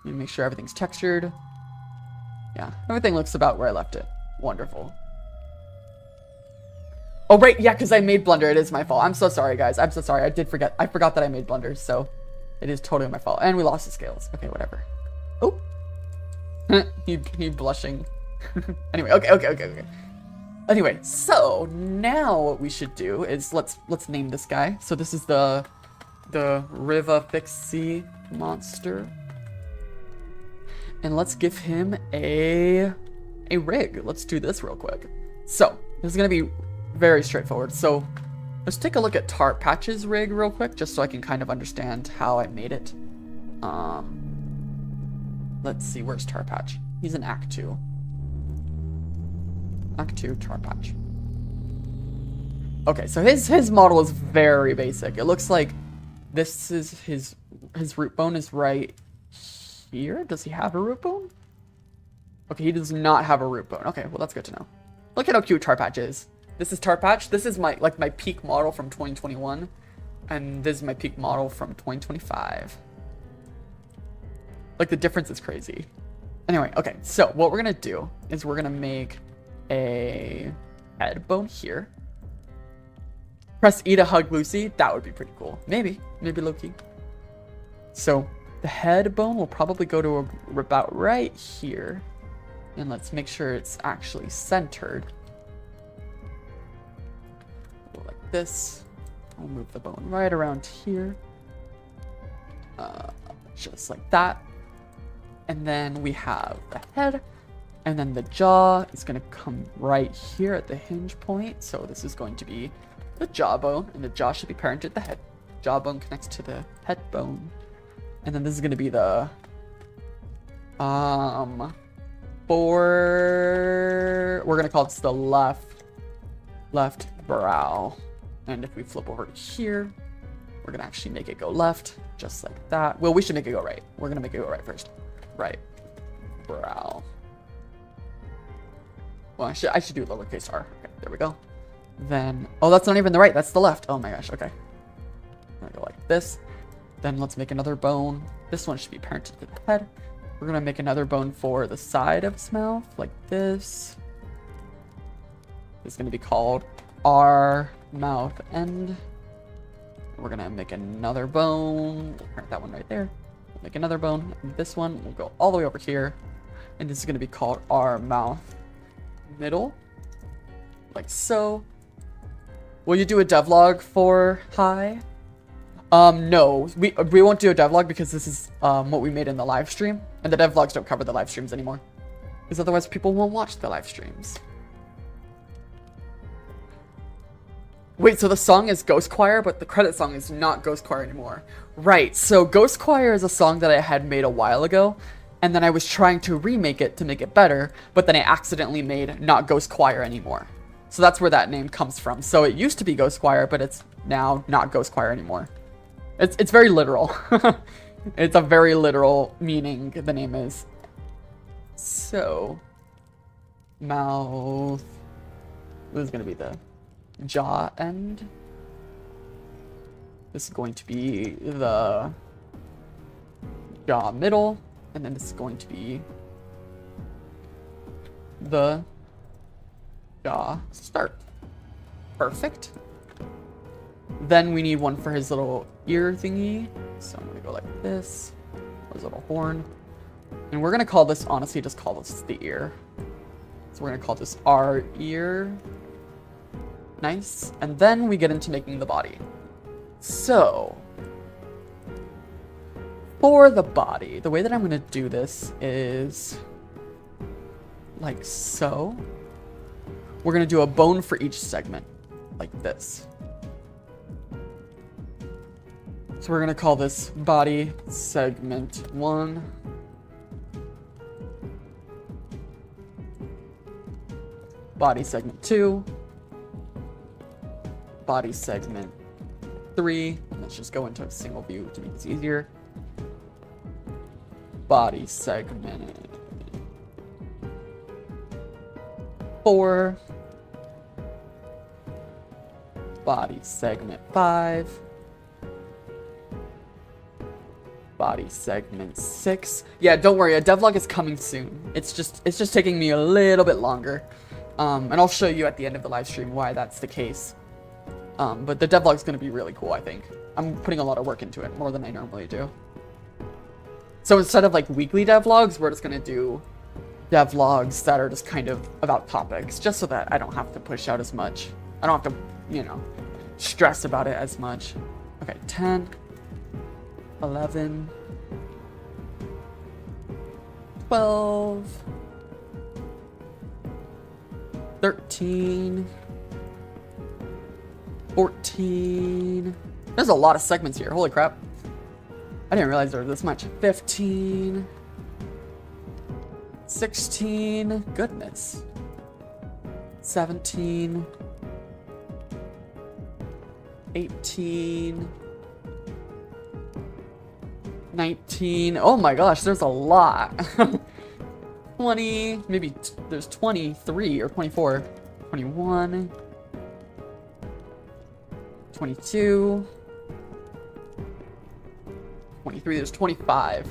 Let me make sure everything's textured. Yeah, everything looks about where I left it. Wonderful. Oh, right, yeah, because I made Blunder. It is my fault. I'm so sorry, guys. I'm so sorry. I forgot that I made Blunder, so it is totally my fault. And we lost the scales. Okay, whatever. Oh. he blushing. Anyway, okay. Anyway, so now what we should do is let's name this guy. So this is the the Riva Fixie monster. And let's give him a rig. Let's do this real quick. So, this is going to be very straightforward. So, let's take a look at Tar Patch's rig real quick, just so I can kind of understand how I made it. Let's see, where's Tar Patch? He's in Act 2. Act 2, Tar Patch. Okay, so his model is very basic. It looks like this is his root bone is right here. Does he have a root bone? Okay, he does not have a root bone. Okay, well that's good to know. Look at how cute Tar Patch is. This is Tar Patch. This is my peak model from 2021, and this is my peak model from 2025. Like, the difference is crazy. Anyway, okay, so what we're gonna do is we're gonna make a head bone here. Press E to hug Lucy. That would be pretty cool. Maybe low-key. So the head bone will probably go to about right here. And let's make sure it's actually centered. Go like this. We'll move the bone right around here. Just like that. And then we have the head. And then the jaw is going to come right here at the hinge point. So this is going to be the jawbone, and the jaw should be parented to the head. Jawbone connects to the head bone. And then this is going to be the we're going to call this the left brow. And if we flip over to here, we're going to actually make it go left, just like that. Well, we should make it go right. We're going to make it go right first. Right brow. Well, I should do lowercase r. Okay, there we go. Then, oh, that's not even the right. That's the left. Oh my gosh. Okay. I'm gonna go like this. Then let's make another bone. This one should be parented to the head. We're gonna make another bone for the side of his mouth, like this. It's gonna be called R mouth end. We're gonna make another bone. We'll parent that one right there. We'll make another bone. And this one will go all the way over here. And this is gonna be called R mouth middle, like so. Will you do a devlog for Hi? No, we won't do a devlog because this is what we made in the live stream, and the devlogs don't cover the live streams anymore, because otherwise people won't watch the live streams. Wait, so the song is Ghost Choir, but the credit song is not Ghost Choir anymore. Right, so Ghost Choir is a song that I had made a while ago, and then I was trying to remake it to make it better, but then I accidentally made not Ghost Choir anymore. So that's where that name comes from. So it used to be Ghost Choir, but it's now not Ghost Choir anymore. It's very literal. It's a very literal meaning, the name is. So, mouth. This is going to be the jaw end. This is going to be the jaw middle. And then this is going to be the jaw start. Perfect. Then we need one for his little ear thingy. So I'm gonna go like this. His little horn. And we're gonna call this, honestly, just call this the ear. So we're gonna call this our ear. Nice. And then we get into making the body. So, for the body, the way that I'm gonna do this is like so. We're gonna do a bone for each segment, like this. So we're gonna call this body segment 1. Body segment 2. Body segment 3. Let's just go into a single view to make this easier. Body segment 4. Body segment 5. Body segment 6. Yeah, don't worry, a devlog is coming soon. It's just taking me a little bit longer. And I'll show you at the end of the live stream why that's the case. But the devlog is going to be really cool, I think. I'm putting a lot of work into it, more than I normally do. So instead of like weekly devlogs, we're just going to do devlogs that are just kind of about topics, just so that I don't have to push out as much. I don't have to, you know, stress about it as much. Okay, 10. 11, 12, 13, 14. There's a lot of segments here. Holy crap. I didn't realize there was this much. 15, 16, goodness. 17, 18, 19. Oh my gosh, there's a lot. 20, maybe there's 23 or 24, 21, 22, 23, there's 25,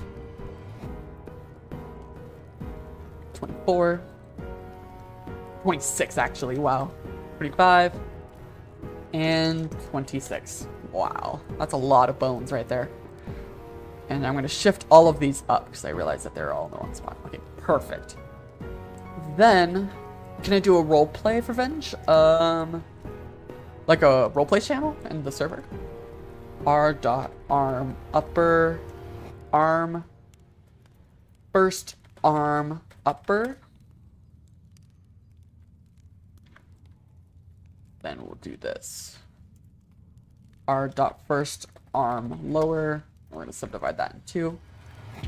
24, 26 actually, wow, 25, and 26. Wow, that's a lot of bones right there. And I'm going to shift all of these up because I realize that they're all in the wrong spot. Okay, perfect. Then, can I do a role play for Venge? Like a roleplay channel in the server? R.arm upper arm first arm upper. Then we'll do this. R.first arm lower. We're going to subdivide that in two.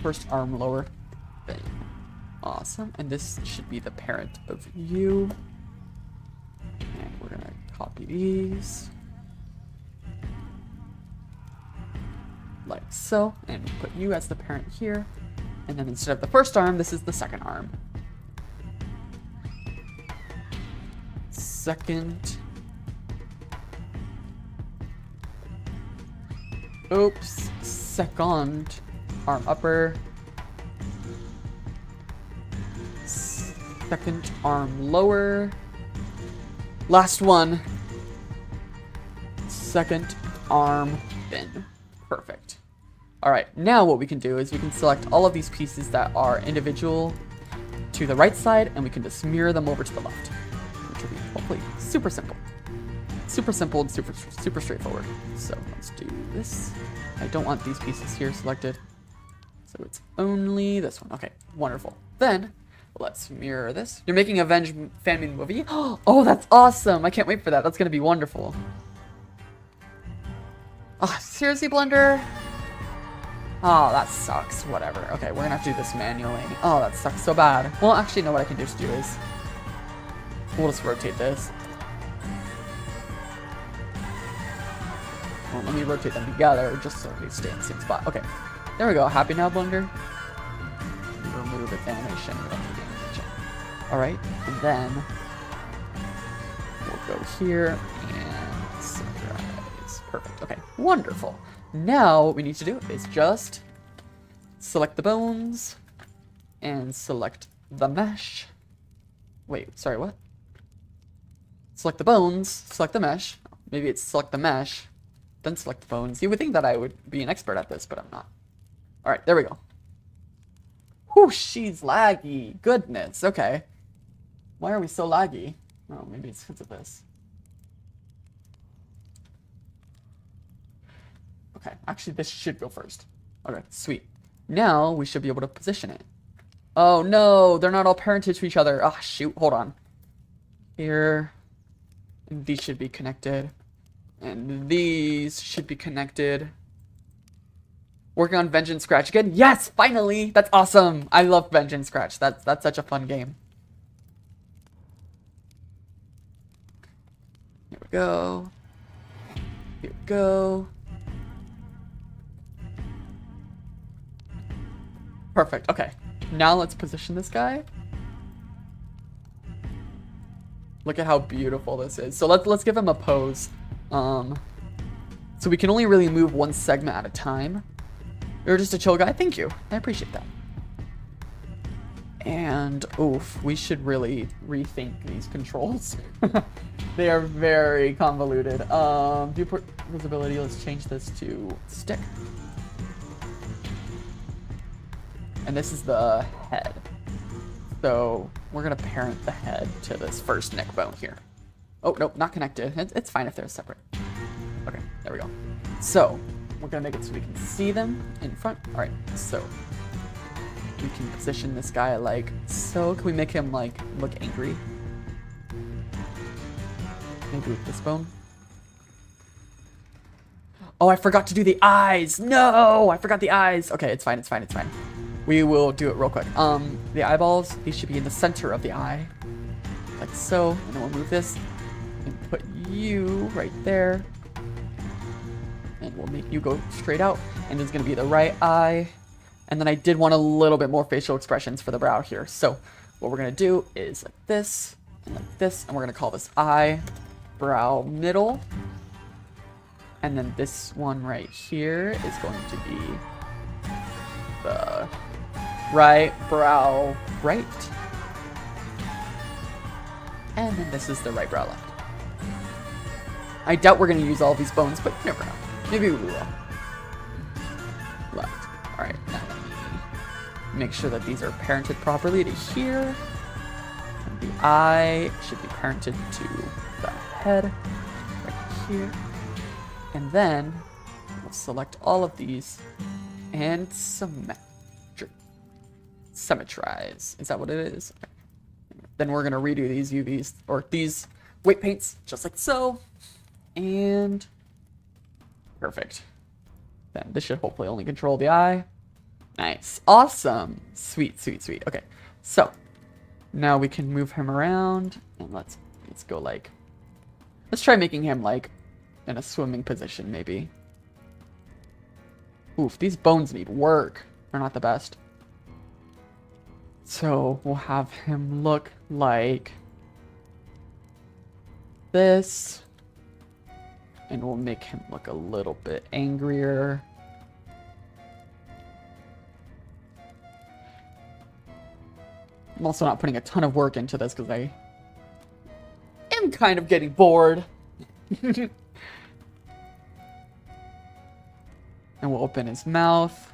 First arm lower. Bang. Awesome. And this should be the parent of you. And we're going to copy these. Like so. And put you as the parent here. And then instead of the first arm, this is the second arm. Second. Oops. Second arm upper. Second arm lower. Last one. Second arm fin. Perfect. Alright, now what we can do is we can select all of these pieces that are individual to the right side, and we can just mirror them over to the left. Which will be hopefully super simple. Super simple and super straightforward. So let's do this. I don't want these pieces here selected. So it's only this one. Okay, wonderful. Then let's mirror this. You're making a Venge fan-made movie? Oh, that's awesome. I can't wait for that. That's going to be wonderful. Oh, seriously, Blender? Oh, that sucks. Whatever. Okay, we're going to have to do this manually. Oh, that sucks so bad. Well, actually, no, what I can just do is we'll just rotate this. Well, let me rotate them together just so they stay in the same spot. Okay, there we go. Happy now, Blender? Remove its animation. Alright, and then we'll go here and synchronize. Perfect. Okay, wonderful. Now what we need to do is just select the bones and select the mesh. Wait, sorry, what? Select the bones, select the mesh. Maybe it's select the mesh, then select the bones. You would think that I would be an expert at this, but I'm not. Alright, there we go. Whew, she's laggy. Goodness, okay. Why are we so laggy? Oh, maybe it's because of this. Okay, actually this should go first. Okay, sweet. Now we should be able to position it. Oh no, they're not all parented to each other. Ah, shoot, hold on. Here. And these should be connected. And these should be connected. Working on Venge and Scratch again. Yes, finally! That's awesome! I love Venge and Scratch. That's such a fun game. Here we go. Here we go. Perfect. Okay. Now let's position this guy. Look at how beautiful this is. So let's give him a pose. So we can only really move one segment at a time. You're just a chill guy. Thank you. I appreciate that. And oof, we should really rethink these controls. They are very convoluted. Viewport visibility. Let's change this to stick. And this is the head. So we're gonna parent the head to this first neck bone here. Oh, nope, not connected. It's fine if they're separate. Okay, there we go. So we're gonna make it so we can see them in front. All right, so we can position this guy like so. Can we make him like look angry? Maybe with this bone. Oh, I forgot to do the eyes. No, I forgot the eyes. Okay, it's fine, it's fine, it's fine. We will do it real quick. The eyeballs, these should be in the center of the eye. Like so. And then we'll move this and put you right there. And we'll make you go straight out. And it's gonna be the right eye. And then I did want a little bit more facial expressions for the brow here. So what we're gonna do is like this, and we're gonna call this eye, brow, middle. And then this one right here is going to be the right brow right. And then this is the right brow left. I doubt we're going to use all these bones, but you never know. Maybe we will. Left. Alright, now let me make sure that these are parented properly to here. And the eye should be parented to the head right here. And then we'll select all of these and symmetrize. Is that what it is? Then we're gonna redo these UVs or these weight paints just like so. And perfect. Then this should hopefully only control the eye. Nice. Awesome. Sweet, sweet, sweet. Okay. So now we can move him around and let's go like, let's try making him like in a swimming position, maybe. Oof, these bones need work. They're not the best. So we'll have him look like this. And we'll make him look a little bit angrier. I'm also not putting a ton of work into this because I am kind of getting bored. And we'll open his mouth.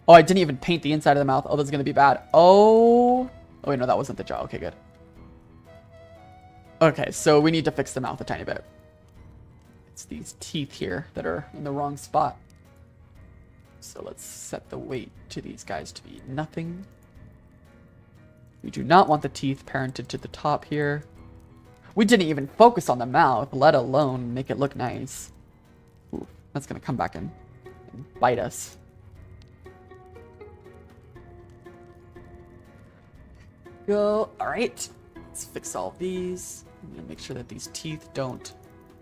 Oh, I didn't even paint the inside of the mouth. Oh, that's going to be bad. Oh. Oh, wait, no, that wasn't the jaw. Okay, good. Okay, so we need to fix the mouth a tiny bit. It's these teeth here that are in the wrong spot. So let's set the weight to these guys to be nothing. We do not want the teeth parented to the top here. We didn't even focus on the mouth, let alone make it look nice. Ooh, that's going to come back and bite us. Go. All right. Let's fix all these. I'm going to make sure that these teeth don't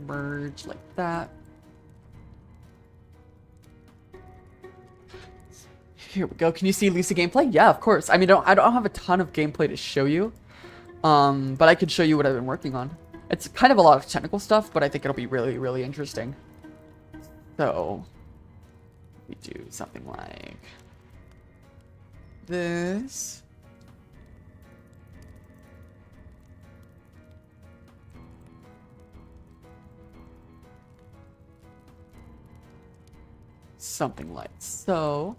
merge like that. Here we go. Can you see Lucy gameplay? Yeah, of course. I mean, I don't have a ton of gameplay to show you. But I could show you what I've been working on. It's kind of a lot of technical stuff, but I think it'll be really, really interesting. So we do something like this. Something like so.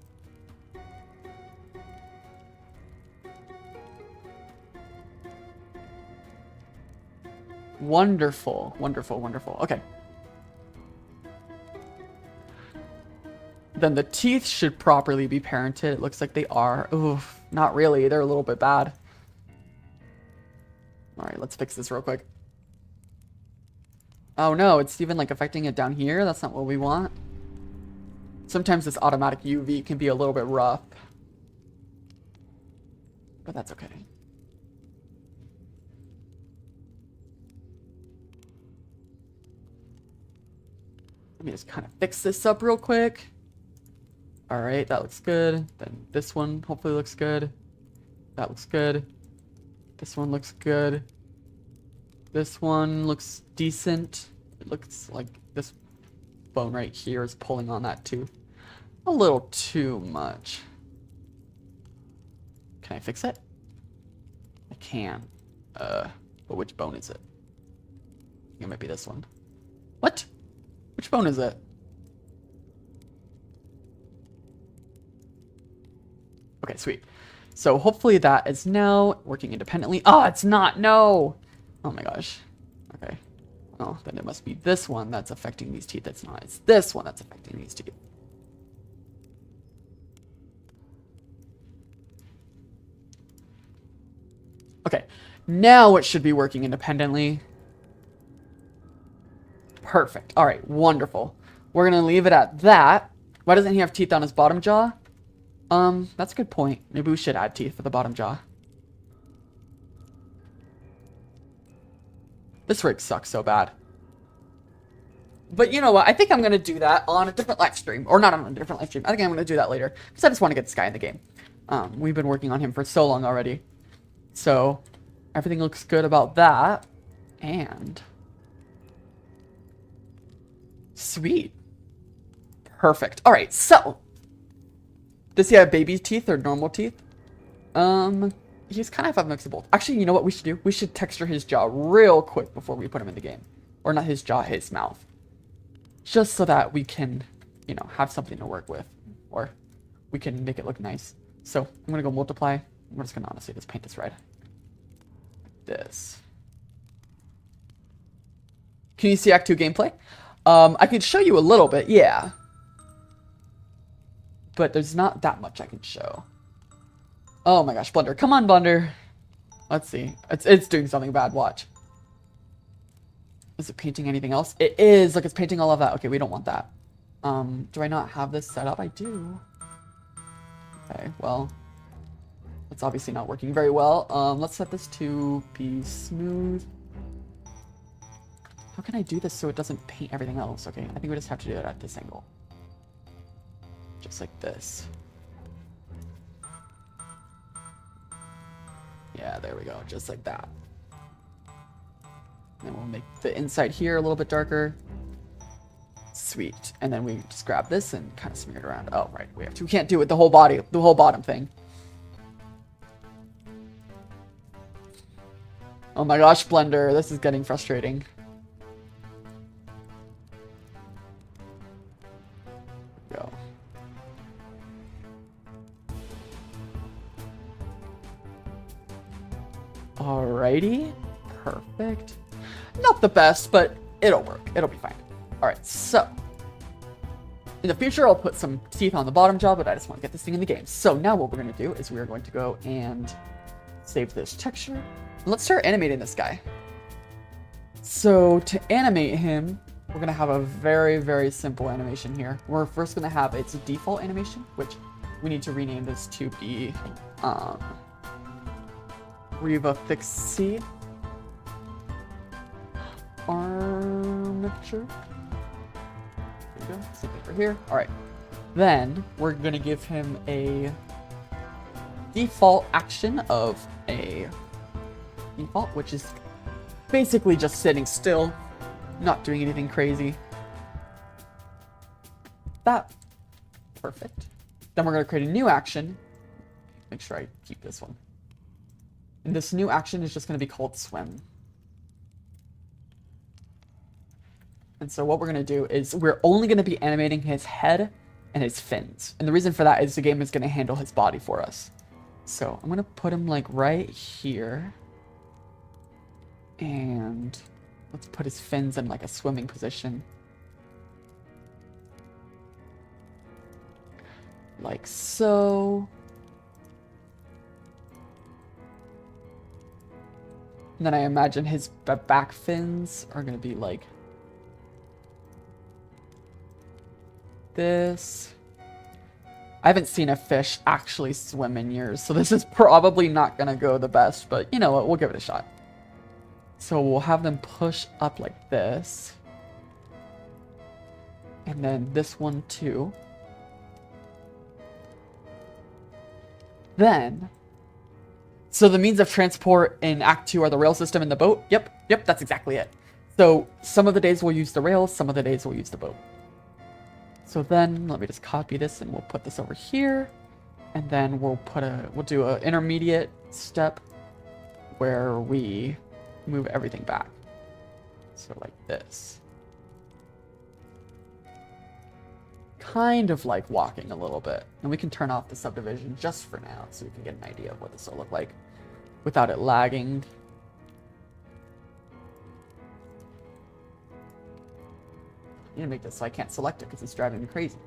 Wonderful, wonderful, wonderful. Okay. Then the teeth should properly be parented. It looks like they are. Oof, not really. They're a little bit bad. All right, let's fix this real quick. Oh no, it's even like affecting it down here. That's not what we want. Sometimes this automatic UV can be a little bit rough. But that's okay. Let me just kind of fix this up real quick. All right, that looks good. Then this one hopefully looks good. That looks good. This one looks good. This one looks decent. It looks like this bone right here is pulling on that too. A little too much. Can I fix it? I can. But which bone is it? I think it might be this one. What? Which bone is it? Okay, sweet. So hopefully that is now working independently. Oh, it's not. No. Oh my gosh. Okay. Oh, then it must be this one that's affecting these teeth. It's not. It's this one that's affecting these teeth. Okay, now it should be working independently. Perfect. All right, wonderful. We're gonna leave it at that. Why doesn't he have teeth on his bottom jaw? That's a good point. Maybe we should add teeth for the bottom jaw. This rig sucks so bad. But you know what? I think I'm gonna do that on a different live stream. Or not on a different live stream. I think I'm gonna do that later. Because I just want to get this guy in the game. We've been working on him for so long already. So, everything looks good about that. And... sweet. Perfect. Alright, so... does he have baby teeth or normal teeth? He's kind of a mix of both. Actually, you know what we should do? We should texture his jaw real quick before we put him in the game. Or not his jaw, his mouth. Just so that we can, you know, have something to work with. Or we can make it look nice. So, I'm going to go multiply. We're just going to honestly just paint this red. This. Can you see Act 2 gameplay? I can show you a little bit, yeah. But there's not that much I can show. Oh my gosh, Blender. Come on, Blender. Let's see. It's doing something bad. Watch. Is it painting anything else? It is. Look, it's painting all of that. Okay, we don't want that. Do I not have this set up? I do. Okay, well. It's obviously not working very well. Let's set this to be smooth. How can I do this so it doesn't paint everything else? Okay, I think we just have to do it at this angle. Just like this. Yeah, there we go. Just like that. And we'll make the inside here a little bit darker. Sweet. And then we just grab this and kind of smear it around. Oh, right. We have to. We can't do it the whole body, the whole bottom thing. Oh my gosh, Blender. This is getting frustrating. Go. Alrighty. Perfect. Not the best, but it'll work. It'll be fine. Alright, so. In the future, I'll put some teeth on the bottom jaw, but I just want to get this thing in the game. So now what we're going to do is we're going to go and save this texture. Let's start animating this guy. So to animate him, we're going to have a very, very simple animation here. We're first going to have its default animation, which we need to rename this to be Riva Fixie Armature. There we go. Same thing for here. All right. Then we're going to give him a default action of a default, which is basically just sitting still, not doing anything crazy. That. Perfect. Then we're going to create a new action. Make sure I keep this one. And this new action is just going to be called swim. And so what we're going to do is we're only going to be animating his head and his fins. And the reason for that is the game is going to handle his body for us. So I'm going to put him like right here. And let's put his fins in like a swimming position. Like so. And then I imagine his back fins are going to be like this. I haven't seen a fish actually swim in years, so this is probably not going to go the best, but you know what, we'll give it a shot. So we'll have them push up like this. And then this one too. Then, so the means of transport in Act 2 are the rail system and the boat. Yep, that's exactly it. So some of the days we'll use the rails, some of the days we'll use the boat. So then, let me just copy this and we'll put this over here. And then we'll do an intermediate step where we move everything back. So like this. Kind of like walking a little bit. And we can turn off the subdivision just for now so we can get an idea of what this will look like without it lagging. need to make this so I can't select it because it's driving me crazy.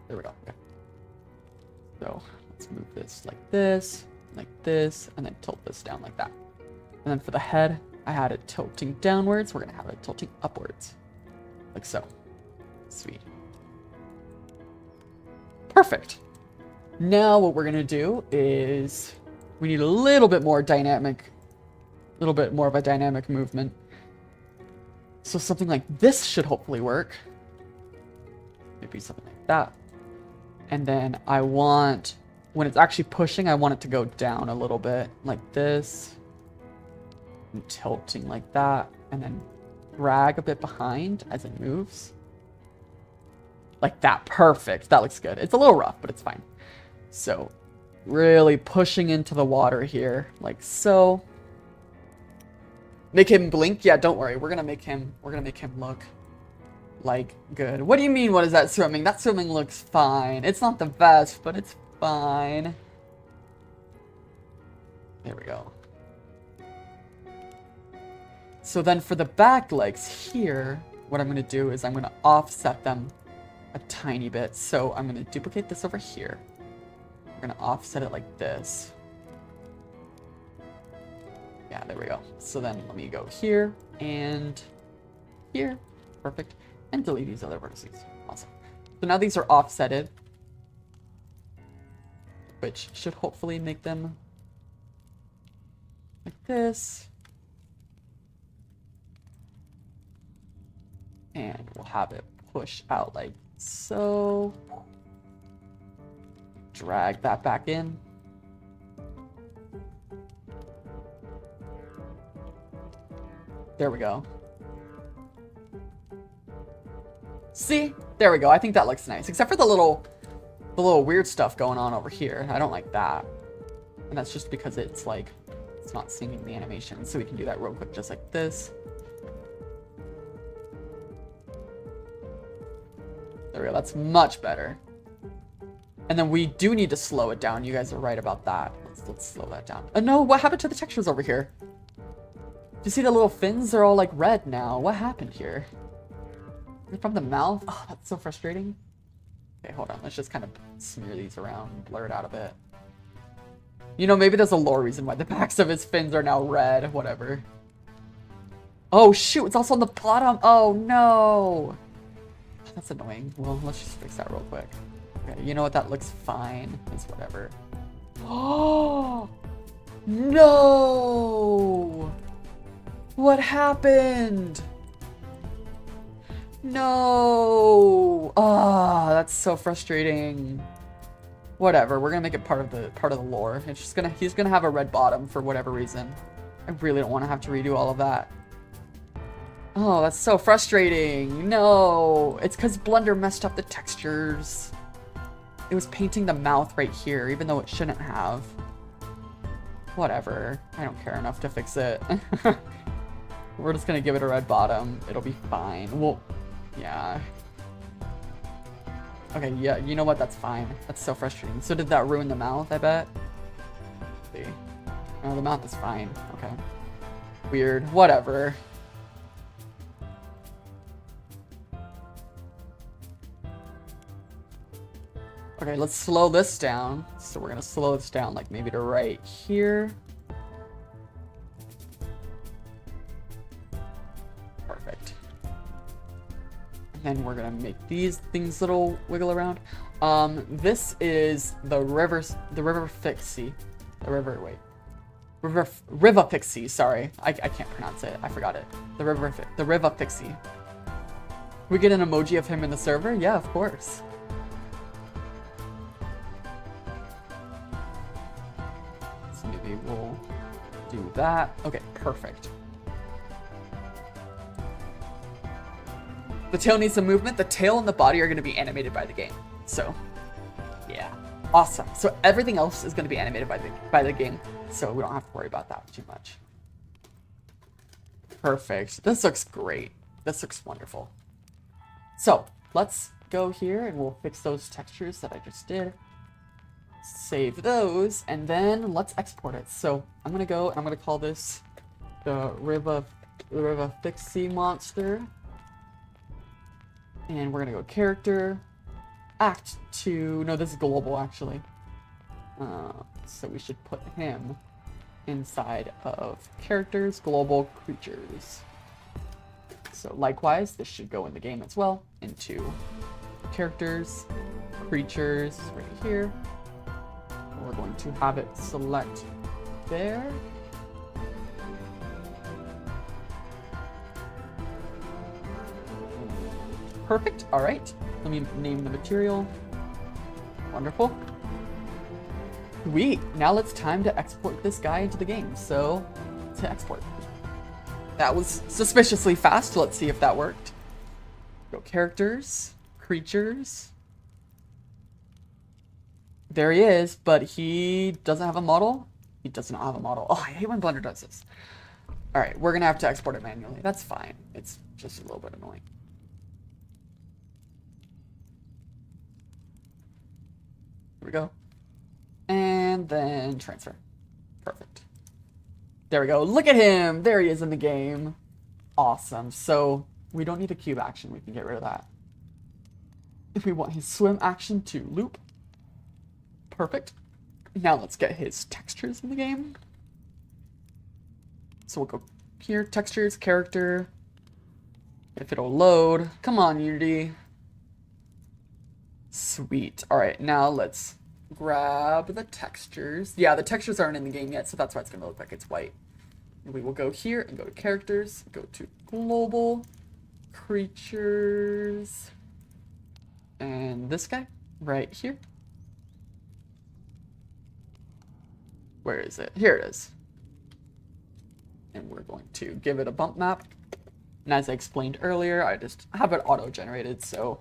There we go. Okay. So let's move this, and then tilt this down like that. And then for the head, I had it tilting downwards. We're gonna have it tilting upwards, like so. Sweet. Perfect. Now what we're gonna do is we need a little bit more of a dynamic movement. So something like this should hopefully work. Maybe something like that. And then I want, when it's actually pushing, I want it to go down a little bit, like this. And tilting like that. And then drag a bit behind as it moves. Like that. Perfect. That looks good. It's a little rough, but it's fine. So, really pushing into the water here, like so. Make him blink? Yeah, don't worry. We're gonna make him look like good. What do you mean, what is that swimming? That swimming looks fine. It's not the best, but it's fine. There we go. So then for the back legs here, what I'm gonna do is I'm gonna offset them a tiny bit. So I'm gonna duplicate this over here. We're gonna offset it like this. Yeah, there we go. So then let me go here and here. Perfect. And delete these other vertices. Awesome. So now these are offsetted, which should hopefully make them like this. And we'll have it push out like so. Drag that back in. There we go. See? There we go. I think that looks nice. Except for the little weird stuff going on over here. I don't like that. And that's just because it's like, it's not syncing the animation. So we can do that real quick, just like this. There we go. That's much better. And then we do need to slow it down. You guys are right about that. Let's slow that down. Oh no, what happened to the textures over here? Do you see the little fins? They're all like red now. What happened here? Is it from the mouth? Oh, that's so frustrating. Okay, hold on. Let's just kind of smear these around, blur it out a bit. You know, maybe there's a lore reason why the backs of his fins are now red. Whatever. Oh shoot, it's also on the bottom. Oh no. That's annoying. Well, let's just fix that real quick. Okay, you know what? That looks fine. It's whatever. Oh no! What happened? No! Ah, that's so frustrating. Whatever. We're gonna make it part of the lore. It's just he's gonna have a red bottom for whatever reason. I really don't want to have to redo all of that. Oh, that's so frustrating. No, it's because Blender messed up the textures. It was painting the mouth right here, even though it shouldn't have. Whatever. I don't care enough to fix it. We're just gonna give it a red bottom. It'll be fine. Well, yeah. Okay, yeah, you know what? That's fine. That's so frustrating. So did that ruin the mouth, I bet? Let's see. No, the mouth is fine. Okay. Weird. Whatever. Okay, let's slow this down. So we're gonna slow this down like maybe to right here. Perfect. And then we're gonna make these things little wiggle around. This is the river pixie. River pixie, sorry. I can't pronounce it. I forgot it. The river pixie. We get an emoji of him in the server? Yeah, of course. Maybe we'll do that. Okay, perfect. The tail needs some movement. The tail and the body are going to be animated by the game. So, yeah. Awesome. So everything else is going to be animated by the game. So we don't have to worry about that too much. Perfect. This looks great. This looks wonderful. So, let's go here and we'll fix those textures that I just did. Save those, and then let's export it. So I'm gonna go and I'm gonna call this the Riva Fixie monster. And we're gonna go character, act 2. No, this is global actually. So we should put him inside of characters, global creatures. So likewise, this should go in the game as well, into characters, creatures, right here. We're going to have it select there. Perfect, all right. Let me name the material. Wonderful. Sweet, now it's time to export this guy into the game. So, to export. That was suspiciously fast. Let's see if that worked. Go characters, creatures. There he is, but he doesn't have a model. He does not have a model. Oh, I hate when Blender does this. All right, we're gonna have to export it manually. That's fine. It's just a little bit annoying. Here we go. And then transfer. Perfect. There we go. Look at him. There he is in the game. Awesome. So we don't need a cube action. We can get rid of that. If we want his swim action to loop. Perfect. Now let's get his textures in the game. So we'll go here, textures, character. If it'll load. Come on, Unity. Sweet. All right, now let's grab the textures. Yeah, the textures aren't in the game yet, so that's why it's going to look like it's white. And we will go here and go to characters, go to global, creatures, and this guy right here. Where is it? Here it is. And we're going to give it a bump map. And as I explained earlier, I just have it auto-generated, so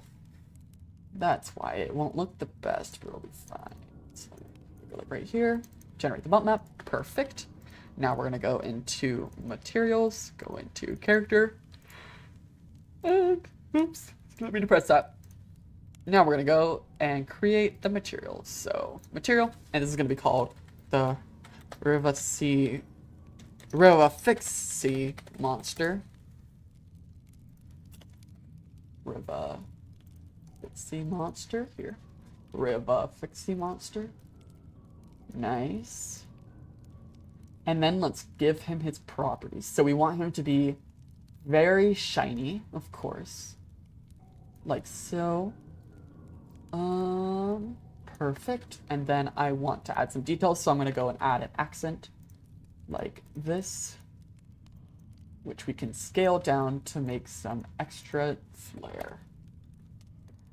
that's why it won't look the best, but it'll be fine. So go like right here, generate the bump map, perfect. Now we're gonna go into materials, go into character, and oops, let me press that. Now we're gonna go and create the materials. So material, and this is gonna be called the Rivafixie monster. Rivafixie monster here. Rivafixie monster. Nice. And then let's give him his properties. So we want him to be very shiny, of course. Like so. Perfect. And then I want to add some details, so I'm gonna go and add an accent like this, which we can scale down to make some extra flair.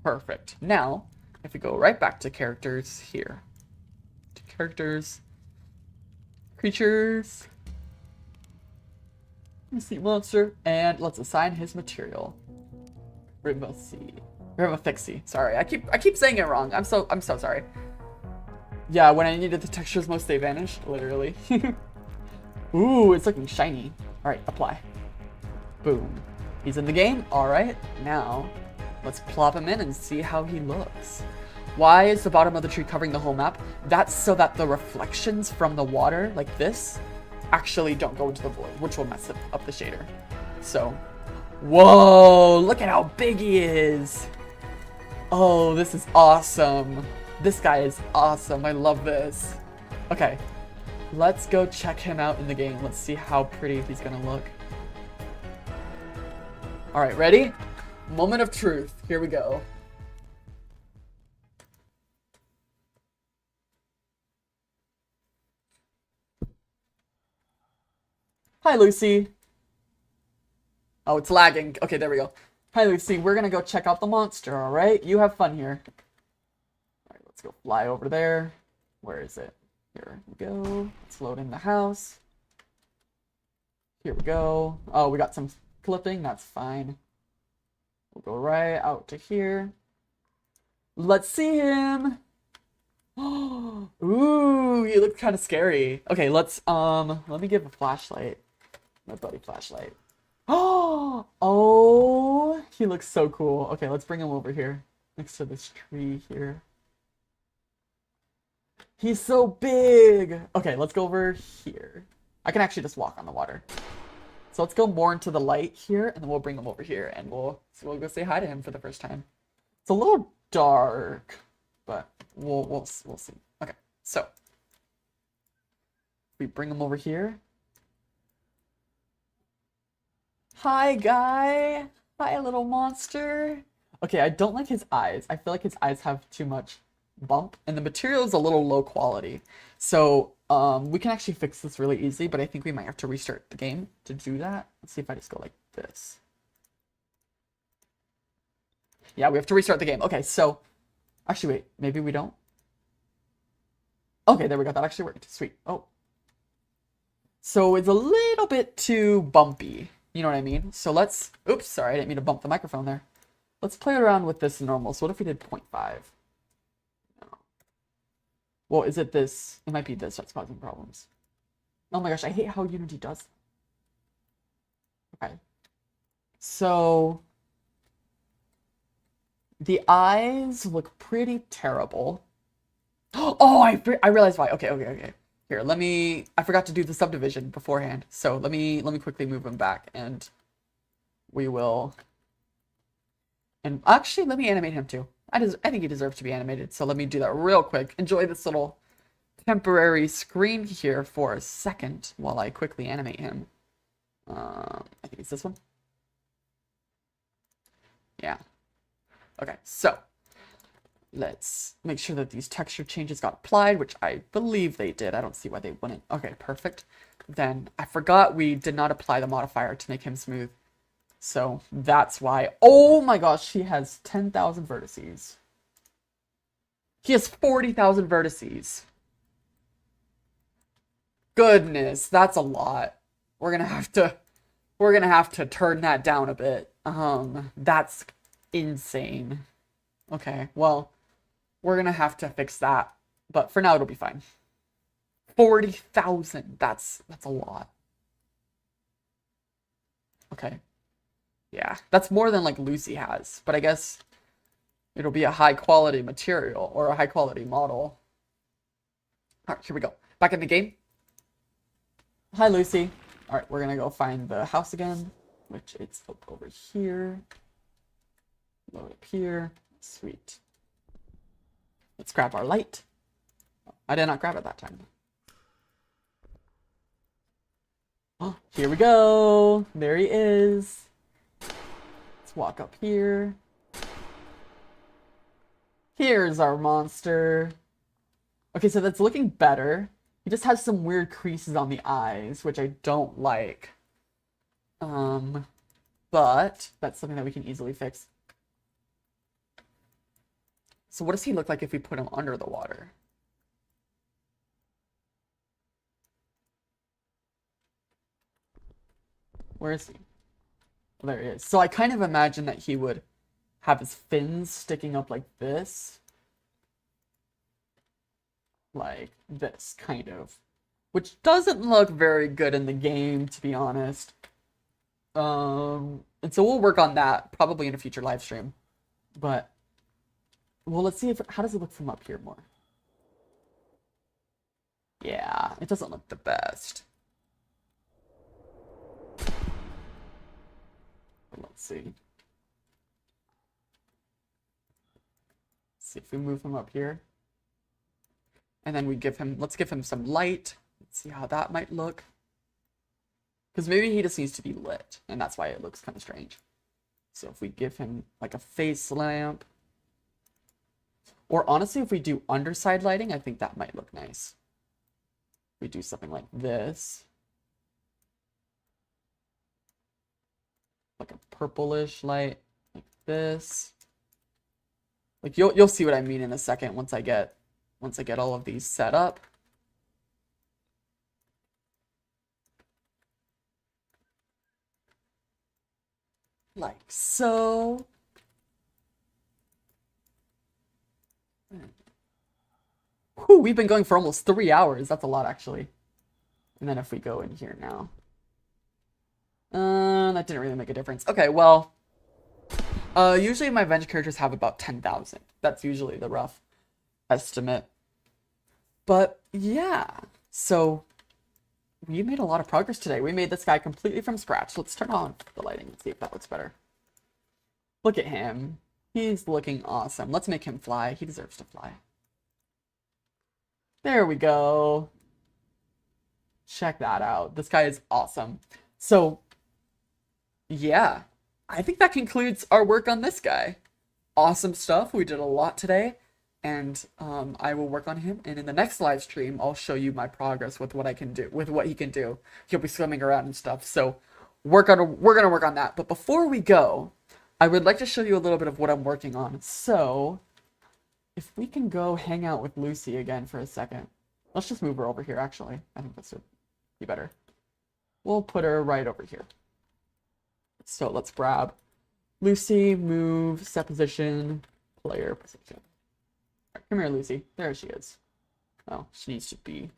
Perfect. Now, if we go right back to characters here, to characters, creatures, sea monster, and let's assign his material. Rivafixie. Sorry, I keep saying it wrong. I'm so sorry. Yeah, when I needed the textures most, they vanished, literally. Ooh, it's looking shiny. All right, apply. Boom. He's in the game. All right, now let's plop him in and see how he looks. Why is the bottom of the tree covering the whole map? That's so that the reflections from the water, like this, actually don't go into the void, which will mess up the shader. So, whoa, look at how big he is. Oh, this is awesome. This guy is awesome. I love this. Okay, let's go check him out in the game. Let's see how pretty he's gonna look. All right, ready? Moment of truth. Here we go. Hi, Lucy. Oh, it's lagging. Okay, there we go. Hi, Lucy. We're gonna go check out the monster, all right? You have fun here. All right, let's go fly over there. Where is it? Here we go. Let's load in the house. Here we go. Oh, we got some clipping. That's fine. We'll go right out to here. Let's see him. Ooh, you look kind of scary. Okay, let me give a flashlight. My buddy flashlight. Oh, he looks so cool. Okay, let's bring him over here next to this tree here. He's so big. Okay, let's go over here. I can actually just walk on the water. So let's go more into the light here, and then we'll bring him over here, and we'll go say hi to him for the first time. It's a little dark, but we'll see. Okay, so we bring him over here. Hi, guy. Hi, little monster. Okay, I don't like his eyes. I feel like his eyes have too much bump, and the material is a little low quality. So we can actually fix this really easy, but I think we might have to restart the game to do that. Let's see if I just go like this. Yeah, we have to restart the game. Okay, so actually, wait, maybe we don't. Okay, there we go. That actually worked. Sweet. Oh. So it's a little bit too bumpy. You know what I mean? So let's, oops, sorry, I didn't mean to bump the microphone there. Let's play around with this normal. So what if we did 0.5? No. Well, is it this? It might be this that's causing problems. Oh my gosh, I hate how Unity does that. Okay. So the eyes look pretty terrible. Oh, I realized why. Okay. Here, I forgot to do the subdivision beforehand. So let me quickly move him back, and we will. And actually, let me animate him too. I think he deserves to be animated. So let me do that real quick. Enjoy this little temporary screen here for a second while I quickly animate him. I think it's this one. Yeah. Okay, so let's make sure that these texture changes got applied, which I believe they did. I don't see why they wouldn't. Okay, perfect. Then I forgot we did not apply the modifier to make him smooth. So that's why. Oh my gosh, he has 10,000 vertices. He has 40,000 vertices. Goodness, that's a lot. We're gonna have to turn that down a bit. That's insane. Okay, well, we're gonna have to fix that, but for now it'll be fine. 40,000. That's a lot. Okay. Yeah, that's more than like Lucy has, but I guess it'll be a high quality material or a high quality model. All right, here we go. Back in the game. Hi, Lucy. All right, we're gonna go find the house again, which it's up over here. Load up here. Sweet. Let's grab our light. I did not grab it that time. Oh, here we go. There he is. Let's walk up here. Here's our monster. Okay, so that's looking better. He just has some weird creases on the eyes, which I don't like. But that's something that we can easily fix. So what does he look like if we put him under the water? Where is he? Oh, there he is. So I kind of imagine that he would have his fins sticking up like this. Like this, kind of. Which doesn't look very good in the game, to be honest. And so we'll work on that, probably in a future live stream. But, well, let's see how does it look from up here more? Yeah, it doesn't look the best. Let's see. Let's see if we move him up here. And then let's give him some light. Let's see how that might look. Because maybe he just needs to be lit, and that's why it looks kind of strange. So if we give him like a face lamp, or honestly, if we do underside lighting, I think that might look nice. We do something like this. Like a purplish light, like this. Like you'll see what I mean in a second once I get all of these set up. Like so. Whew, we've been going for almost 3 hours. That's a lot, actually. And then if we go in here now. That didn't really make a difference. Okay, well. Usually my Venge characters have about 10,000. That's usually the rough estimate. But, yeah. So, we made a lot of progress today. We made this guy completely from scratch. Let's turn on the lighting and see if that looks better. Look at him. He's looking awesome. Let's make him fly. He deserves to fly. There we go. Check that out. This guy is awesome. So, yeah. I think that concludes our work on this guy. Awesome stuff. We did a lot today. And I will work on him. And in the next live stream, I'll show you my progress with what I can do, with what he can do. He'll be swimming around and stuff. So we're gonna work on that. But before we go, I would like to show you a little bit of what I'm working on. So if we can go hang out with Lucy again for a second. Let's just move her over here, actually. I think this would be better. We'll put her right over here. So let's grab Lucy, move, set position, player position. Come here, Lucy. There she is. Oh, she needs to be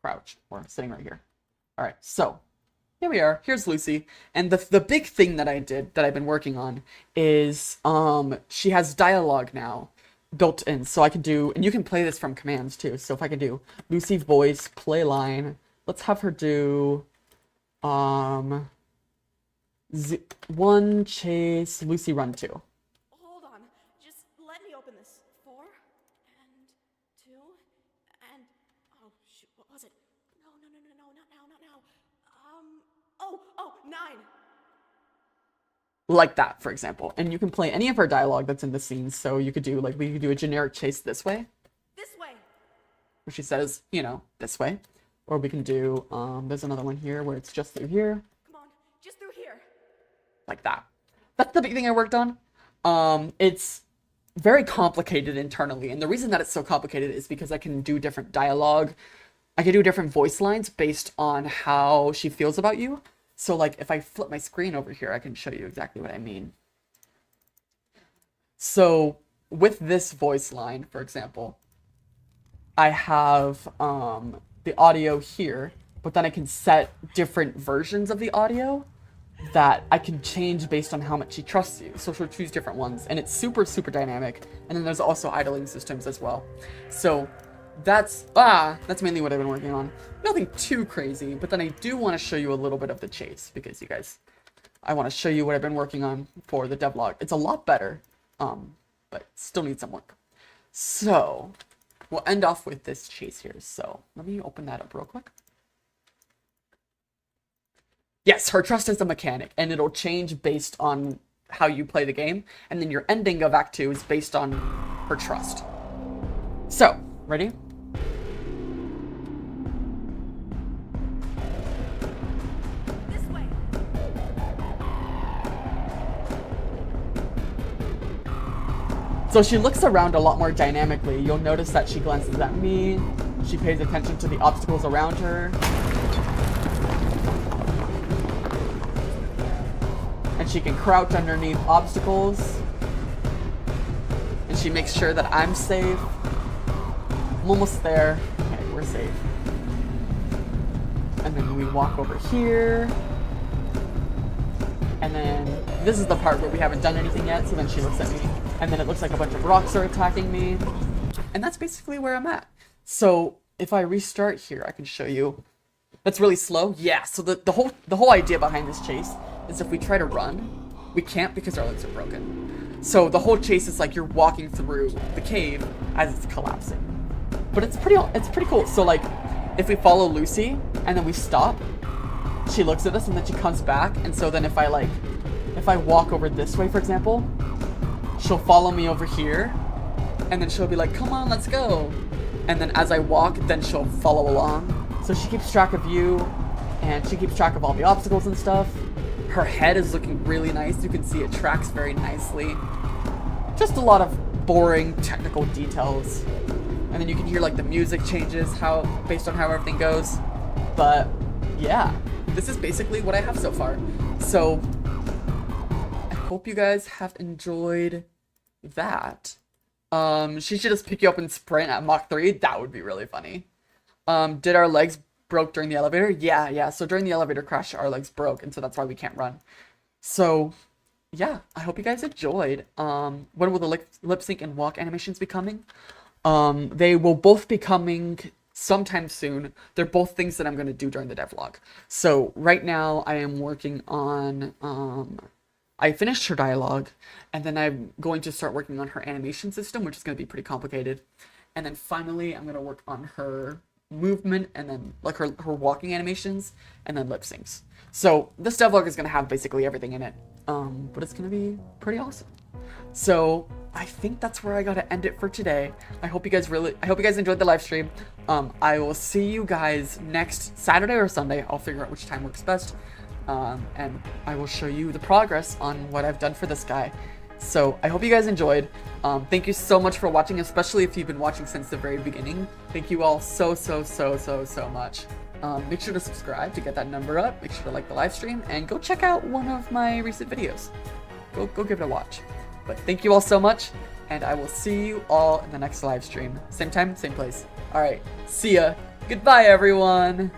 crouched or sitting right here. All right, so here we are. Here's Lucy. And the big thing that I did, that I've been working on, is she has dialogue now built in. So I can do, and you can play this from commands too. So if I can do Lucy voice, play line, let's have her do one chase, Lucy run 2. Hold on. Just let me open this. 4 and 2 and oh shoot, what was it? No, not now. Oh, 9. Like that, for example. And you can play any of her dialogue that's in the scene. So you could do, like, we could do a generic chase this way, This way. where she says, you know, this way. Or we can do, there's another one here where it's just through here, Come on, just through here. like that. That's the big thing I worked on. It's very complicated internally. And the reason that it's so complicated is because I can do different dialogue. I can do different voice lines based on how she feels about you. So, like, if I flip my screen over here, I can show you exactly what I mean. So, with this voice line, for example, I have the audio here, but then I can set different versions of the audio that I can change based on how much she trusts you. So she'll choose different ones, and it's super, super dynamic. And then there's also idling systems as well. So that's mainly what I've been working on. Nothing too crazy, but then I do want to show you a little bit of the chase, because you guys, I want to show you what I've been working on for the devlog. It's a lot better, but still needs some work. So we'll end off with this chase here. So let me open that up real quick. Yes, her trust is a mechanic, and it'll change based on how you play the game. And then your ending of Act 2 is based on her trust. So, ready? This way. So she looks around a lot more dynamically. You'll notice that she glances at me. She pays attention to the obstacles around her. And she can crouch underneath obstacles. And she makes sure that I'm safe. I'm almost there. Okay, we're safe. And then we walk over here. And then this is the part where we haven't done anything yet, so then she looks at me. And then it looks like a bunch of rocks are attacking me. And that's basically where I'm at. So if I restart here, I can show you. That's really slow? Yeah, so the whole idea behind this chase is if we try to run, we can't because our legs are broken. So the whole chase is like you're walking through the cave as it's collapsing. But it's pretty cool. So like, if we follow Lucy and then we stop, she looks at us and then she comes back. And so then if I walk over this way, for example, she'll follow me over here, and then she'll be like, come on, let's go. And then as I walk, then she'll follow along. So she keeps track of you, and she keeps track of all the obstacles and stuff. Her head is looking really nice. You can see it tracks very nicely. Just a lot of boring technical details. And then you can hear like the music changes based on how everything goes. But yeah, this is basically what I have so far. So I hope you guys have enjoyed that. She should just pick you up and sprint at Mach 3. That would be really funny. Did our legs broke during the elevator? Yeah. So during the elevator crash, our legs broke, and so that's why we can't run. So yeah, I hope you guys enjoyed. When will the lip sync and walk animations be coming? They will both be coming sometime soon. They're both things that I'm going to do during the devlog. So right now I am working on, I finished her dialogue, and then I'm going to start working on her animation system, which is going to be pretty complicated. And then finally I'm going to work on her movement, and then like her walking animations, and then lip syncs. So this devlog is going to have basically everything in it, but it's going to be pretty awesome. So I think that's where I gotta end it for today. I hope you guys enjoyed the live stream. I will see you guys next Saturday or Sunday. I'll figure out which time works best. And I will show you the progress on what I've done for this guy. So I hope you guys enjoyed. Thank you so much for watching, especially if you've been watching since the very beginning. Thank you all so much. Make sure to subscribe to get that number up. Make sure to like the live stream and go check out one of my recent videos. Go give it a watch. But thank you all so much, and I will see you all in the next live stream. Same time, same place. Alright, see ya. Goodbye, everyone.